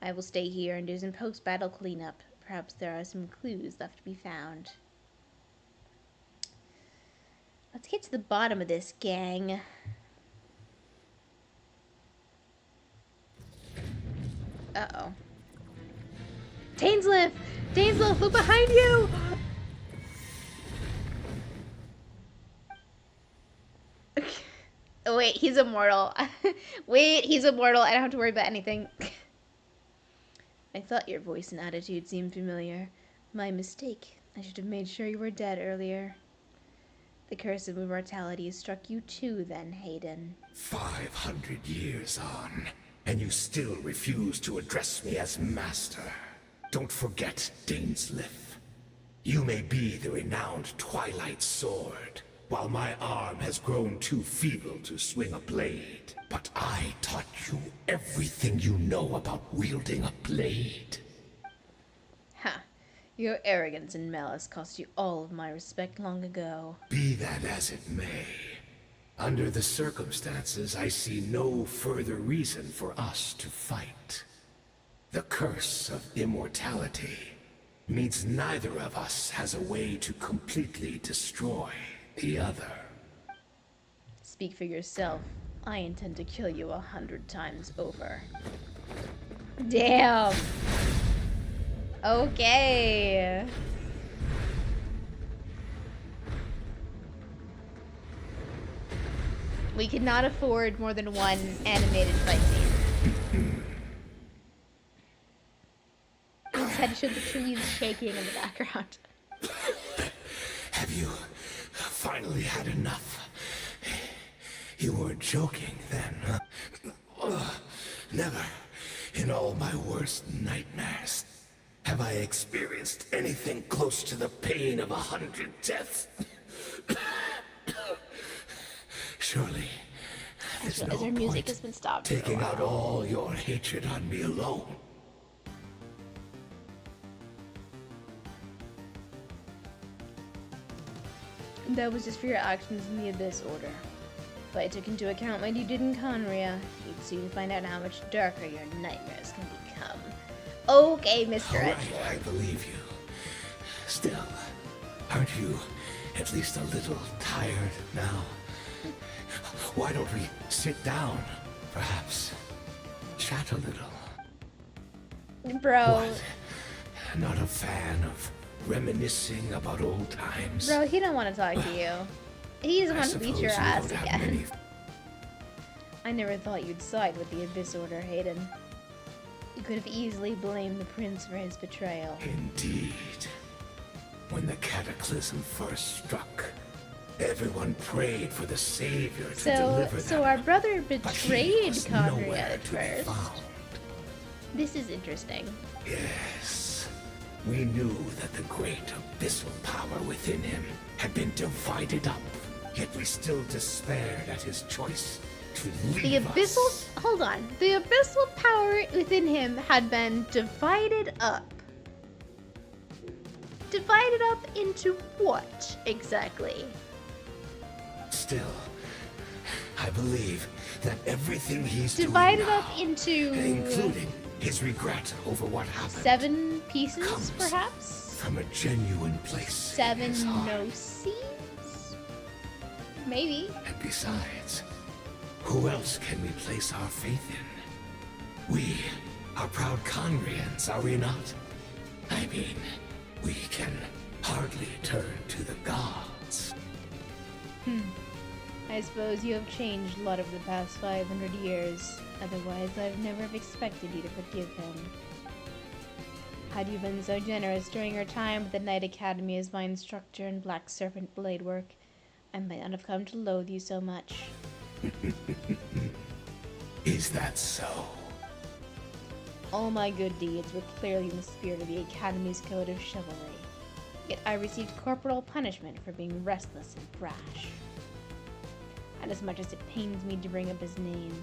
I will stay here and do some post-battle cleanup. Perhaps there are some clues left to be found. Let's get to the bottom of this, gang. Uh-oh. Tainsliff! Tainsliff, look behind you! Oh, wait, he's immortal. Wait, he's immortal. I don't have to worry about anything. I thought your voice and attitude seemed familiar. My mistake. I should have made sure you were dead earlier. The curse of immortality struck you too, then, Hayden. 500 years on, and you still refuse to address me as master. Don't forget, Dainsleif. You may be the renowned Twilight Sword, while my arm has grown too feeble to swing a blade. But I taught you everything you know about wielding a blade. Ha. Your arrogance and malice cost you all of my respect long ago. Be that as it may, under the circumstances, I see no further reason for us to fight. The curse of immortality means neither of us has a way to completely destroy the other. Speak for yourself. I intend to kill you 100 times over. Damn. Okay. We cannot afford more than one animated fight scene. Instead, should the trees shaking in the background. Have you finally had enough? You weren't joking then, huh? Never, in all my worst nightmares, have I experienced anything close to the pain of 100 deaths. Surely, there's no Their music point has been stopped. taking out all your hatred on me alone. That was just for your actions in the Abyss Order. If I took into account what you did in Conria, you'd soon find out how much darker your nightmares can become. Okay, Mr. All right, Edgelord. I believe you. Still, aren't you at least a little tired now? Why don't we sit down, perhaps? Chat a little. Bro. What? Not a fan of reminiscing about old times? Bro, he don't want to talk to you. He just I wants to beat your suppose you ass don't have again. many- I never thought you'd side with the Abyss Order, Hayden. You could have easily blamed the prince for his betrayal. Indeed. When the cataclysm first struck, everyone prayed for the savior to deliver them. So our brother But he betrayed was Conria nowhere at to be first. found. This is interesting. Yes. We knew that the great abyssal power within him had been divided up, yet we still despaired at his choice to leave The abyssal... us. Hold on. The abyssal power within him had been divided up. Divided up into what, exactly? Still, I believe that everything he's Divided doing up now, into... including his regret over what happened, 7 pieces, comes perhaps? from a genuine place 7 in his heart. no-seeds? Maybe. And besides, who else can we place our faith in? We are proud Conrians, are we not? I mean, we can hardly turn to the gods. I suppose you have changed a lot over the past 500 years. Otherwise, I've never have expected you to forgive him. Had you been so generous during your time at the Knight Academy as my instructor in Black Serpent blade work, I might not have come to loathe you so much. Is that so? All my good deeds were clearly in the spirit of the Academy's code of chivalry. Yet I received corporal punishment for being restless and brash. And as much as it pains me to bring up his name,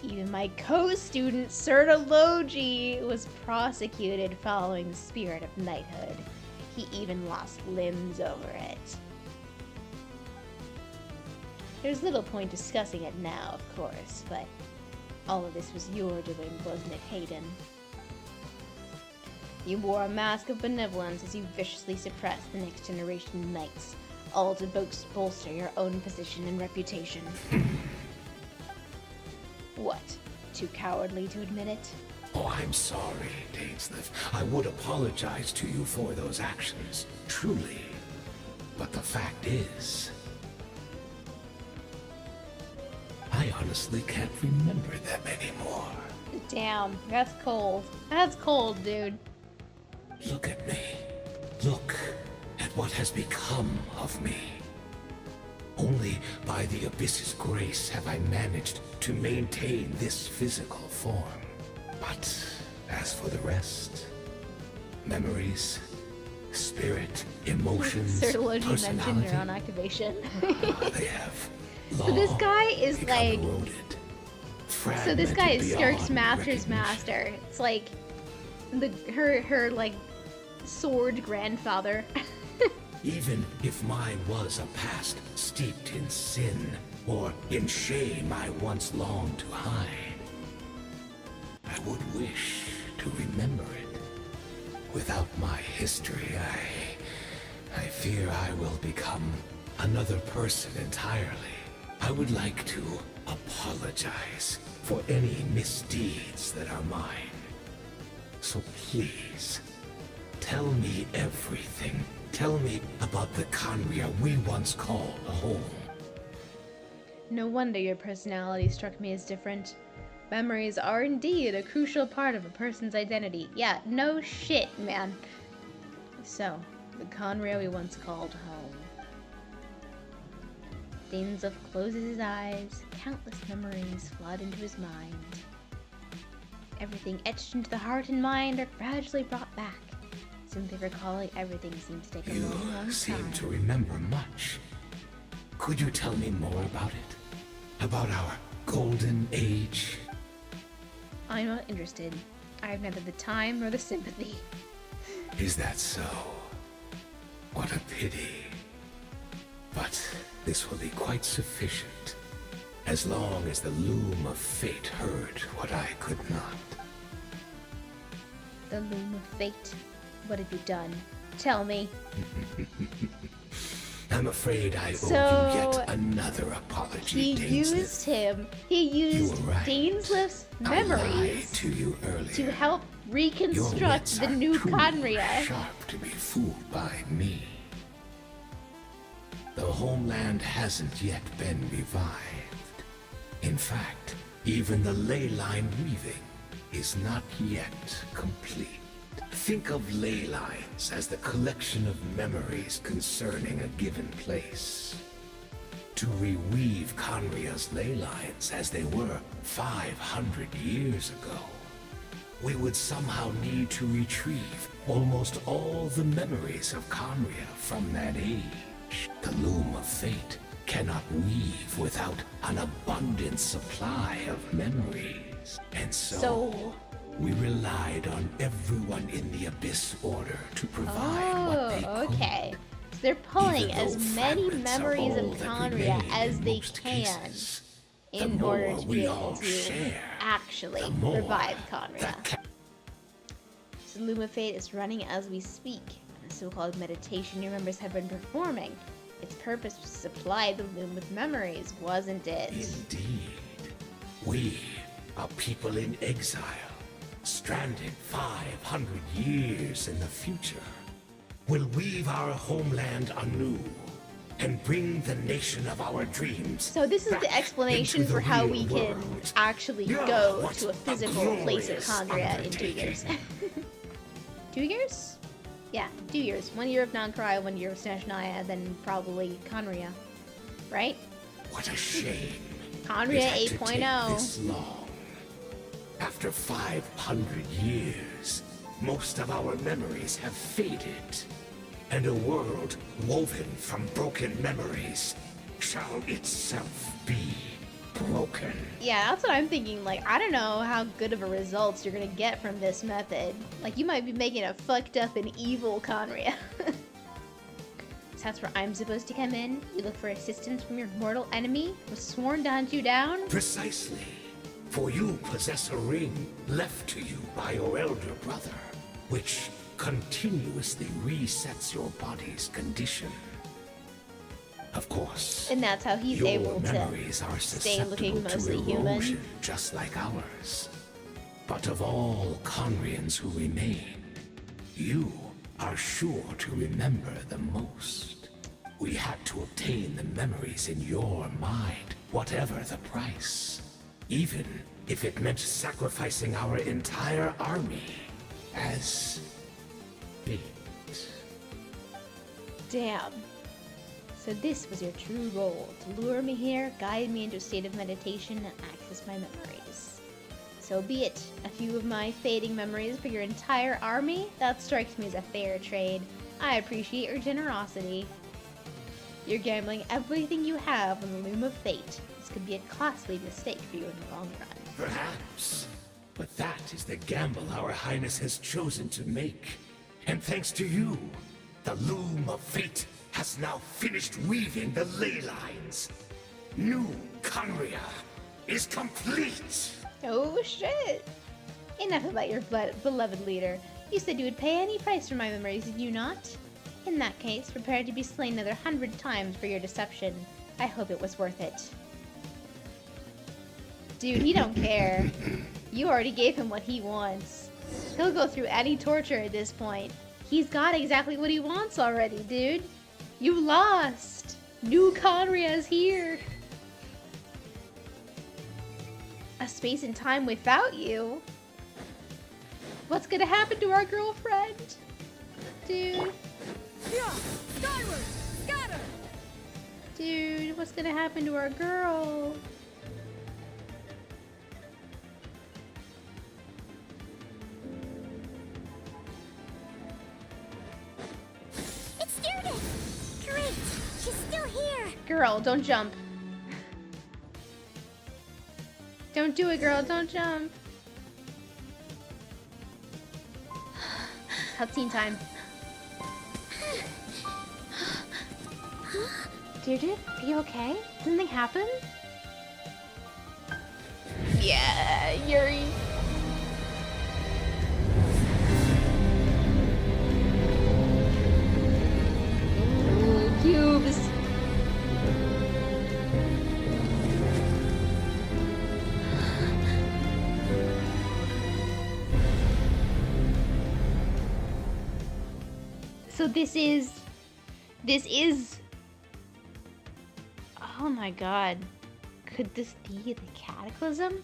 even my co-student Sertologi was prosecuted following the spirit of knighthood. He even lost limbs over it. There's little point discussing it now, of course, but all of this was your doing, wasn't it, Hayden? You wore a mask of benevolence as you viciously suppressed the next generation knights, all to bolster your own position and reputation. What? Too cowardly to admit it? Oh, I'm sorry, Dainsleif. I would apologize to you for those actions, truly. But the fact is, I honestly can't remember them anymore. Damn, that's cold. That's cold, dude. Look at me. Look at what has become of me. Only by the Abyss's grace have I managed to maintain this physical form. But as for the rest, memories, spirit, emotions, Serology mentioned personality, neuron activation. they have So this guy is become like, eroded, so this guy is fragmented Skirk's beyond master's recognition. master. It's like her like sword grandfather. Even if mine was a past steeped in sin or in shame I once longed to hide, I would wish to remember it. Without my history, I fear I will become another person entirely. I would like to apologize for any misdeeds that are mine. So please, tell me everything. Tell me about the Conria we once called home. No wonder your personality struck me as different. Memories are indeed a crucial part of a person's identity. Yeah, no shit, man. So, the Conria we once called home. Dainsleif closes his eyes. Countless memories flood into his mind. Everything etched into the heart and mind are gradually brought back. Simply recalling everything seems to take a long, long You seem time. to remember much. Could you tell me more about it? About our golden age? I'm not interested. I have neither the time nor the sympathy. Is that so? What a pity. But this will be quite sufficient, as long as the loom of fate heard what I could not. The loom of fate. What have you done? Tell me. I'm afraid I owe So, you yet another apology, He used him. He used were right. Dainsleif's I lied memories to you earlier. to help Your reconstruct wits the are new too Conria. sharp to be fooled by me. The homeland hasn't yet been revived. In fact, even the ley line weaving is not yet complete. Think of ley lines as the collection of memories concerning a given place. To reweave Conria's ley lines as they were 500 years ago, we would somehow need to retrieve almost all the memories of Conria from that age. The loom of fate cannot weave without an abundant supply of memories. And so we relied on everyone in the Abyss Order to provide what they Oh, could. okay. So they're pulling Even as though many fragments are memories of all that Conria remain as in they most can cases, in the order more to we be all able to share, actually the more revive Conria. the So Loom of Fate is running as we speak. The so-called meditation your members have been performing. Its purpose was to supply the loom with memories, wasn't it? Indeed. We, a people in exile, stranded 500 years in the future, will weave our homeland anew and bring the nation of our dreams. So this is the back explanation into the for how real we can world. actually Yeah, go what to a a physical place of glorious Conria in 2 years. 2 years? Yeah, 2 years. 1 year of Non-Cry, 1 year of Snezhnaya, then probably Conria. Right? What a shame. Conria It had to take 8.0. this long. After 500 years, most of our memories have faded, and a world woven from broken memories shall itself be broken. Yeah, that's what I'm thinking. Like, I don't know how good of a results you're gonna get from this method. Like, you might be making a fucked up and evil Conria. So that's where I'm supposed to come in? You look for assistance from your mortal enemy who was sworn to hunt you down? Precisely. For you possess a ring left to you by your elder brother, which continuously resets your body's condition. Of course. And that's how he's your able to memories are stay looking susceptible to mostly human. erosion, just like ours. But of all Conrians who remain, you are sure to remember the most. We had to obtain the memories in your mind, whatever the price. Even if it meant sacrificing our entire army as bait. Damn. So this was your true goal, to lure me here, guide me into a state of meditation, and access my memories. So be it. A few of my fading memories for your entire army? That strikes me as a fair trade. I appreciate your generosity. You're gambling everything you have on the loom of fate. This could be a costly mistake for you in the long run. Perhaps. But that is the gamble our Highness has chosen to make. And thanks to you, the loom of fate has now finished weaving the ley lines. New Conria is complete! Oh shit! Enough about your beloved leader. You said you would pay any price for my memories, did you not? In that case, prepare to be slain another 100 times for your deception. I hope it was worth it. Dude, he don't care. You already gave him what he wants. He'll go through any torture at this point. He's got exactly what he wants already, dude. You lost. New Conria is here. A space and time without you? What's gonna happen to our girlfriend? Dude. Yeah, skyward, scatter. Dude, what's gonna happen to our girl? It steered it! Great! She's still here! Girl, don't jump. Don't do it, girl. Don't jump. Cutscene time. Deirdre, are you okay? Did something happen? Yeah, Yuri. Ooh, cubes. So this is, oh my god, could this be the Cataclysm?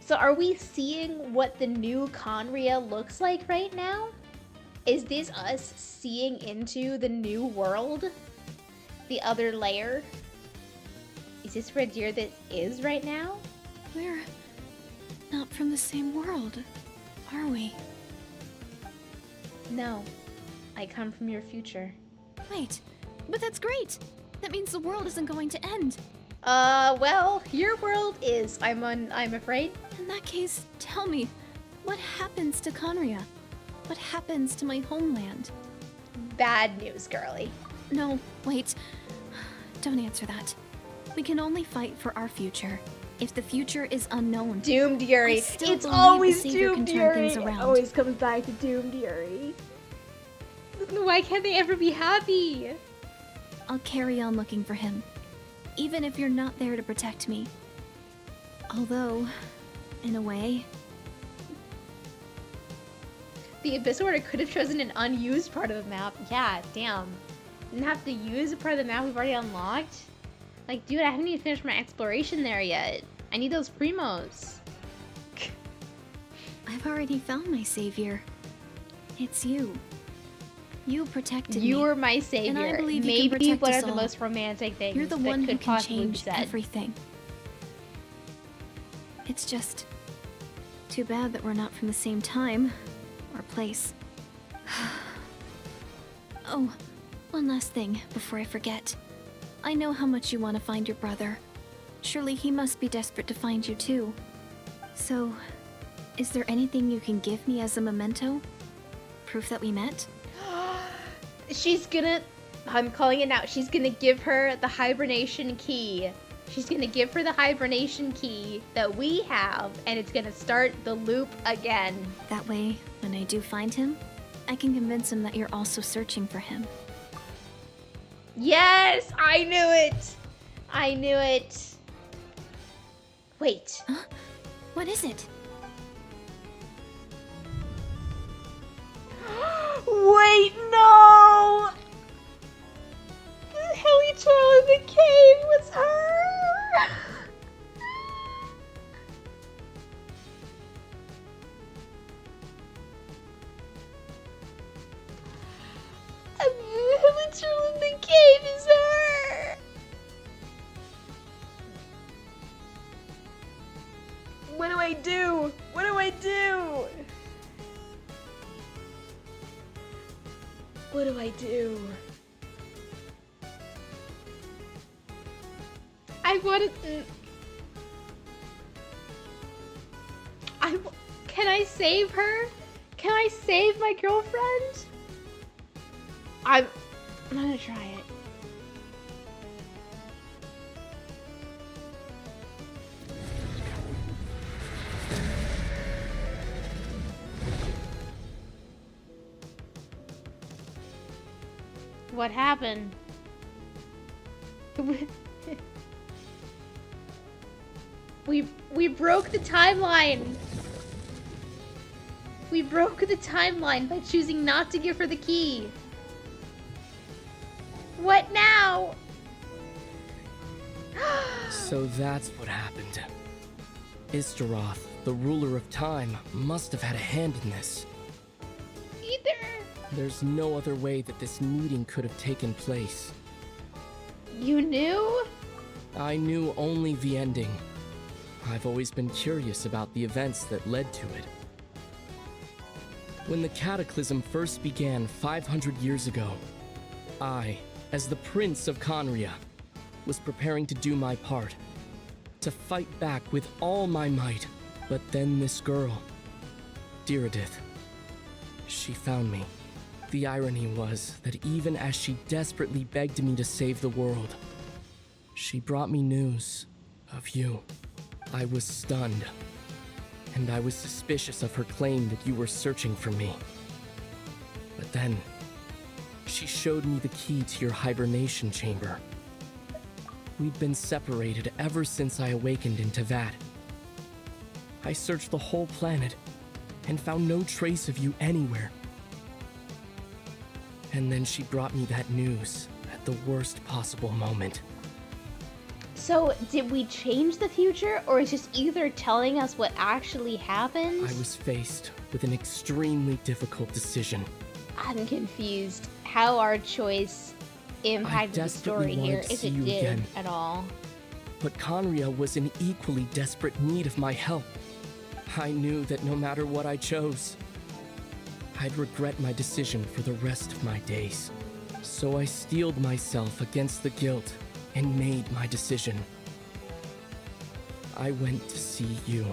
So are we seeing what the new Conria looks like right now? Is this us seeing into the new world? The other layer? Is this where Deirdre is right now? We're not from the same world, are we? No, I come from your future. Wait, but that's great! That means the world isn't going to end. Well, your world is, I'm afraid. In that case, tell me, what happens to Conria? What happens to my homeland? Bad news, girly. No, wait. Don't answer that. We can only fight for our future. If the future is unknown, Doomed Yuri. I still It's believe always the Savior can Doomed turn Yuri. things It around. always comes back to Doomed Yuri. Why can't they ever be happy? I'll carry on looking for him, even if you're not there to protect me. Although, in a way, The Abyss Order could have chosen an unused part of the map. Yeah, damn. Didn't have to use a part of the map we've already unlocked. Like, dude, I haven't even finished my exploration there yet. I need those primos. I've already found my savior. It's you. You protected me. You were my savior. And I believe you Maybe can protect one us of the all. most romantic things You're the that one who could can possibly be change said. everything. It's just too bad that we're not from the same time or place. Oh, one last thing before I forget. I know how much you want to find your brother. Surely he must be desperate to find you too. So, is there anything you can give me as a memento? Proof that we met? She's gonna, I'm calling it now, she's gonna give her the hibernation key. She's gonna give her the hibernation key that we have, and it's gonna start the loop again. That way, when I do find him, I can convince him that you're also searching for him. Yes, I knew it. I knew it. Wait. Huh? What is it? Wait, no! The Hilly Troll in the cave was her! The Hilly Troll in the cave is her! What do I do? What do I do? What do I do? I want to... Can I save her? Can I save my girlfriend? I'm gonna try it. What happened? We broke the timeline. We broke the timeline by choosing not to give her the key. What now? So that's what happened. Istaroth, the ruler of time, must have had a hand in this. Either. There's no other way that this meeting could have taken place. You knew? I knew only the ending. I've always been curious about the events that led to it. When the Cataclysm first began 500 years ago, I, as the Prince of Conria, was preparing to do my part, to fight back with all my might. But then this girl, Diridith, she found me. The irony was that even as she desperately begged me to save the world, she brought me news of you. I was stunned, and I was suspicious of her claim that you were searching for me. But then, she showed me the key to your hibernation chamber. We'd been separated ever since I awakened in Teyvat. I searched the whole planet and found no trace of you anywhere. And then she brought me that news at the worst possible moment. So, did we change the future, or is just either telling us what actually happened? I was faced with an extremely difficult decision. I'm confused how our choice impacted the story here, if it did again. at all. But Conria was in equally desperate need of my help. I knew that no matter what I chose, I'd regret my decision for the rest of my days. So I steeled myself against the guilt and made my decision. I went to see you.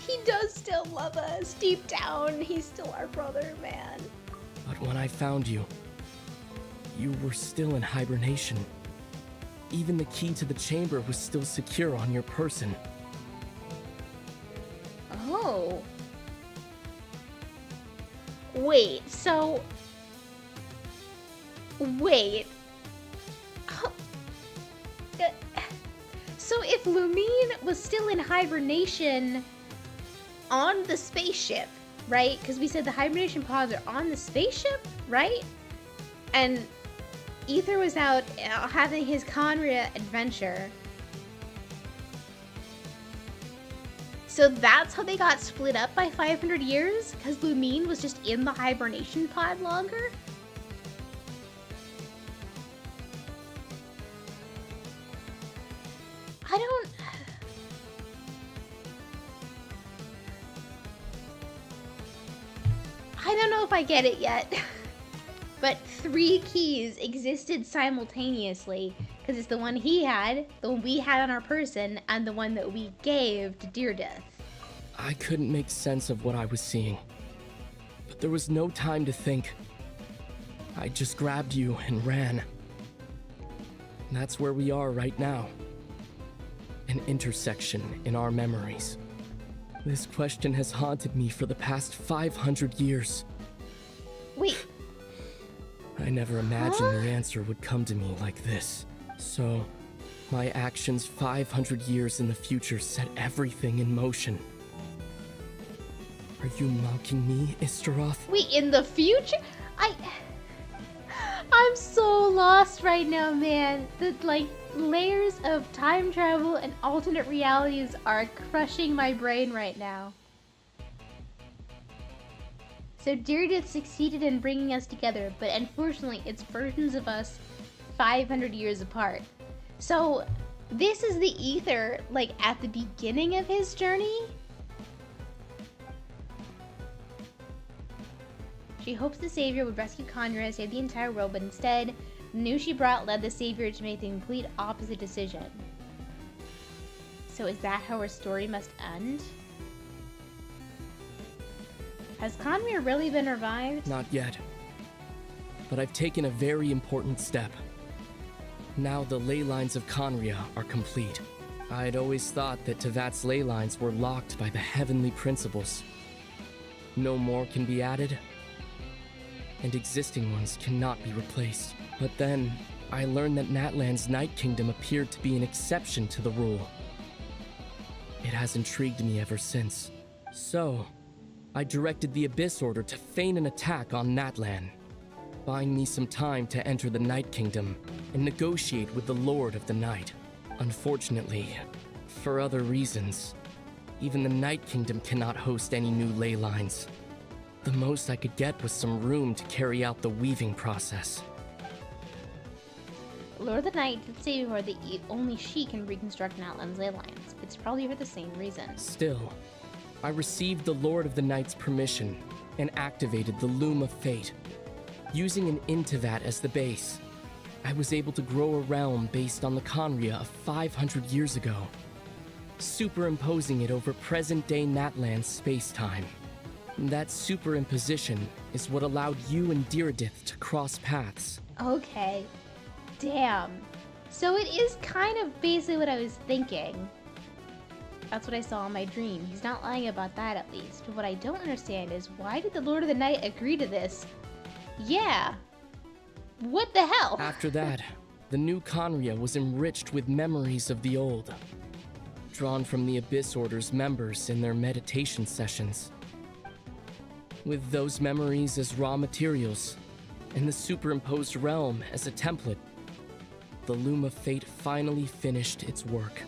He does still love us. Deep down, he's still our brother, man. But when I found you, you were still in hibernation. Even the key to the chamber was still secure on your person. Oh. Wait, so... Wait. So if Lumine was still in hibernation on the spaceship, right? Because we said the hibernation pods are on the spaceship, right? And Ether was out having his Conria adventure. So that's how they got split up by 500 years? Because Lumine was just in the hibernation pod longer? I don't know if I get it yet. But 3 keys existed simultaneously, because it's the one he had, the one we had on our person, and the one that we gave to Diridith. I couldn't make sense of what I was seeing, but there was no time to think. I just grabbed you and ran. And that's where we are right now. An intersection in our memories. This question has haunted me for the past 500 years. Wait. I never imagined the answer would come to me like this. So, my actions 500 years in the future set everything in motion. Are you mocking me, Istaroth? Wait, in the future? I'm so lost right now, man. The, layers of time travel and alternate realities are crushing my brain right now. So Diridith succeeded in bringing us together, but unfortunately it's versions of us 500 years apart. So This is the Ether, like, at the beginning of his journey? She hopes the Savior would rescue Conra and save the entire world, but instead, the news she brought led the Savior to make the complete opposite decision. So is that how her story must end? Has Conra really been revived? Not yet. But I've taken a very important step. Now the ley lines of Conria are complete. I'd always thought that Tevat's ley lines were locked by the heavenly principles. No more can be added, and existing ones cannot be replaced. But then, I learned that NATLAN's Night Kingdom appeared to be an exception to the rule. It has intrigued me ever since. So, I directed the Abyss Order to feign an attack on NATLAN, buying me some time to enter the Night Kingdom and negotiate with the Lord of the Night. Unfortunately, for other reasons, even the Night Kingdom cannot host any new ley lines. The most I could get was some room to carry out the weaving process. Lord of the Night did say before that only she can reconstruct NATLAN's ley lines. It's probably for the same reason. Still, I received the Lord of the Night's permission and activated the Loom of Fate. Using an Intivat as the base, I was able to grow a realm based on the Conria of 500 years ago, superimposing it over present-day NATLAN space-time. That superimposition is what allowed you and Diridith to cross paths. Okay. Damn. So it is kind of basically what I was thinking. That's what I saw in my dream. He's not lying about that, at least. But what I don't understand is, why did the Lord of the Night agree to this? Yeah. What the hell? After that, the new Conria was enriched with memories of the old, drawn from the Abyss Order's members in their meditation sessions. With those memories as raw materials, and the superimposed realm as a template, the Loom of Fate finally finished its work.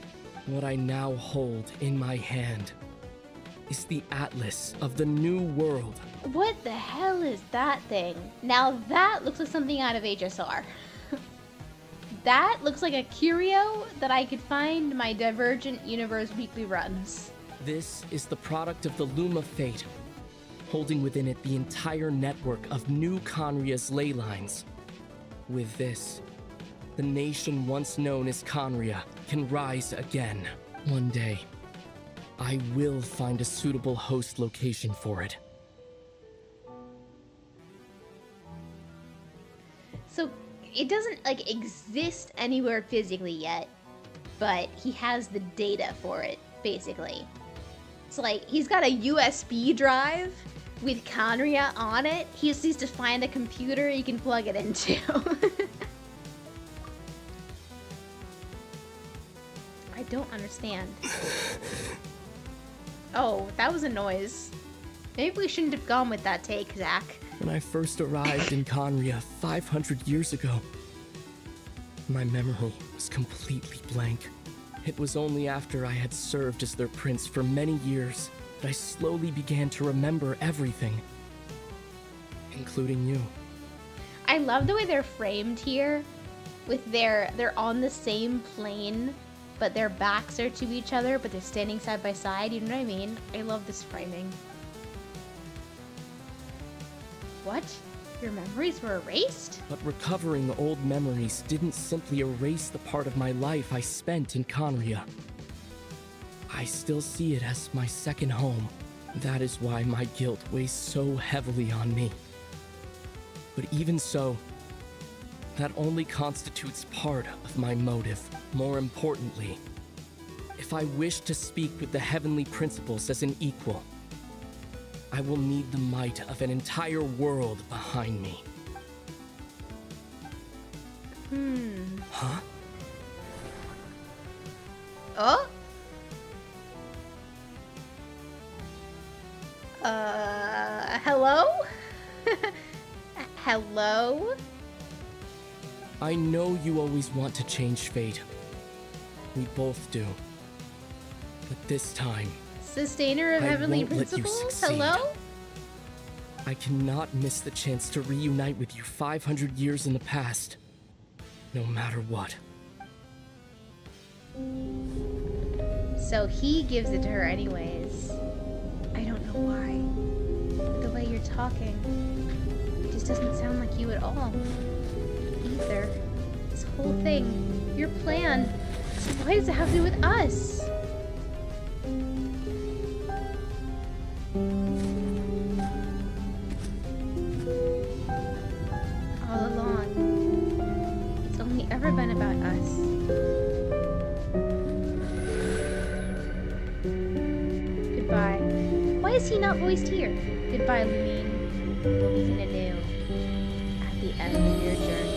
What I now hold in my hand is the Atlas of the New World. What the hell is that thing? Now that looks like something out of HSR. That looks like a curio that I could find in my Divergent Universe weekly runs. This is the product of the Loom of Fate, holding within it the entire network of new Conria's ley lines. With this, the nation once known as Conria can rise again. One day, I will find a suitable host location for it. So it doesn't like exist anywhere physically yet, but he has the data for it, basically. So like he's got a USB drive with Conria on it. He just needs to find a computer he can plug it into. I don't understand. Oh, that was a noise. Maybe we shouldn't have gone with that take, Zach. When I first arrived in Conria 500 years ago, my memory was completely blank. It was only after I had served as their prince for many years that I slowly began to remember everything, including you. I love the way they're framed here, with they're on the same plane, but their backs are to each other, but they're standing side by side, you know what I mean? I love this framing. What? Your memories were erased? But recovering old memories didn't simply erase the part of my life I spent in Conria. I still see it as my second home. That is why my guilt weighs so heavily on me. But even so, that only constitutes part of my motive. More importantly, if I wish to speak with the heavenly principles as an equal, I will need the might of an entire world behind me. Huh? Oh? Hello? Hello? I know you always want to change fate. We both do. But this time, Sustainer of I Heavenly won't let you Principles? succeed. Hello? I cannot miss the chance to reunite with you 500 years in the past, no matter what. So he gives it to her anyways. I don't know why. But the way you're talking, it just doesn't sound like you at all. Either. This whole thing, your plan, so why does it have to do with us? All along, it's only ever been about us. Goodbye. Why is he not voiced here? Goodbye, Lumine. We'll begin anew at the end of your journey.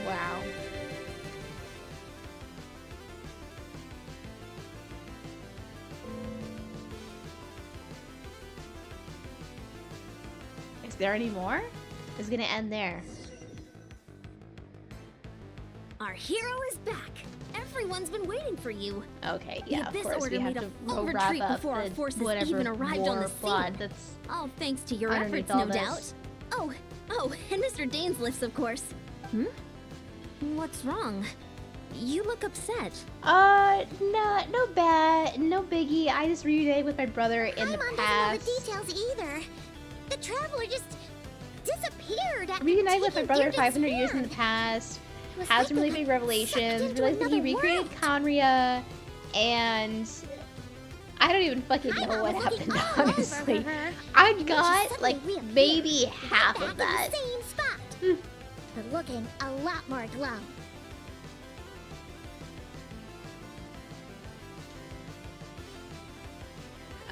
Wow. Is there any more? It's gonna end there. Our hero is back. Everyone's been waiting for you. Okay, yeah, of Abyss course we Order have made to a full wrap retreat up before our the forces whatever even arrived war on the of blood scene. that's All thanks to your underneath efforts, all no doubt. this. Oh, and Mr. Dane's lifts, of course. Hmm? What's wrong? You look upset. No bad, no biggie. I just reunited with my brother in the Paimon past. doesn't know the details either. The traveler just disappeared. Reunited with my brother You 500 years in the disappeared. past. It was Had like some really we big got revelations. sucked into Realized that he another recreated world. Conria, and I don't even fucking know Paimon what was looking happened. all over Honestly, her. I Then she got suddenly like reappeared, maybe right half back of that. in the same spot. Hmm. But looking a lot more glum.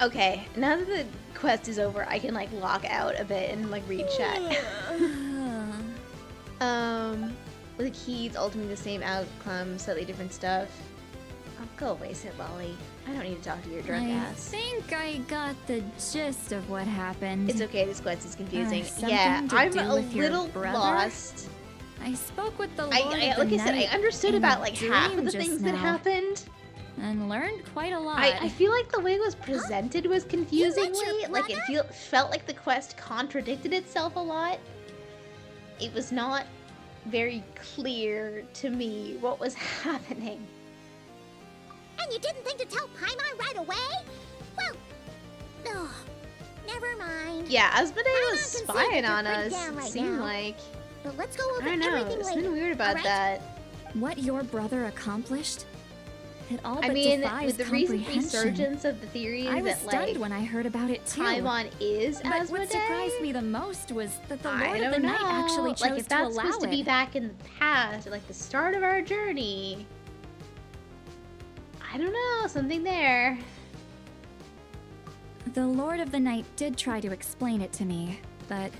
Okay, now that the quest is over, I can like log out a bit and like read chat. With the keys ultimately the same outcome, slightly different stuff. Oh, go away, Sit Lolly. I don't need to talk to your drunk I ass. think I got the gist of what happened. It's okay, this quest is confusing. something Yeah, to I'm do a with your little brother? lost. I spoke with the Lord I of the like I said, I Night understood in about a like half of dream the just things that now, happened. and learned quite a lot. I feel like the way it was presented was confusingly. Like it brother? felt like the quest contradicted itself a lot. It was not very clear to me what was happening. And you didn't think to tell Paimon right away? Well, oh, never mind. Yeah, Asmodee was Paimon can see spying that on you're us. pretty down It right seemed now. like. But let's go I over don't know. everything It's later. been weird about alright? that. What your brother accomplished? It all I but mean, defies with the recent comprehension. resurgence of the theories I was that stunned like when I heard about it too. Paimon is But what Asmodee. surprised me the most was that the I Lord of don't the know. Night actually chose like if to that's allow supposed to be it. back in the past, or like the start of our journey. I don't know, something there. The Lord of the Night did try to explain it to me, but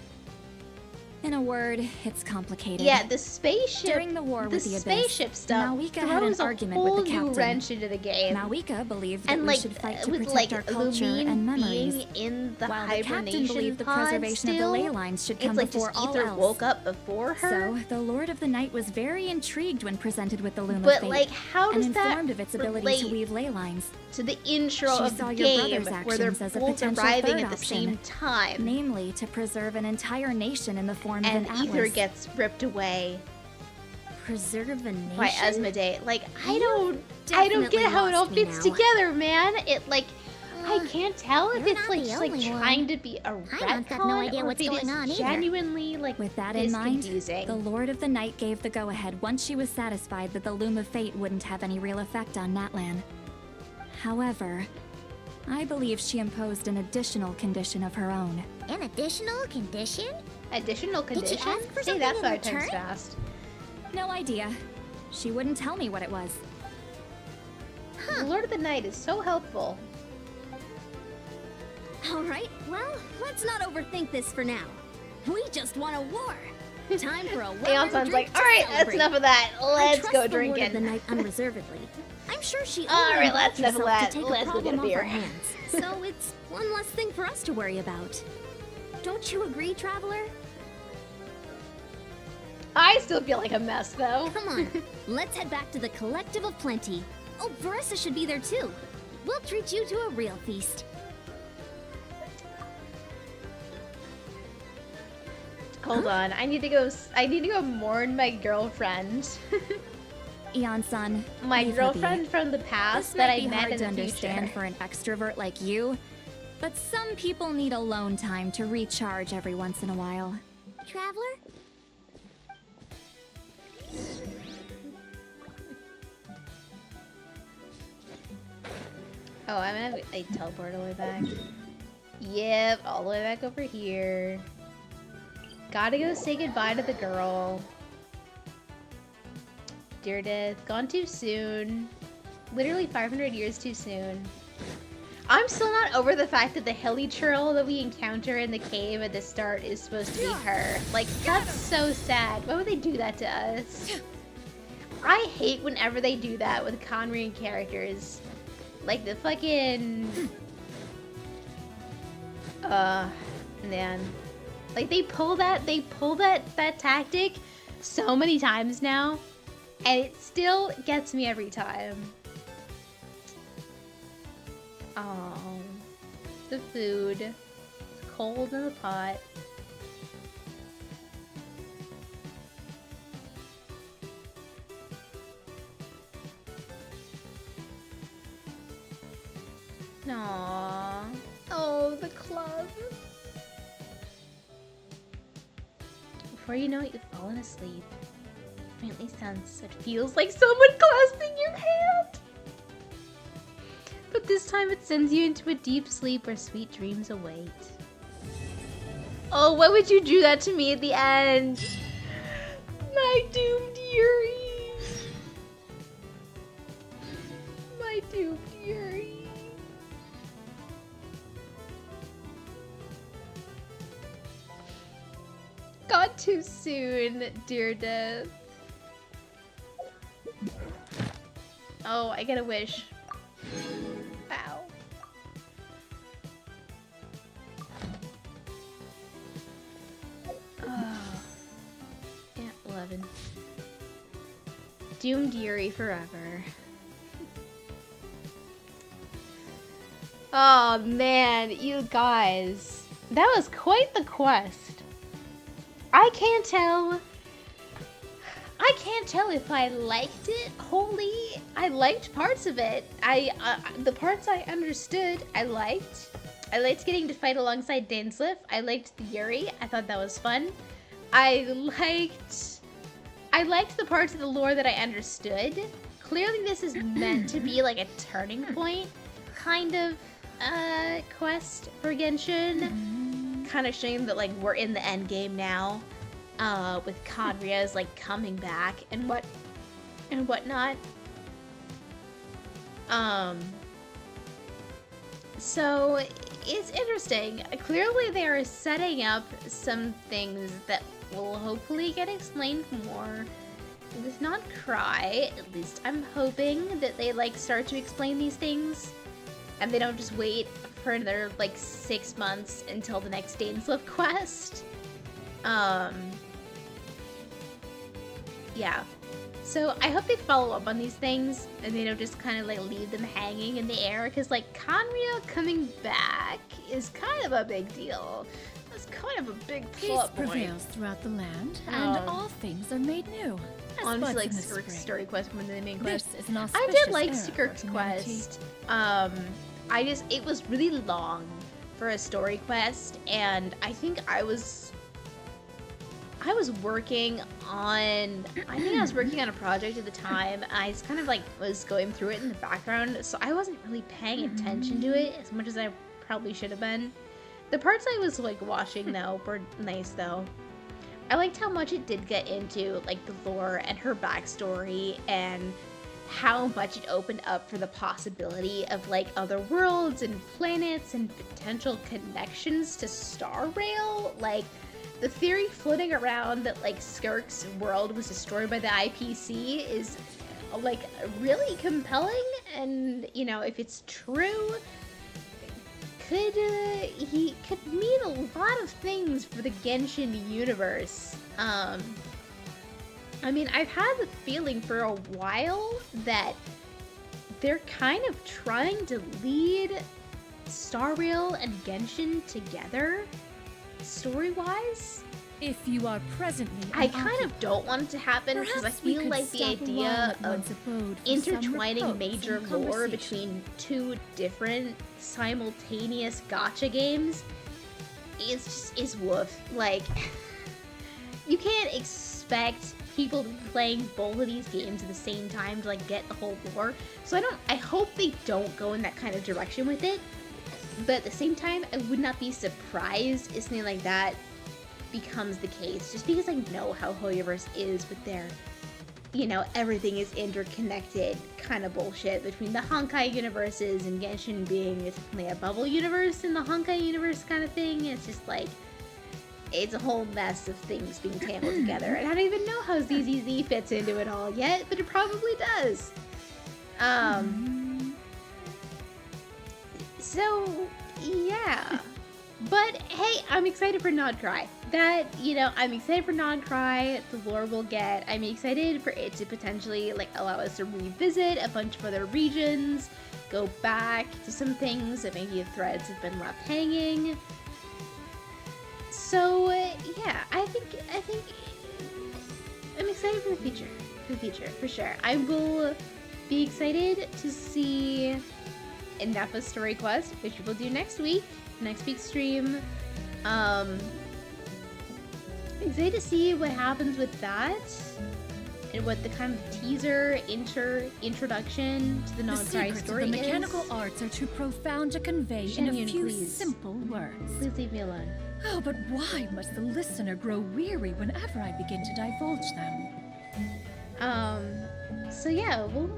in a word, it's complicated. Yeah, the spaceship. During the war with the Abyss, spaceship stuff Malwika had an throws a argument whole with the new captain. wrench into the game. Malwika believed that and we like should fight to with protect like our culture Lumine and memories, being in the while the captain hibernation believed the pod preservation still, of the ley lines should come it's like before just all Ether else. woke up before her. So the Lord of the Night was very intrigued when presented with the Loom But of Fate, like, how and does that informed of its ability to relate weave ley lines, to the intro She of saw the your game brother's where they're actions as a both potential arriving third at the option, same time, namely to preserve an entire nation in the form and of an Ether atlas. gets ripped away Preserve a nation? by Asmodee. Like I You don't definitely get how it all lost me fits now. together, man. It like I can't tell if you're it's not like the just like only one. trying to be a Paimon's got no retcon idea or what's if it going is on either. genuinely like With that this in mind, confusing. the Lord of the Night gave the go-ahead once she was satisfied that the Loom of Fate wouldn't have any real effect on NATLAN. However, I believe she imposed an additional condition of her own. An additional condition? Additional Did she condition? ask for Say something that in 5 times return? fast. No idea. She wouldn't tell me what it was. The Lord of the Night is so helpful. Alright, well, let's not overthink this for now. We just want a war. Time for a well-earned Aeonson's drink like, to alright, that's celebrate. enough of that. I Let's trust go the Lord of the drinking. Night unreservedly. I'm I'm sure she All only right, let's involved herself to take let's a go get a problem off her beer. hands. So it's one less thing for us to worry about. Don't you agree, Traveler? I still feel like a mess though. Come on, let's head back to the Collective of Plenty. Oh, Varessa should be there too. We'll treat you to a real feast. Hold on, I need to go mourn my girlfriend. Eon-san, My we've heard the girlfriend from the past This that might I be met hard in to the understand future. for an extrovert like you, but some people need alone time to recharge every once in a while. Traveler? Oh, I'm gonna like teleport all the way back. Yep, all the way back over here. Gotta go say goodbye to the girl. Dear death, gone too soon. Literally 500 years too soon. I'm still not over the fact that the hilichurl that we encounter in the cave at the start is supposed to be her. Like, that's so sad. Why would they do that to us? I hate whenever they do that with Conrian characters. Like the fucking... man. Like they pull that tactic so many times now, and it still gets me every time. Oh, the food. It's cold in the pot. Aww. Oh, the club. Before you know it, you've fallen asleep. Faintly sense it feels like someone clasping your hand. But this time it sends you into a deep sleep where sweet dreams await. Oh, why would you do that to me at the end? My doomed Yuri. My doomed Yuri. Gone too soon, dear death. Oh, I get a wish. Wow. Oh. Yeah, 11. Doomed Yuri forever. Oh man, you guys. That was quite the quest. I can't tell if I liked it wholly. I liked parts of it. The parts I understood, I liked. I liked getting to fight alongside Dainsleif. I liked the Yuri. I thought that was fun. I liked the parts of the lore that I understood. Clearly this is meant to be like a turning point kind of quest for Genshin. Kind of shame that like we're in the end game now. With Conria's like coming back and whatnot. So it's interesting. Clearly they are setting up some things that will hopefully get explained more. If not cry, at least I'm hoping that they like start to explain these things and they don't just wait for another like 6 months until the next Dainsleif quest. Yeah. So I hope they follow up on these things and they don't just kind of like leave them hanging in the air, because like Conria coming back is kind of a big deal. That's kind of a big plot point. Prevails throughout the land, and all things are made new. Honestly, like Skirk's story quest more than the main quest. This is an I did like era for Skirk's humanity. quest. It was really long for a story quest, and I think I was working on a project at the time. I just kind of like was going through it in the background, so I wasn't really paying attention to it as much as I probably should have been. The parts I was like watching though were nice though. I liked how much it did get into like the lore and her backstory, and how much it opened up for the possibility of like other worlds and planets and potential connections to Star Rail. Like the theory floating around that like Skirk's world was destroyed by the IPC is like really compelling, and you know, if it's true, he could mean a lot of things for the Genshin universe. I mean, I've had the feeling for a while that they're kind of trying to lead Star Rail and Genshin together, story-wise. If you are presently I kind of don't want it to happen because I feel like the idea of intertwining major lore between two different simultaneous gacha games is woof. Like, you can't expect people to be playing both of these games at the same time to like get the whole lore. So I hope they don't go in that kind of direction with it. But at the same time, I would not be surprised if something like that becomes the case, just because I know how Hoyoverse is with their, you know, everything is interconnected kind of bullshit between the Honkai universes and Genshin being essentially a bubble universe and the Honkai universe kind of thing. It's just like, it's a whole mess of things being tangled together, and I don't even know how ZZZ fits into it all yet, but it probably does. So, yeah. But hey, I'm excited for Nodcry. That, you know, I'm excited for Nodcry, the lore we'll get. I'm excited for it to potentially, like, allow us to revisit a bunch of other regions, go back to some things that maybe threads have been left hanging. So, yeah, I think I'm excited for the future, for sure. I will be excited to see Nefa's story quest, which we'll do next week's stream. I'm excited to see what happens with that and what the kind of teaser introduction to the non-cry story is. The mechanical arts are too profound to convey in a few simple words. Please leave me alone. Oh, but why must the listener grow weary whenever I begin to divulge them? So yeah, we'll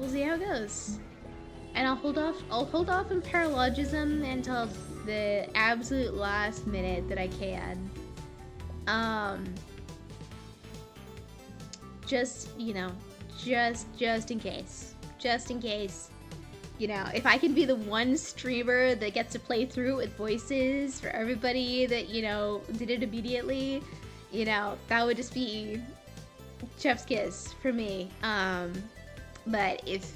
see how it goes. And I'll hold off on paralogism until the absolute last minute that I can. Just, you know, just in case. Just in case. You know, if I can be the one streamer that gets to play through with voices for everybody that, you know, did it immediately, you know, that would just be chef's kiss for me. But if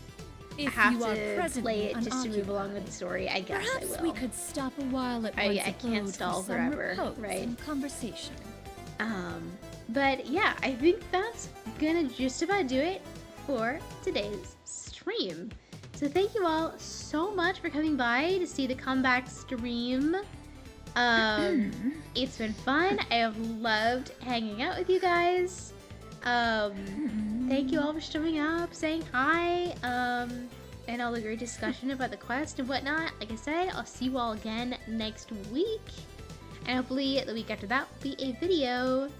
I have to play it just to move along with the story, I guess I will. Perhaps we could stop a while at I can't stall forever, right? Conversation. But yeah, I think that's gonna just about do it for today's stream. So thank you all so much for coming by to see the comeback stream. It's been fun. I have loved hanging out with you guys. Thank you all for showing up, saying hi, and all the great discussion about the quest and whatnot. Like I said, I'll see you all again next week. And hopefully the week after that will be a video.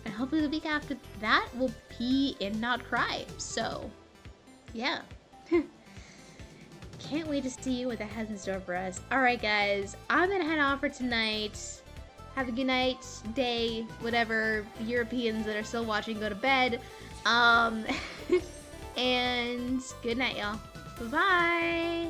And hopefully the week after that will be in Not Cry. So, yeah. Can't wait to see what that has in store for us. Alright guys, I'm gonna head off for tonight. Have a good night, day, whatever. Europeans that are still watching go to bed. And good night, y'all. Bye-bye.